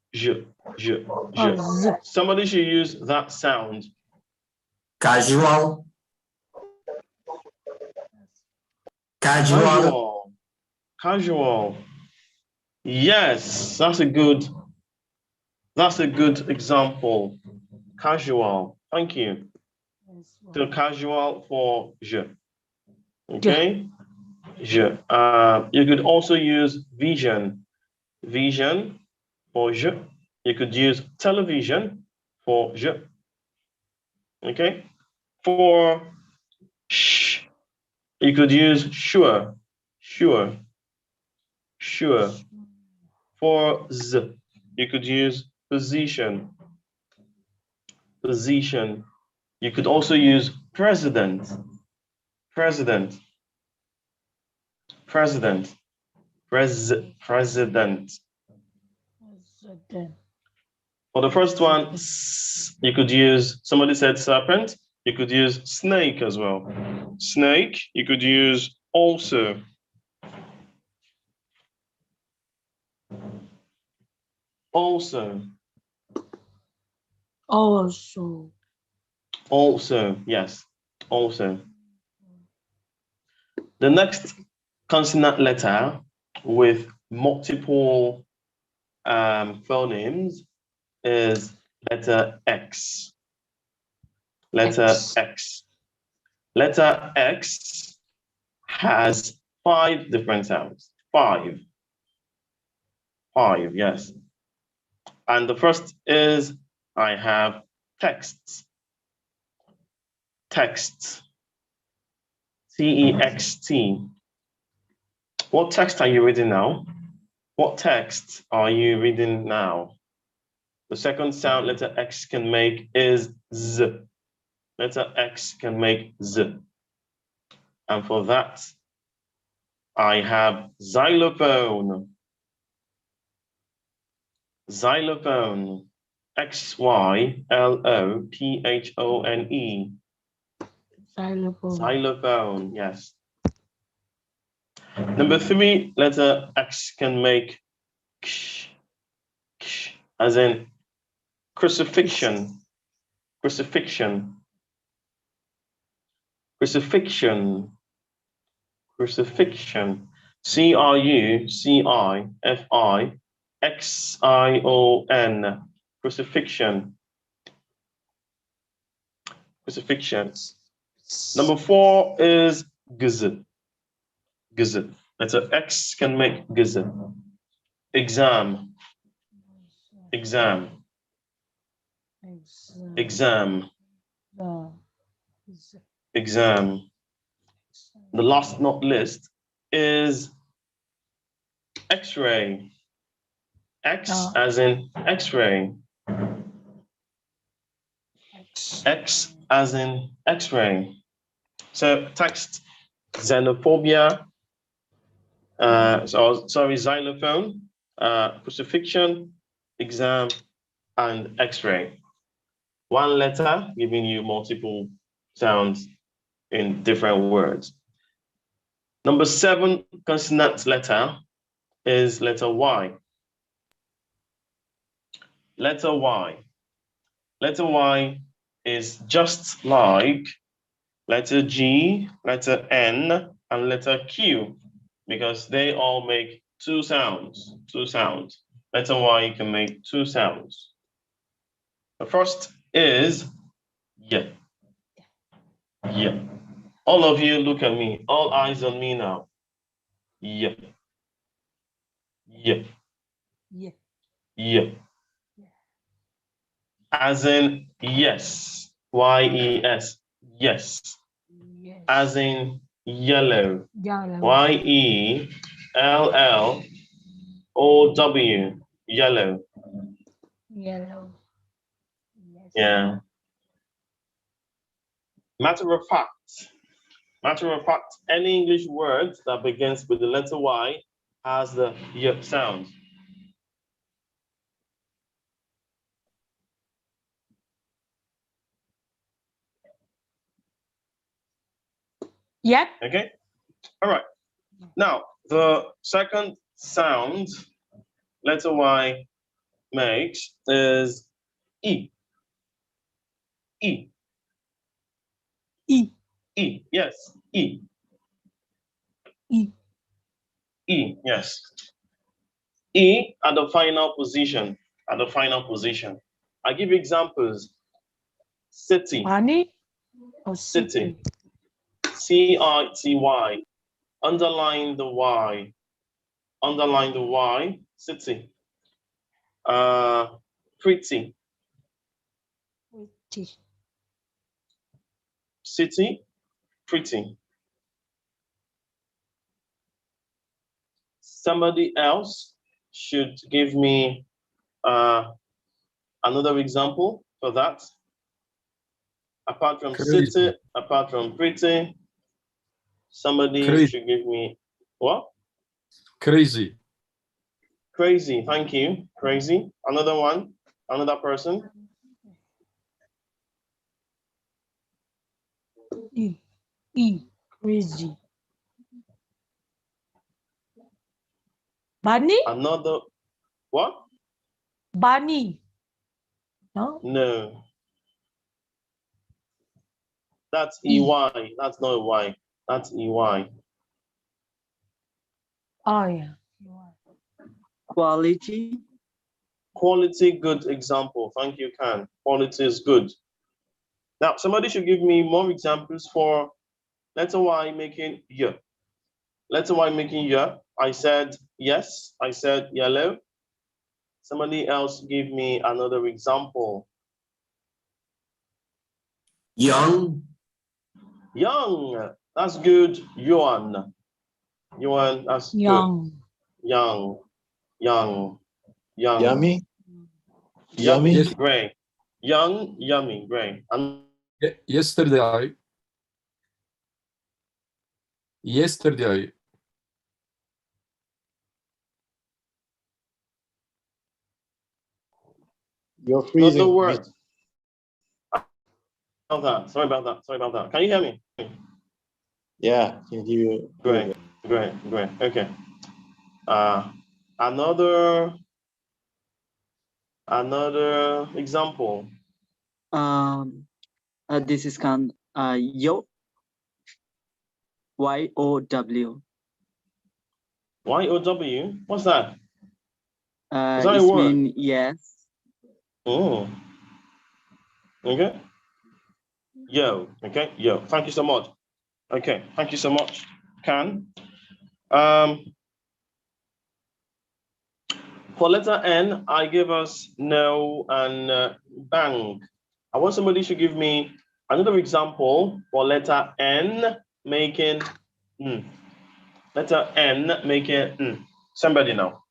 Somebody should use that sound. Casual. Casual. Yes, that's a good example. Casual. Thank you. So casual for je. Okay? Je. You could also use vision. Vision for je. You could use television for je. Okay? For You could use sure, sure, sure. For z, you could use position, position. You could also use president, president, president, president. For the first one, you could use, somebody said serpent, you could use snake as well. Snake, you could use also. Also. Also. Also, yes, also. The next consonant letter with multiple phonemes is letter X. Letter X. Letter X has 5 different sounds. 5. 5, yes. And the first is I have texts. Texts. T-E-X-T. What text are you reading now? What text are you reading now? The second sound letter X can make is Z. Letter X can make Z. And for that, I have xylophone. Xylophone. X-Y-L-O-P-H-O-N-E. Xylophone. Xylophone, yes. Number 3, letter X can make ksh, ksh, as in crucifixion. Crucifixion. Crucifixion. Crucifixion. C-R-U-C-I-F-I-X-I-O-N. Crucifixion. Crucifixion. Number 4 is gz. Gz. Letter X can make gz. Exam. Exam. Exam. Exam. The last not list is X-ray. X as in X-ray. X as in X-ray. So text xenophobia, xylophone, crucifixion, exam, and X-ray. One letter giving you multiple sounds in different words. Number 7 consonant letter is letter Y. Letter Y. Letter Y is just like letter G, letter N, and letter Q, because they all make 2 sounds. 2 sounds. Letter Y can make 2 sounds. The first is yeah. Yeah. All of you look at me. All eyes on me now. Yeah. Yeah. Yeah. Yeah. As in yes. Y-E-S. Yes. Yes. As in yellow. Yellow. Y-E-L-L-O-W. Yellow. Yellow. Yes. Yeah. Matter of fact. Matter of fact, any English word that begins with the letter Y has the y sound. Yep. Okay. All right. Now, the second sound letter Y makes is E. E. E. E. Yes. E. E. E. Yes. E at the final position. At the final position. I give examples. City. Money or City. city? C-I-T-Y. Underline the Y. Underline the Y. City. Pretty. Pretty. City. Pretty. Somebody else should give me another example for that. Apart from city, apart from pretty, somebody should give me what? Crazy. Crazy, thank you. Crazy. Another one, another person. Crazy. Bunny? Another, what? Bunny. No? No. That's EY. That's not a Y. That's EY. Oh, yeah. Quality. Quality, good example. Thank you, Khan. Quality is good. Now, somebody should give me more examples for letter Y making Y. Letter Y making Y. I said yes. I said yellow. Somebody else give me another example. Young. Young. That's good. Yuan. Yuan, that's Young. good. Young. Young. Young. Yummy. Yummy. Yes. Great. Young, yummy, great. Yesterday. Yesterday. You're freezing. Another word. Sorry about that. Sorry about that. Can you hear me? Yeah, can hear you. Great, great, great. Okay. Another example. This is Khan. Yo. Y-O-W. Y-O-W? What's that? Is that a It word? means yes. Oh. Okay. Yo. Okay. Yo. Thank you so much. Okay. Thank you so much, Khan. For letter N, I give us no and bang. I want somebody to give me another example for letter N making letter N making Somebody now.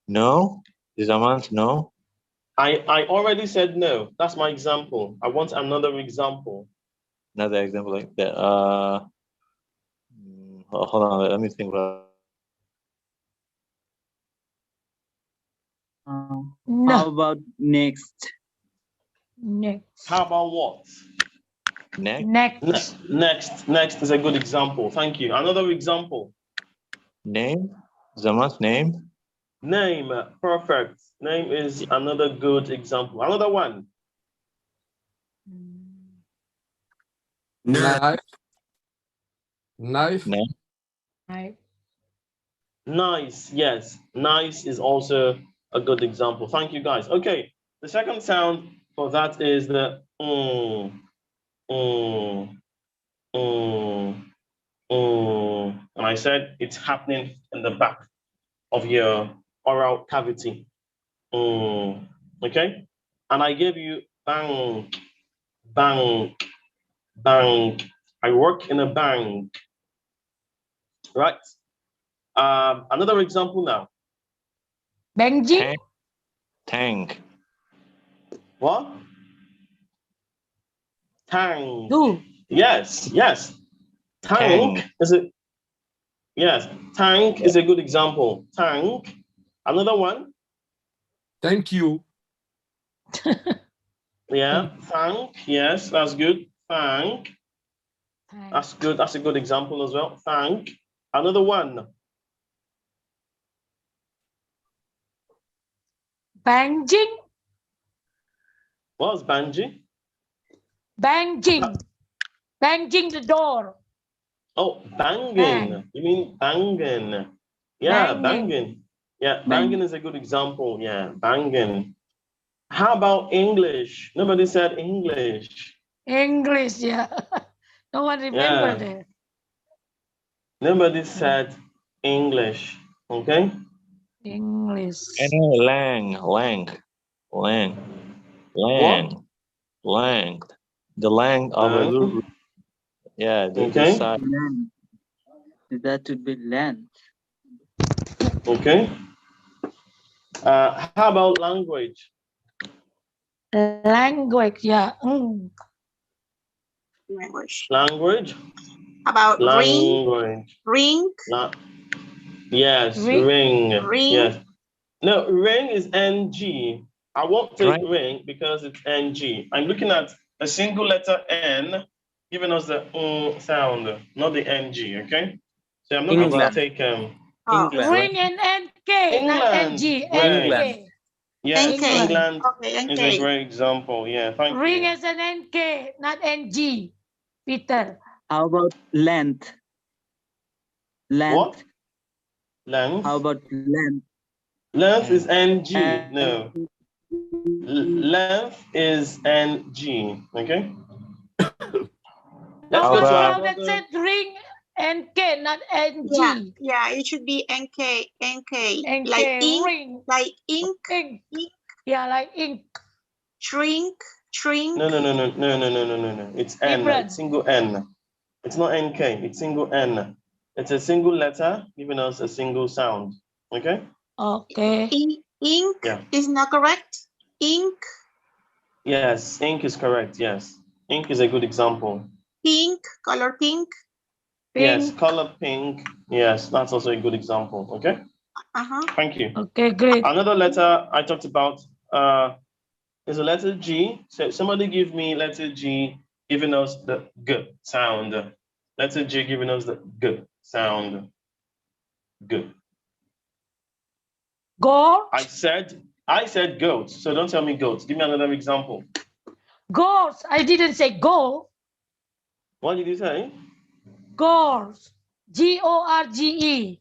No? Is Amant no? I already said no. That's my example. I want another example. Another example like that. Hold on. Let me think about. How about next? Next. How about what? Next. Next is a good example. Thank you. Another example. Name? Zaman's name? Name. Perfect. Name is another good example. Another one. Knife. Knife. Knife. Nice. Yes. Nice is also a good example. Thank you, guys. Okay. The second sound for that is the and I said it's happening in the back of your oral cavity. Okay. And I gave you bank, bank, bank. I work in a bank. Right. Another example now. Benji? Tank. What? Tank. Do. Yes, yes. Tank is a yes. Tank is a good example. Tank. Another one. Thank you. Yeah. Thank. Yes, that's good. Thank. That's good. That's a good example as well. Thank. Another one. Banging? What's Banji? Banging. Banging the door. Oh, banging. Bang. You mean banging? Yeah, Banging. banging. Yeah, banging is a good example. Yeah, banging. How about English? Nobody said English. English, yeah. No one remembered Yeah, it. nobody said English. Okay. English. I know lang. What? Lang. The length of a loop. Yeah, the size. Length. That would be length. Okay. How about language? Language, yeah. Language. About Language. ring. Yes, Ring. ring. Yes. No, ring is NG. I won't take ring because it's NG. I'm looking at a single letter N giving us the sound, not the NG, okay? So I'm not going to take Ring and NK, not England. NG. Right. NK. Yes, NK. England Okay, is NK. a great example. Yeah, thank Ring you. as an NK, not NG. Peter. How about length? Length. What? Length? How about length? Length is NG. No. Length is NG. Okay. Let's go to Now our that said ring NK, not NG. Yeah, it should be NK. NK, Like ink. ring. Like ink. Ink. Yeah, like ink. Shrink. No. It's N. Different. It's single N. It's not NK. It's single N. It's a single letter giving us a single sound. Okay. Okay. Ink is not correct. Ink. Yes, ink is correct. Yes, ink is a good example. Pink. Color pink. Yes, color pink. Yes, that's also a good example. Okay. Thank you. Okay, great. Another letter I talked about is a letter G. So somebody give me letter G, giving us the G sound. Letter G giving us the G sound. G. Goat. I said goat. So don't tell me goat. Give me another example. Goats. I didn't say go. What did you say? Gorge. Gorge.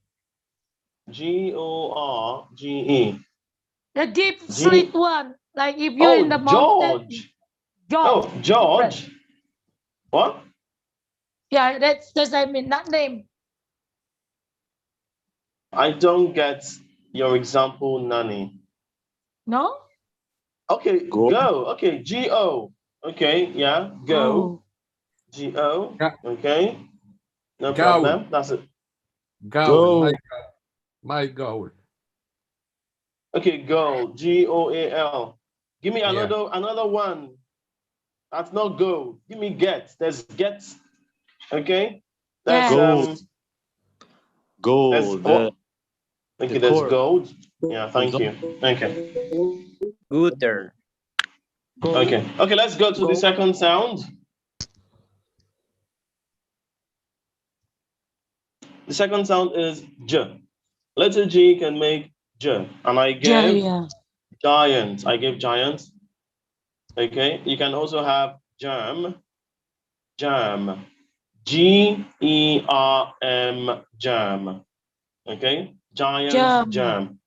Gorge. The deep sleep one. Like if you're in the mountain. George. George. Oh, George. Different. What? Yeah, that's I mean that name. I don't get your example, Nani. No? Okay, go. Okay, G-O. Okay, yeah, go. G-O. Okay. No problem. That's it. Goal. My goal. Okay, go. G-O-A-L. Give me another one. That's not go. Give me get. There's get. Okay. There's gold. Okay, there's gold. Yeah, thank you. Okay. Gooder. Okay. Okay, let's go to the second sound. The second sound is J. Letter G can make J. And I gave giant. I gave giant. Okay. You can also have germ. Germ. G-E-R-M. Germ. Okay. Giant germ.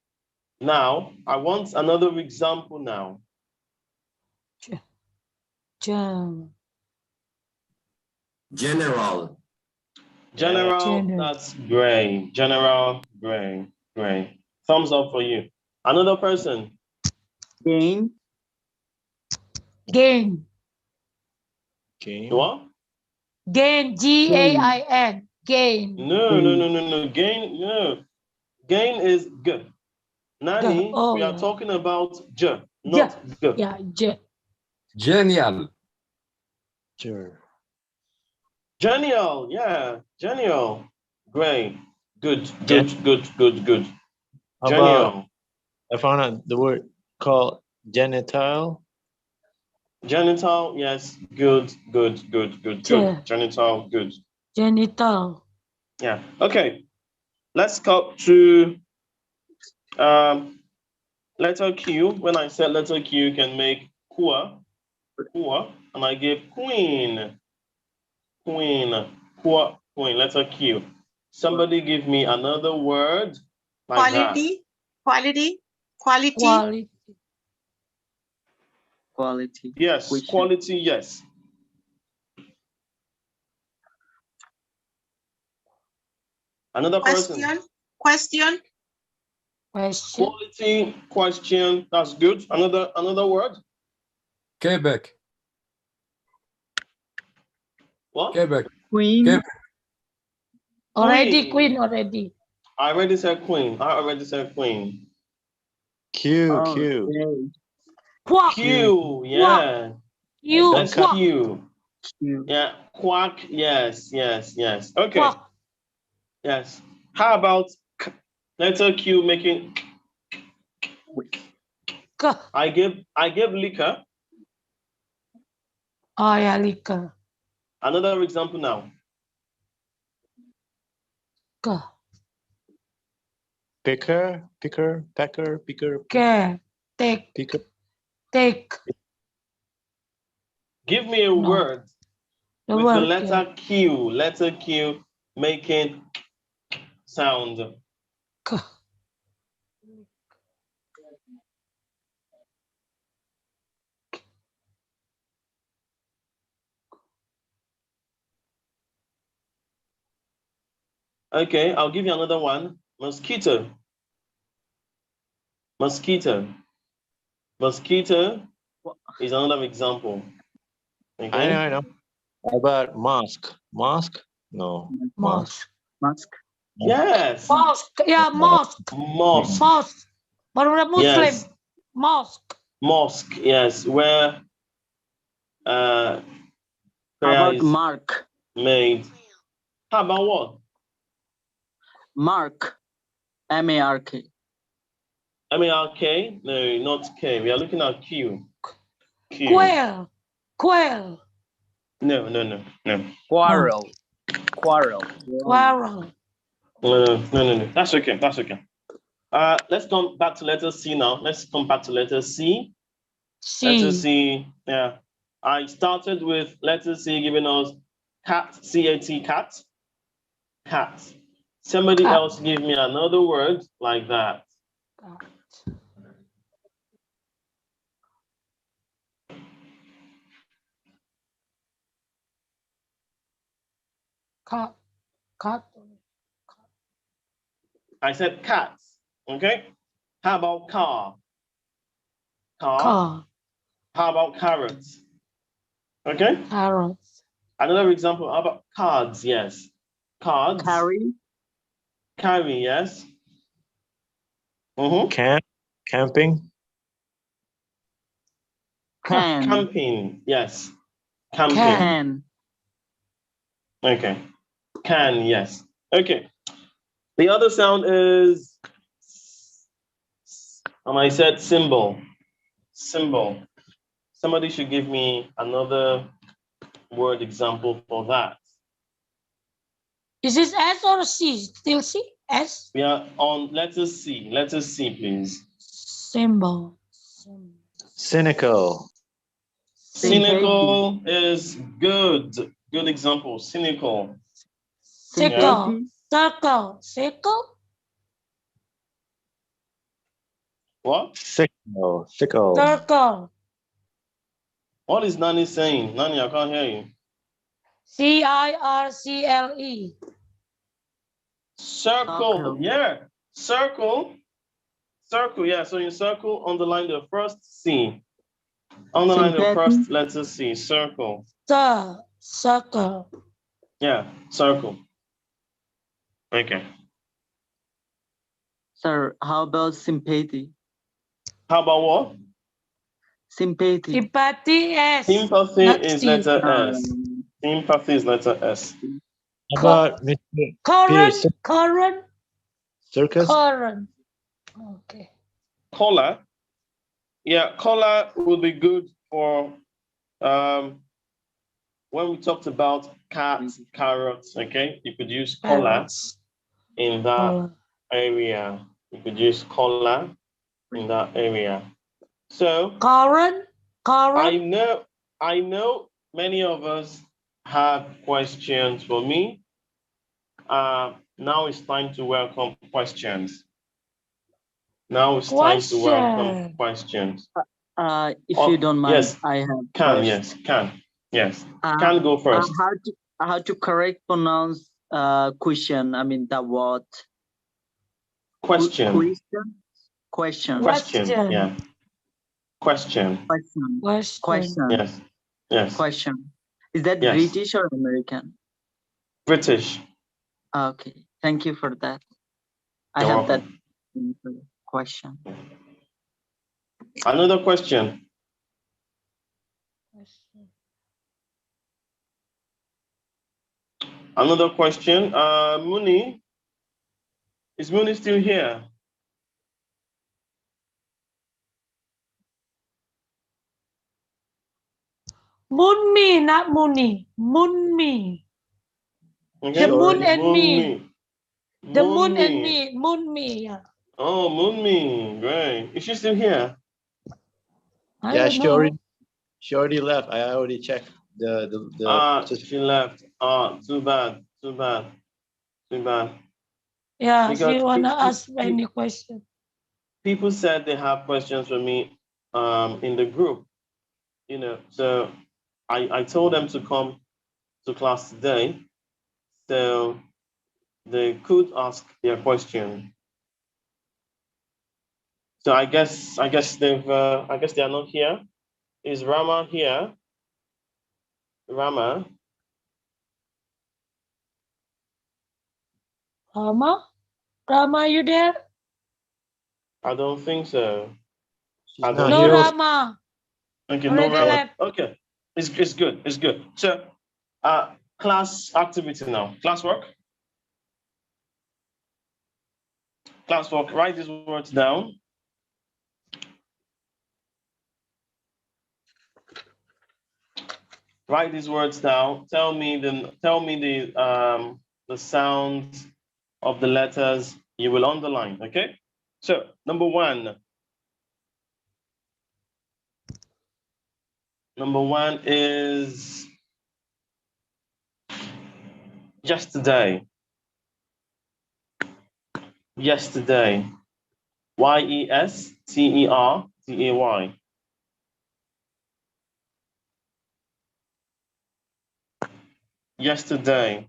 Now, I want another example now. Germ. General. General, that's gray. General, gray. Thumbs up for you. Another person. Gain. Game. What? Gain, G-A-I-N. Gain. No. Gain, no. Gain is G. Nani, we are talking about J, not G. Yeah, J. Genial. Sure. Genial, yeah. Genial. Great. Good. How Genial. about, I found out the word called genital. Genital, yes. Good. Genital, good. Genital. Yeah. Okay. Let's go to letter Q. When I said letter Q, you can make Kua, and I gave queen. Kua, queen, letter Q. Somebody give me another word like Quality. Yes, quality, yes. Another person. Question. Quality, question, that's good. Another word. Quebec. What? Quebec. Queen. Quebec. Already, queen already. I already said queen. I already said queen. Q, Oh, Q. okay. Quack. Q, yeah. You Let's quack. Q. Q. Yeah, quack. Yes, yes, yes. Okay. Quack. Yes. How about letter Q making? I give liquor. Oh yeah, liquor. Another example now. Picker, picker, pecker, picker, Care. Take. picker. Take. Give me a No. word The with word, the letter Q. Letter Q making sound. Okay, I'll give you another one. Mosquito. Mosquito. Mosquito is another example. Okay. I know. How about mosque? Mosque? No. Mosque. Mosque. Yes. Mosque. Yeah, mosque. Mosque. Mosque. But we're Muslim. Yes. Mosque. Mosque. Yes. Where How prayer about is mark? made. How about what? Mark. M-A-R-K. M-A-R-K? No, not K. We are looking at Q. Q. Quail. Quail. No, no, no, no. Quarrel. Quarrel. Quarrel. No. That's okay. That's okay. Let's come back to letter C now. Let's come back to letter C. C. Letter C. Yeah. I started with letter C giving us cat, C-A-T, cat. Cat. Somebody Cat. else give me another word like that. Cat. Cat. I said cat. Okay. How about car? Car. How about carrots? Okay. Carrots. Another example. How about cards? Yes. Cards. Carry. Carry. Yes. Camping. Can. Camping. Yes. Camping. Can. Okay. Can. Yes. Okay. The other sound is, and I said symbol. Symbol. Somebody should give me another word example for that. Is this S or C? Still C? S? We are on letter C. Letter C, please. Symbol. Cynical. Cynical is good. Good example. Cynical. Circle. Circle. Circle? What? Sickle. Sickle. Circle. What is Nani saying? Nani, I can't hear you. C-I-R-C-L-E. Circle. Yeah. Circle. Circle. Yeah. So you circle, underline the first C. Underline the first letter C. Circle. Circle. Yeah. Circle. Okay. Sir, how about sympathy? How about what? Sympathy. Sympathy S. Sympathy Not is C. letter S. Sympathy is letter S. How about Mr. Current. Pierce? Current. Circus? Current. Okay. Collar. Yeah, collar would be good for when we talked about cats, carrots, okay? You could use collar in that area. You could use collar in that area. So current. I know many of us have questions for me. Now it's time to welcome questions. Now it's time to welcome questions. If you don't mind, yes, I have can first. yes, can go first. How to correct pronounce question? I mean the word. Question. Question. Yeah. Question. Question. Yes. Yes. Question. Is that Yes. British or American? British. Okay, thank you for that. I You're have that welcome. question. Another question. Another question. Muni, is Muni still here? Moon not Moony. Moon me. Okay. The moon and Moon me. The moon and me. me. Moon me. Yeah. Oh, Moonmi. Great. Is she still here? I Yeah, don't know. she already left. I already checked the She left. Too bad. Too bad. Too bad. Yeah, Because she wanna ask any question. people said they have questions for me in the group, you know, so I told them to come to class today so they could ask their question. So I guess they are not here. Is Rama here? Rama? Rama, you there? I don't think so. I not don't No, think so. Rama. Okay, no Already Rama. left. Okay. It's good. It's good. So class activity now. Classwork. Classwork, write these words down. Write these words down. Tell me the sounds of the letters you will underline. Okay. So number one. Number one is yesterday. Yesterday. yesterday. Yesterday.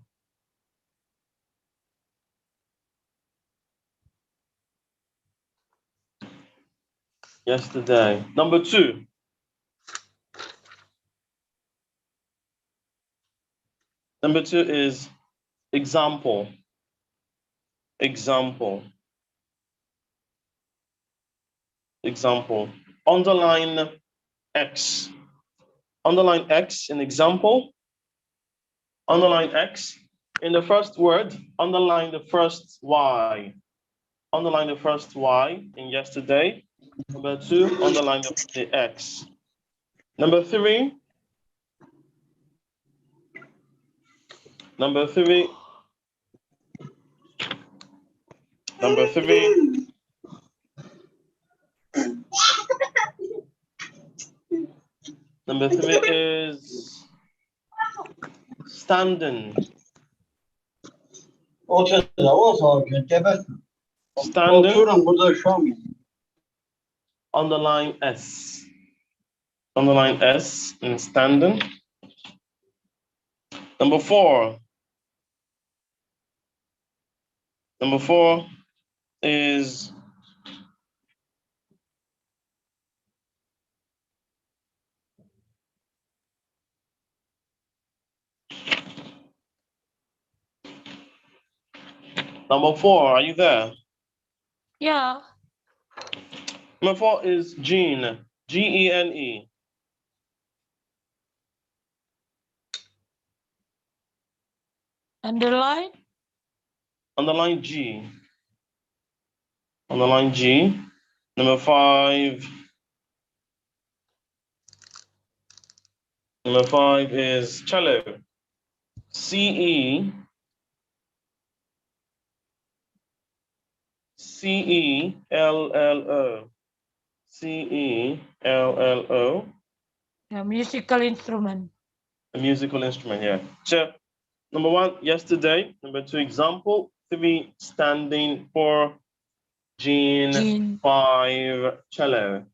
Yesterday. Number two. Number two is example. Example. Example. Underline X. Underline X in example. Underline X. In the first word, underline the first Y. Underline the first Y in yesterday. Number two, underline the X. Number three. Number three. Number three. Number three is standing. Standing. Underline S. Underline S in standing. Number four. Number four is number four. Are you there? Yeah. Number four is gene. Gene. Underline? Underline G. Underline G. Number five. Number five is cello. CE. CELLO. CELLO. A musical instrument. A musical instrument, yeah. So number one, yesterday. Number two, example. Three, standing. Four, gene. Five, cello.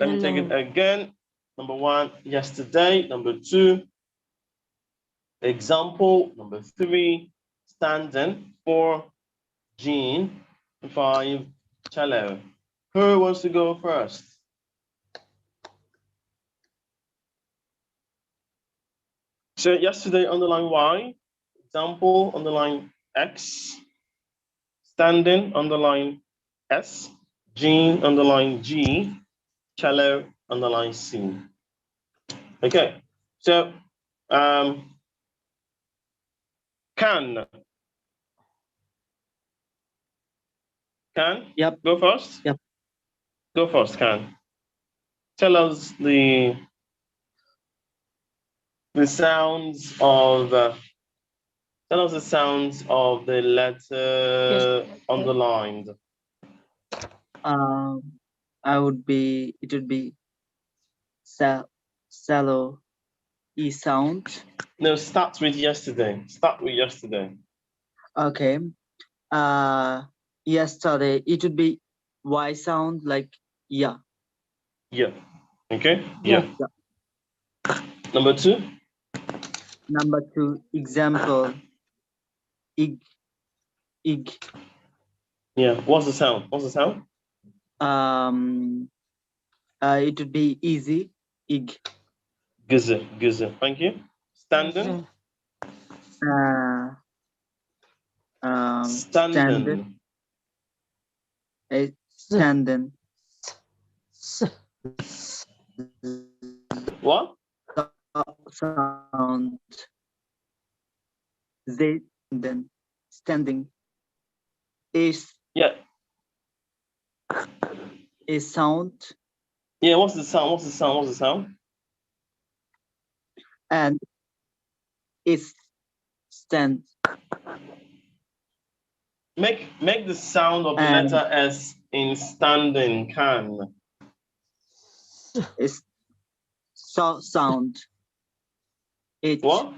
Let me take it again. Number one, yesterday. Number two, example. Number three, standing. Four, gene. Five, cello. Who wants to go first? So yesterday, underline Y. Example, underline X. Standing, underline S. Jean, underline G. Cello, underline C. Okay, so can. Yep. Go first? Yep. Go first, Can. Tell us the sounds of tell us the sounds of the letter underlined. It would be shallow E sound. No, start with yesterday. Start with yesterday. Okay. Yesterday it would be Y sound, like yeah. Yeah. Okay. Yeah. Number 2. Number 2, example. Ig. Yeah. What's the sound? What's the sound? It would be easy. Ig. Gize. Thank you. Standing. Standing. Standing. What? Sound. Standing. Is. Yeah. Is sound. Yeah. What's the sound? What's the sound? What's the sound? And is stand. Make the sound of the letter S in standing. Can. Is so sound. It. What?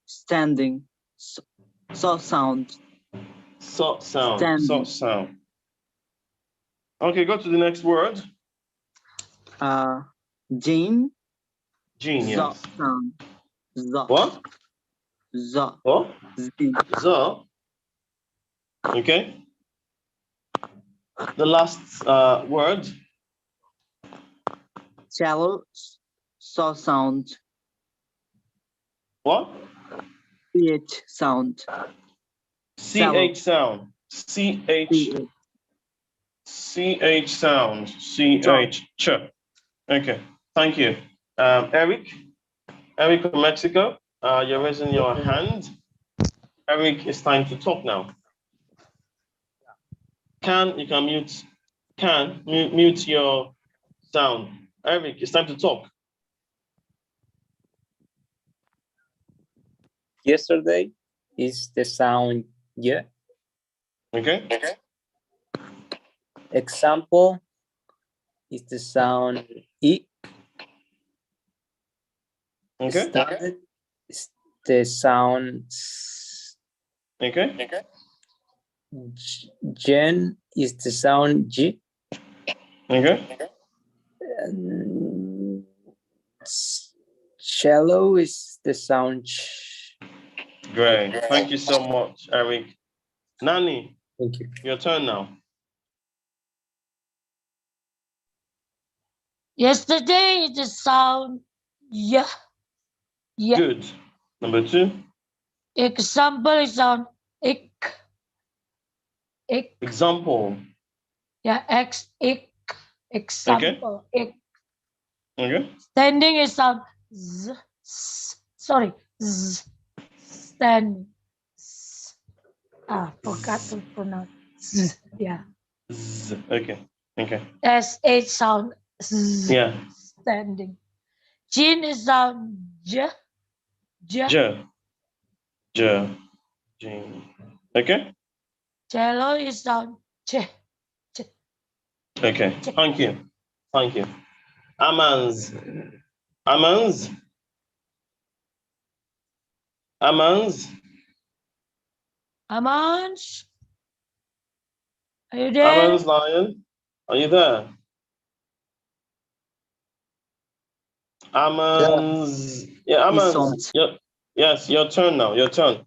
Standing. So sound. So sound. Standing. So sound. Okay, go to the next word. Jean. Jean, yes. Sound. What? What? Z. Okay. The last word. Shallow. So sound. What? CH sound. CH sound. CH sound. CH. Okay. Thank you. Eric from Mexico, you're raising your hand. Eric, it's time to talk now. You can mute. Mute your sound. Eric, it's time to talk. Yesterday is the sound yeah. Okay. Example is the sound E. Okay. Standard is the sound S. Okay. Gen is the sound G. Okay. Shallow is the sound Ch. Great. Thank you so much, Eric. Nani, thank you. Your turn now. Yesterday the sound yeah. Good. Number 2. Example is sound ik. Example. Yeah, example. Ik. Okay. Standing is sound z. Sorry, z. Standing. Forgot to pronounce. Z. Yeah. Z. Okay. SH sound z. Yeah. Standing. Chin is sound j. J. Okay. Cello is sound ch. Okay. Thank you. Amans. Amans. Are you there? Amans Lion, are you there? Amans. Yeah, Amans. Yes, your turn now. Your turn.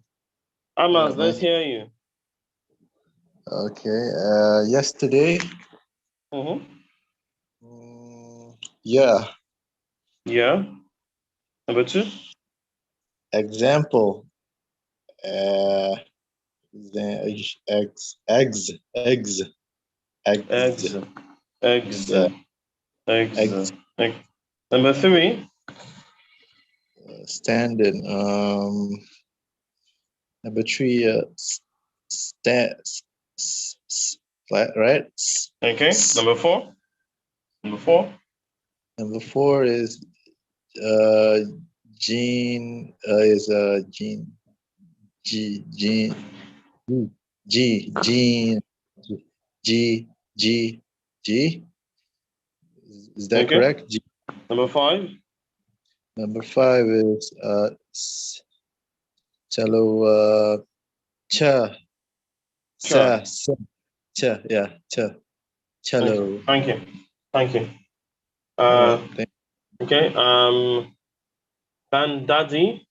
Amans, let's hear you. Okay. Yesterday. Mm-hmm. Yeah. Yeah. Number 2. example. Eggs. Number 3. Standing. Number 3. Right. Okay. Number 4. Number 4 is Gene. Gene. Gene. G. Is that Okay. correct? G. Number 5. Number 5 is cello. Cha. Cha. Cha. Yeah. Cha. Cello. Thank you. Okay. Bam Daddy.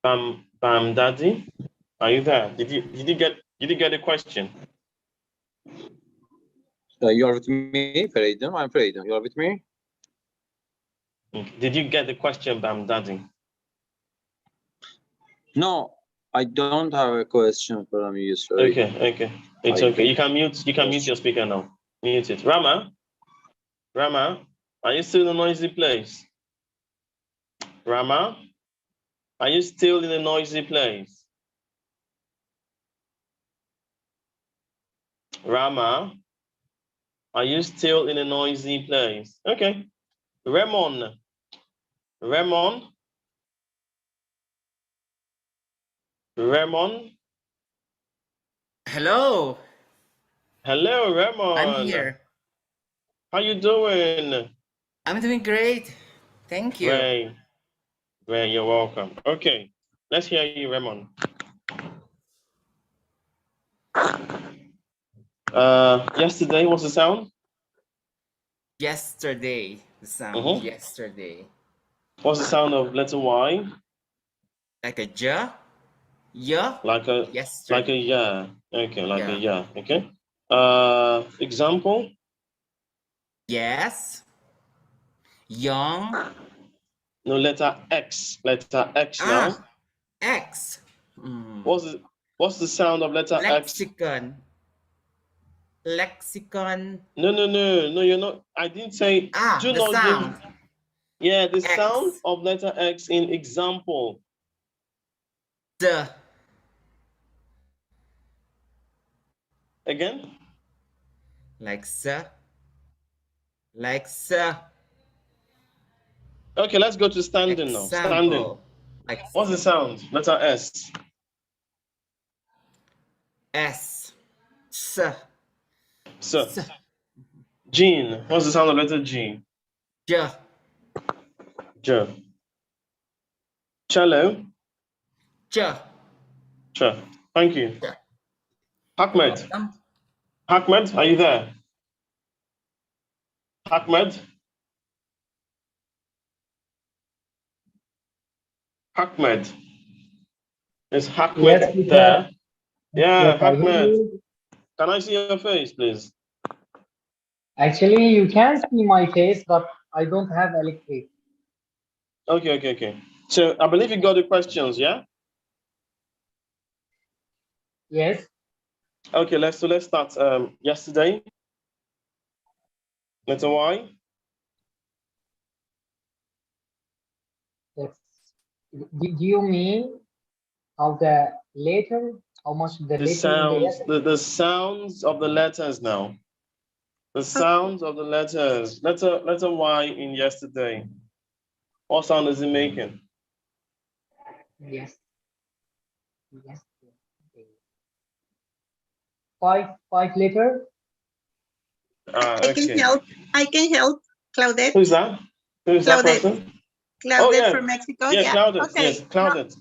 Bam Daddy. Are you there? Did you get the question? You are with me, Freedom. I'm Freedom. You are with me? Did you get the question, Bam Daddy? No, I don't have a question from you, sir. Okay. It's okay. You can mute your speaker now. Mute it. Rama, are you still in a noisy place? Rama, are you still in a noisy place? Rama, are you still in a noisy place? Okay. Ramon. Hello. Hello, Ramon. I'm here. How you doing? I'm doing great. Thank you. Great, you're welcome. Okay, let's hear you, Ramon. Yesterday, what's the sound? Yesterday. The sound. Yesterday. What's the sound of letter Y? Like a J? Yeah. Like a yeah. Okay, like a yeah. Okay. Example? Yes. Young. No, letter X. Letter X now. X. What's the sound of letter X? Lexicon. No, you're not. I didn't say. Do The not sound. Give. The sound of letter X in example. Again? Like sir. Like sir. Okay, let's go to standing now. Standing. Like what's the sound? Letter S. S. Gene. What's the sound of letter G? J. Cello. Ch. Thank you. Ahmed, are you there? Ahmed? Is Ahmed there? Yeah, Yes, I hear Ahmed. you. Can I see your face, please? Actually, you can see my face, but I don't have electric. Okay. So I believe you got the questions, yeah? Yes. Okay, let's start. Yesterday. Letter Y. Yes. Do you mean how the letter, how much the letter in the letter? The sounds of the letters now. The sounds of the letters. Letter Y in yesterday. What sound is it making? Yes. Five letter. Okay. I can help. Claudette. Who's that? Who's that Claudette. person? Claudette from Mexico. Yeah, Claudette. Okay. Yes, Claudette.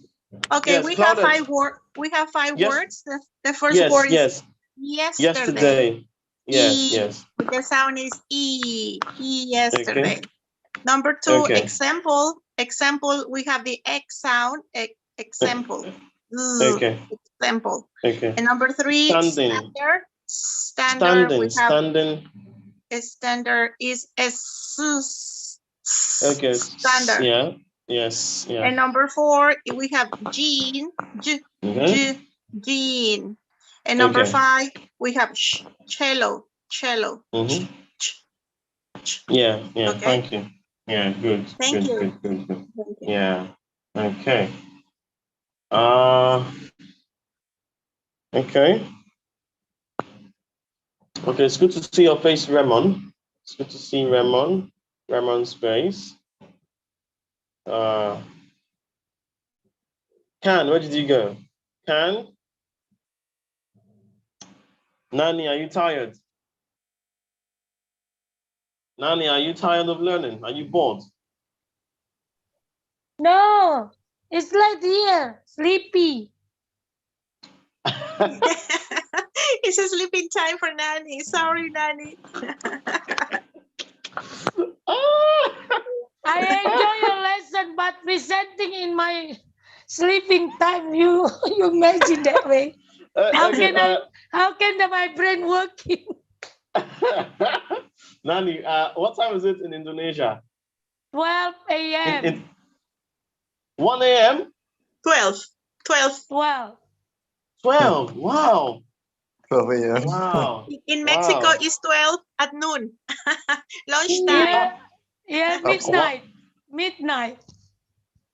Okay, yes, we Claudette. have 5 words. We have 5 words. The first word is yesterday. Yes. The sound is E. Yesterday. Okay. Number 2, Okay. example. Example, we have the X sound. Example. Okay. Example. Okay. And number 3, Standing. Standard. We have Standing. standard is Okay. standard. Yeah. Yes. Yeah. And number 4, we have Jean. Jean. And number 5, we have cello. Cello. Yeah. Yeah. Okay. Thank you. Yeah. Good. Thank you. Good. Thank you. Yeah. Okay. Okay. Okay. It's good to see your face, Ramon. It's good to see Ramon. Ramon's face. Can, where did you go? Can? Nani, are you tired? Nani, are you tired of learning? Are you bored? No, it's like here, sleepy. It's a sleeping time for Nani. Sorry, Nani. I enjoy your lesson, but presenting in my sleeping time, you imagine that way. How can my brain working? Nani, what time is it in Indonesia? 12 a.m. 1 a.m.? 12. 12. Wow. 12 a.m. Wow. In Mexico, it's 12 at noon. Lunchtime. Yeah, midnight.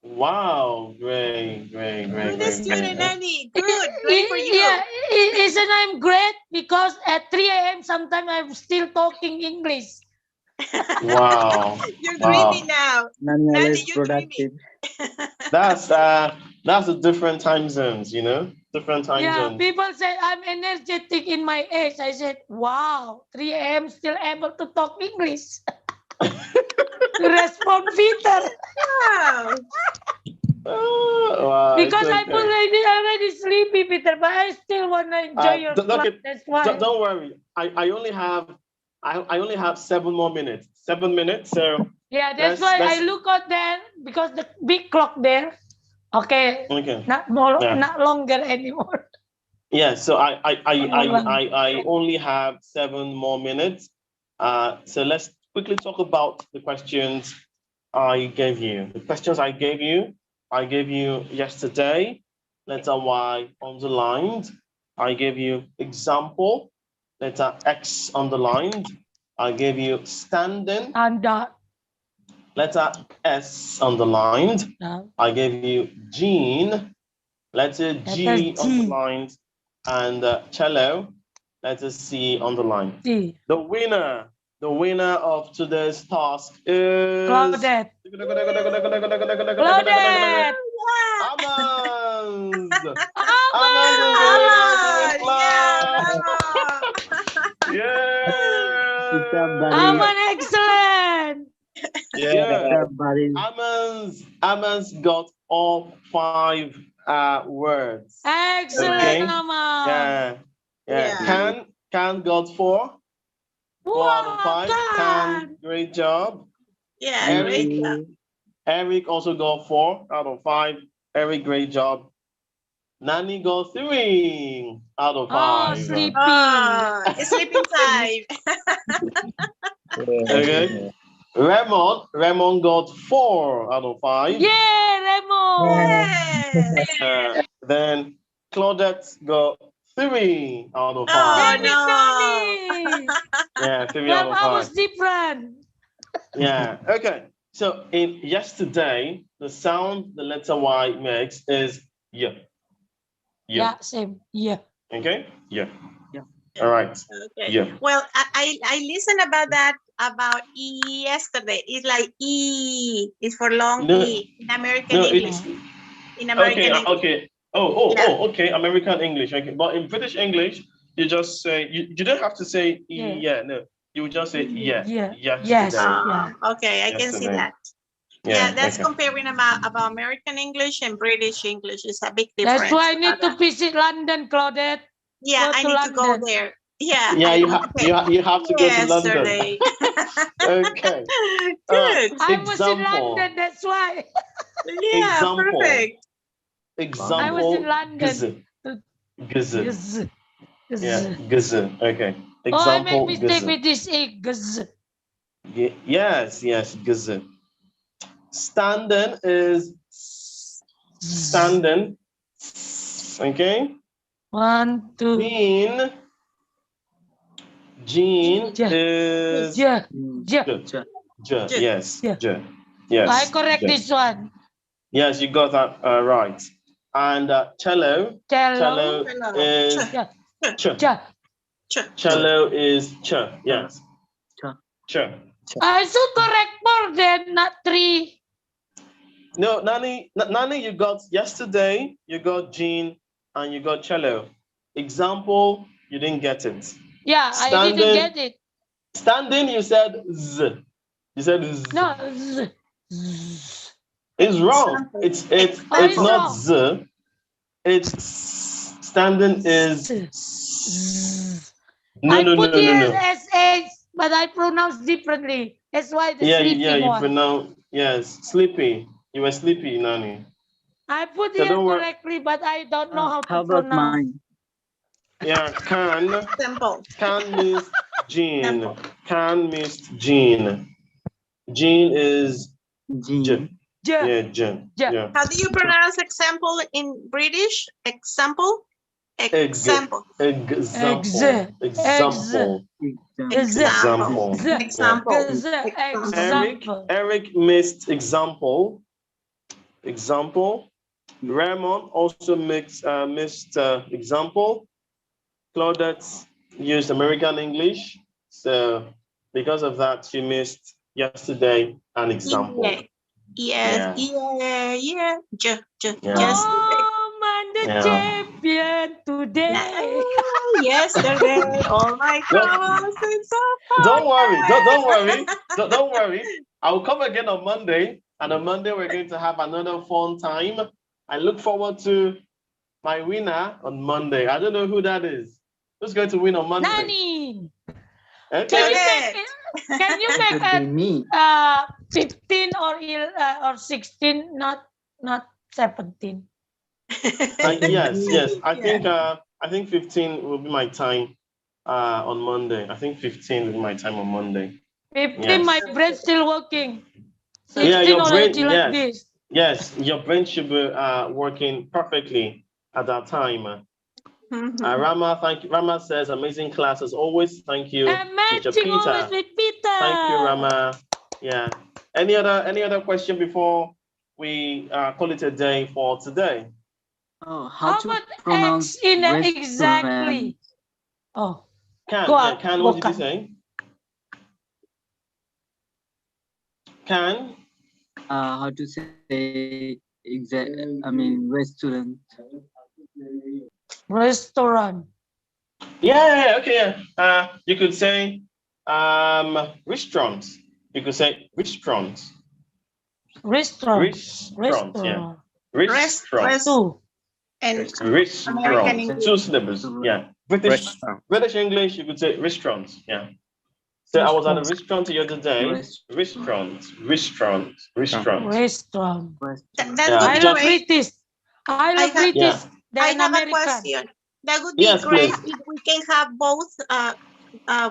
Wow. Great. Good student, Nani. Good. Great for you. Yeah, isn't I'm great? Because at 3 a.m. sometimes I'm still talking English. Wow. You're dreaming now. Nani, you're dreaming. That's a different time zones, you know? Different time zones. People say I'm energetic in my age. I said, wow, 3 a.m. still able to talk English. To respond Peter. Wow. Wow, Because okay. I'm already sleepy, Peter, but I still want to enjoy your class. That's why. Don't worry. I only have 7 more minutes. 7 minutes. So yeah, that's why I look out there because the big clock there. Okay. Not longer anymore. Yeah. So I only have 7 more minutes. So let's quickly talk about the questions I gave you. The questions I gave you yesterday. Letter Y underlined. I gave you example. Letter X underlined. I gave you standing. Letter S underlined. I gave you Jean. Letter G underlined. And cello. Letter C underlined. The winner of today's task is Claudette. Claudette. Amans. I'm an excellent. Yeah. Amans got all 5 words. Excellent, Aman. Yeah. Can got 4. 4 out of 5. Can, great job. Yeah, great job. Eric also got 4 out of 5. Eric, great job. Nani got 3 out of 5. Sleepy. It's sleeping time. Okay. Ramon got 4 out of 5. Yeah, Ramon. Yes. Then Claudette got 3 out of 5. Oh no. Yeah, 3 out of 5. I was different. Yeah. Okay. So in yesterday, the sound the letter Y makes is yeah. Yeah, same. Yeah. Okay. Yeah. All right. Okay. Yeah. Well, I listened about that about E yesterday. It's like E. It's for long E in American English. In American English. Okay. Oh, okay. American English. Okay. But in British English, you just say you don't have to say E. Yeah. No. You just say yeah. Yes. Okay, I can see that. Yeah, that's comparing about American English and British English. It's a big difference. That's why I need to visit London, Claudette. Yeah, I need to go there. Yeah. Yeah, you have to go to London. Okay. Good. I was in London, that's why. Yeah, perfect. Example. I was in London. Gz. Yeah, gz. Okay. Example. Oh, I made mistake with this egg. Gz. Yes, gz. Standing is standing. Okay. 1, 2. Jean is J. Yes. Yeah. Yes. I correct J. this one. Yes, you got that right. And cello. Cello is ch. Cello is ch. Yes. Ch. I should correct more than not 3. No, Nani, you got yesterday, you got Jean, and you got cello. Example, you didn't get it. Yeah, I didn't get it. Standing, you said z. You said z. No, z. It's wrong. It's not wrong. z. It's standing is. No, I put here SH, but I pronounce differently. That's why the sleeping you one. pronounce sleepy. You were sleepy, Nani. I put So here don't worry. correctly, but I don't know how to about pronounce. mine? Yeah, can. Simple. Can means Jean. Can means Jean. Jean is J. Yeah, J. Yeah. How do you pronounce example in British? Example? Example. Example. Eric missed example. Raymond also missed example. Claudette used American English. So because of that, she missed yesterday an example. Yeah. I'm the champion today. Yesterday, oh my God, it's so fun. Don't worry. Don't worry. I'll come again on Monday, and on Monday we're going to have another fun time. I look forward to my winner on Monday. I don't know who that is. Who's going to win on Monday? Nani. Okay. Can you make it 15 or 16, not 17? Yes. I think 15 will be my time on Monday. I think 15 will be my time on Monday. 15, my brain's still working. 16 Yeah, your brain. already like this. Yes, your brain should be working perfectly at that time. Rama, thank you. Rama says, amazing class as always. Thank you, Teacher Peter. Always with Peter. Thank you, Rama. Yeah. Any other question before we call it a day for today? Oh, how to pronounce X in exactly? Oh, Can. What did you say? Can. How to say restaurant. Restaurant. Yeah. Okay. You could say restaurants. You could say restaurants. Restaurant. Yeah. Restaurant. And American English. 2 syllables. Yeah. British English, you could say restaurants. Yeah. So I was at a restaurant the other day. Restaurant. I love British. I love British. I have a question. That would be great if we can have both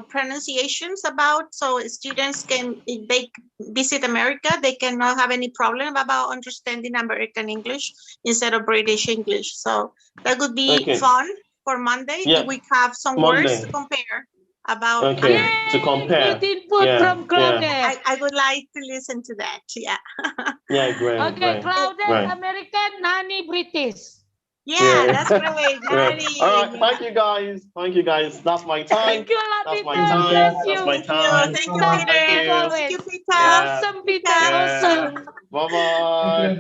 pronunciations about, so students can, if they visit America, they cannot have any problem about understanding American English instead of British English. So that would be fun for Monday if we have some words to compare about. To compare. Good input from Claudette. I would like to listen to that. Yeah. Yeah, great. Okay, Claudette, American, Nani, British. Yeah, that's great. Nani. All right, thank you guys. That's my time. Thank you, That's my time. That's my time. Thank you, Peter. Thank you, Peter. Awesome, Peter. Awesome. Bye-bye.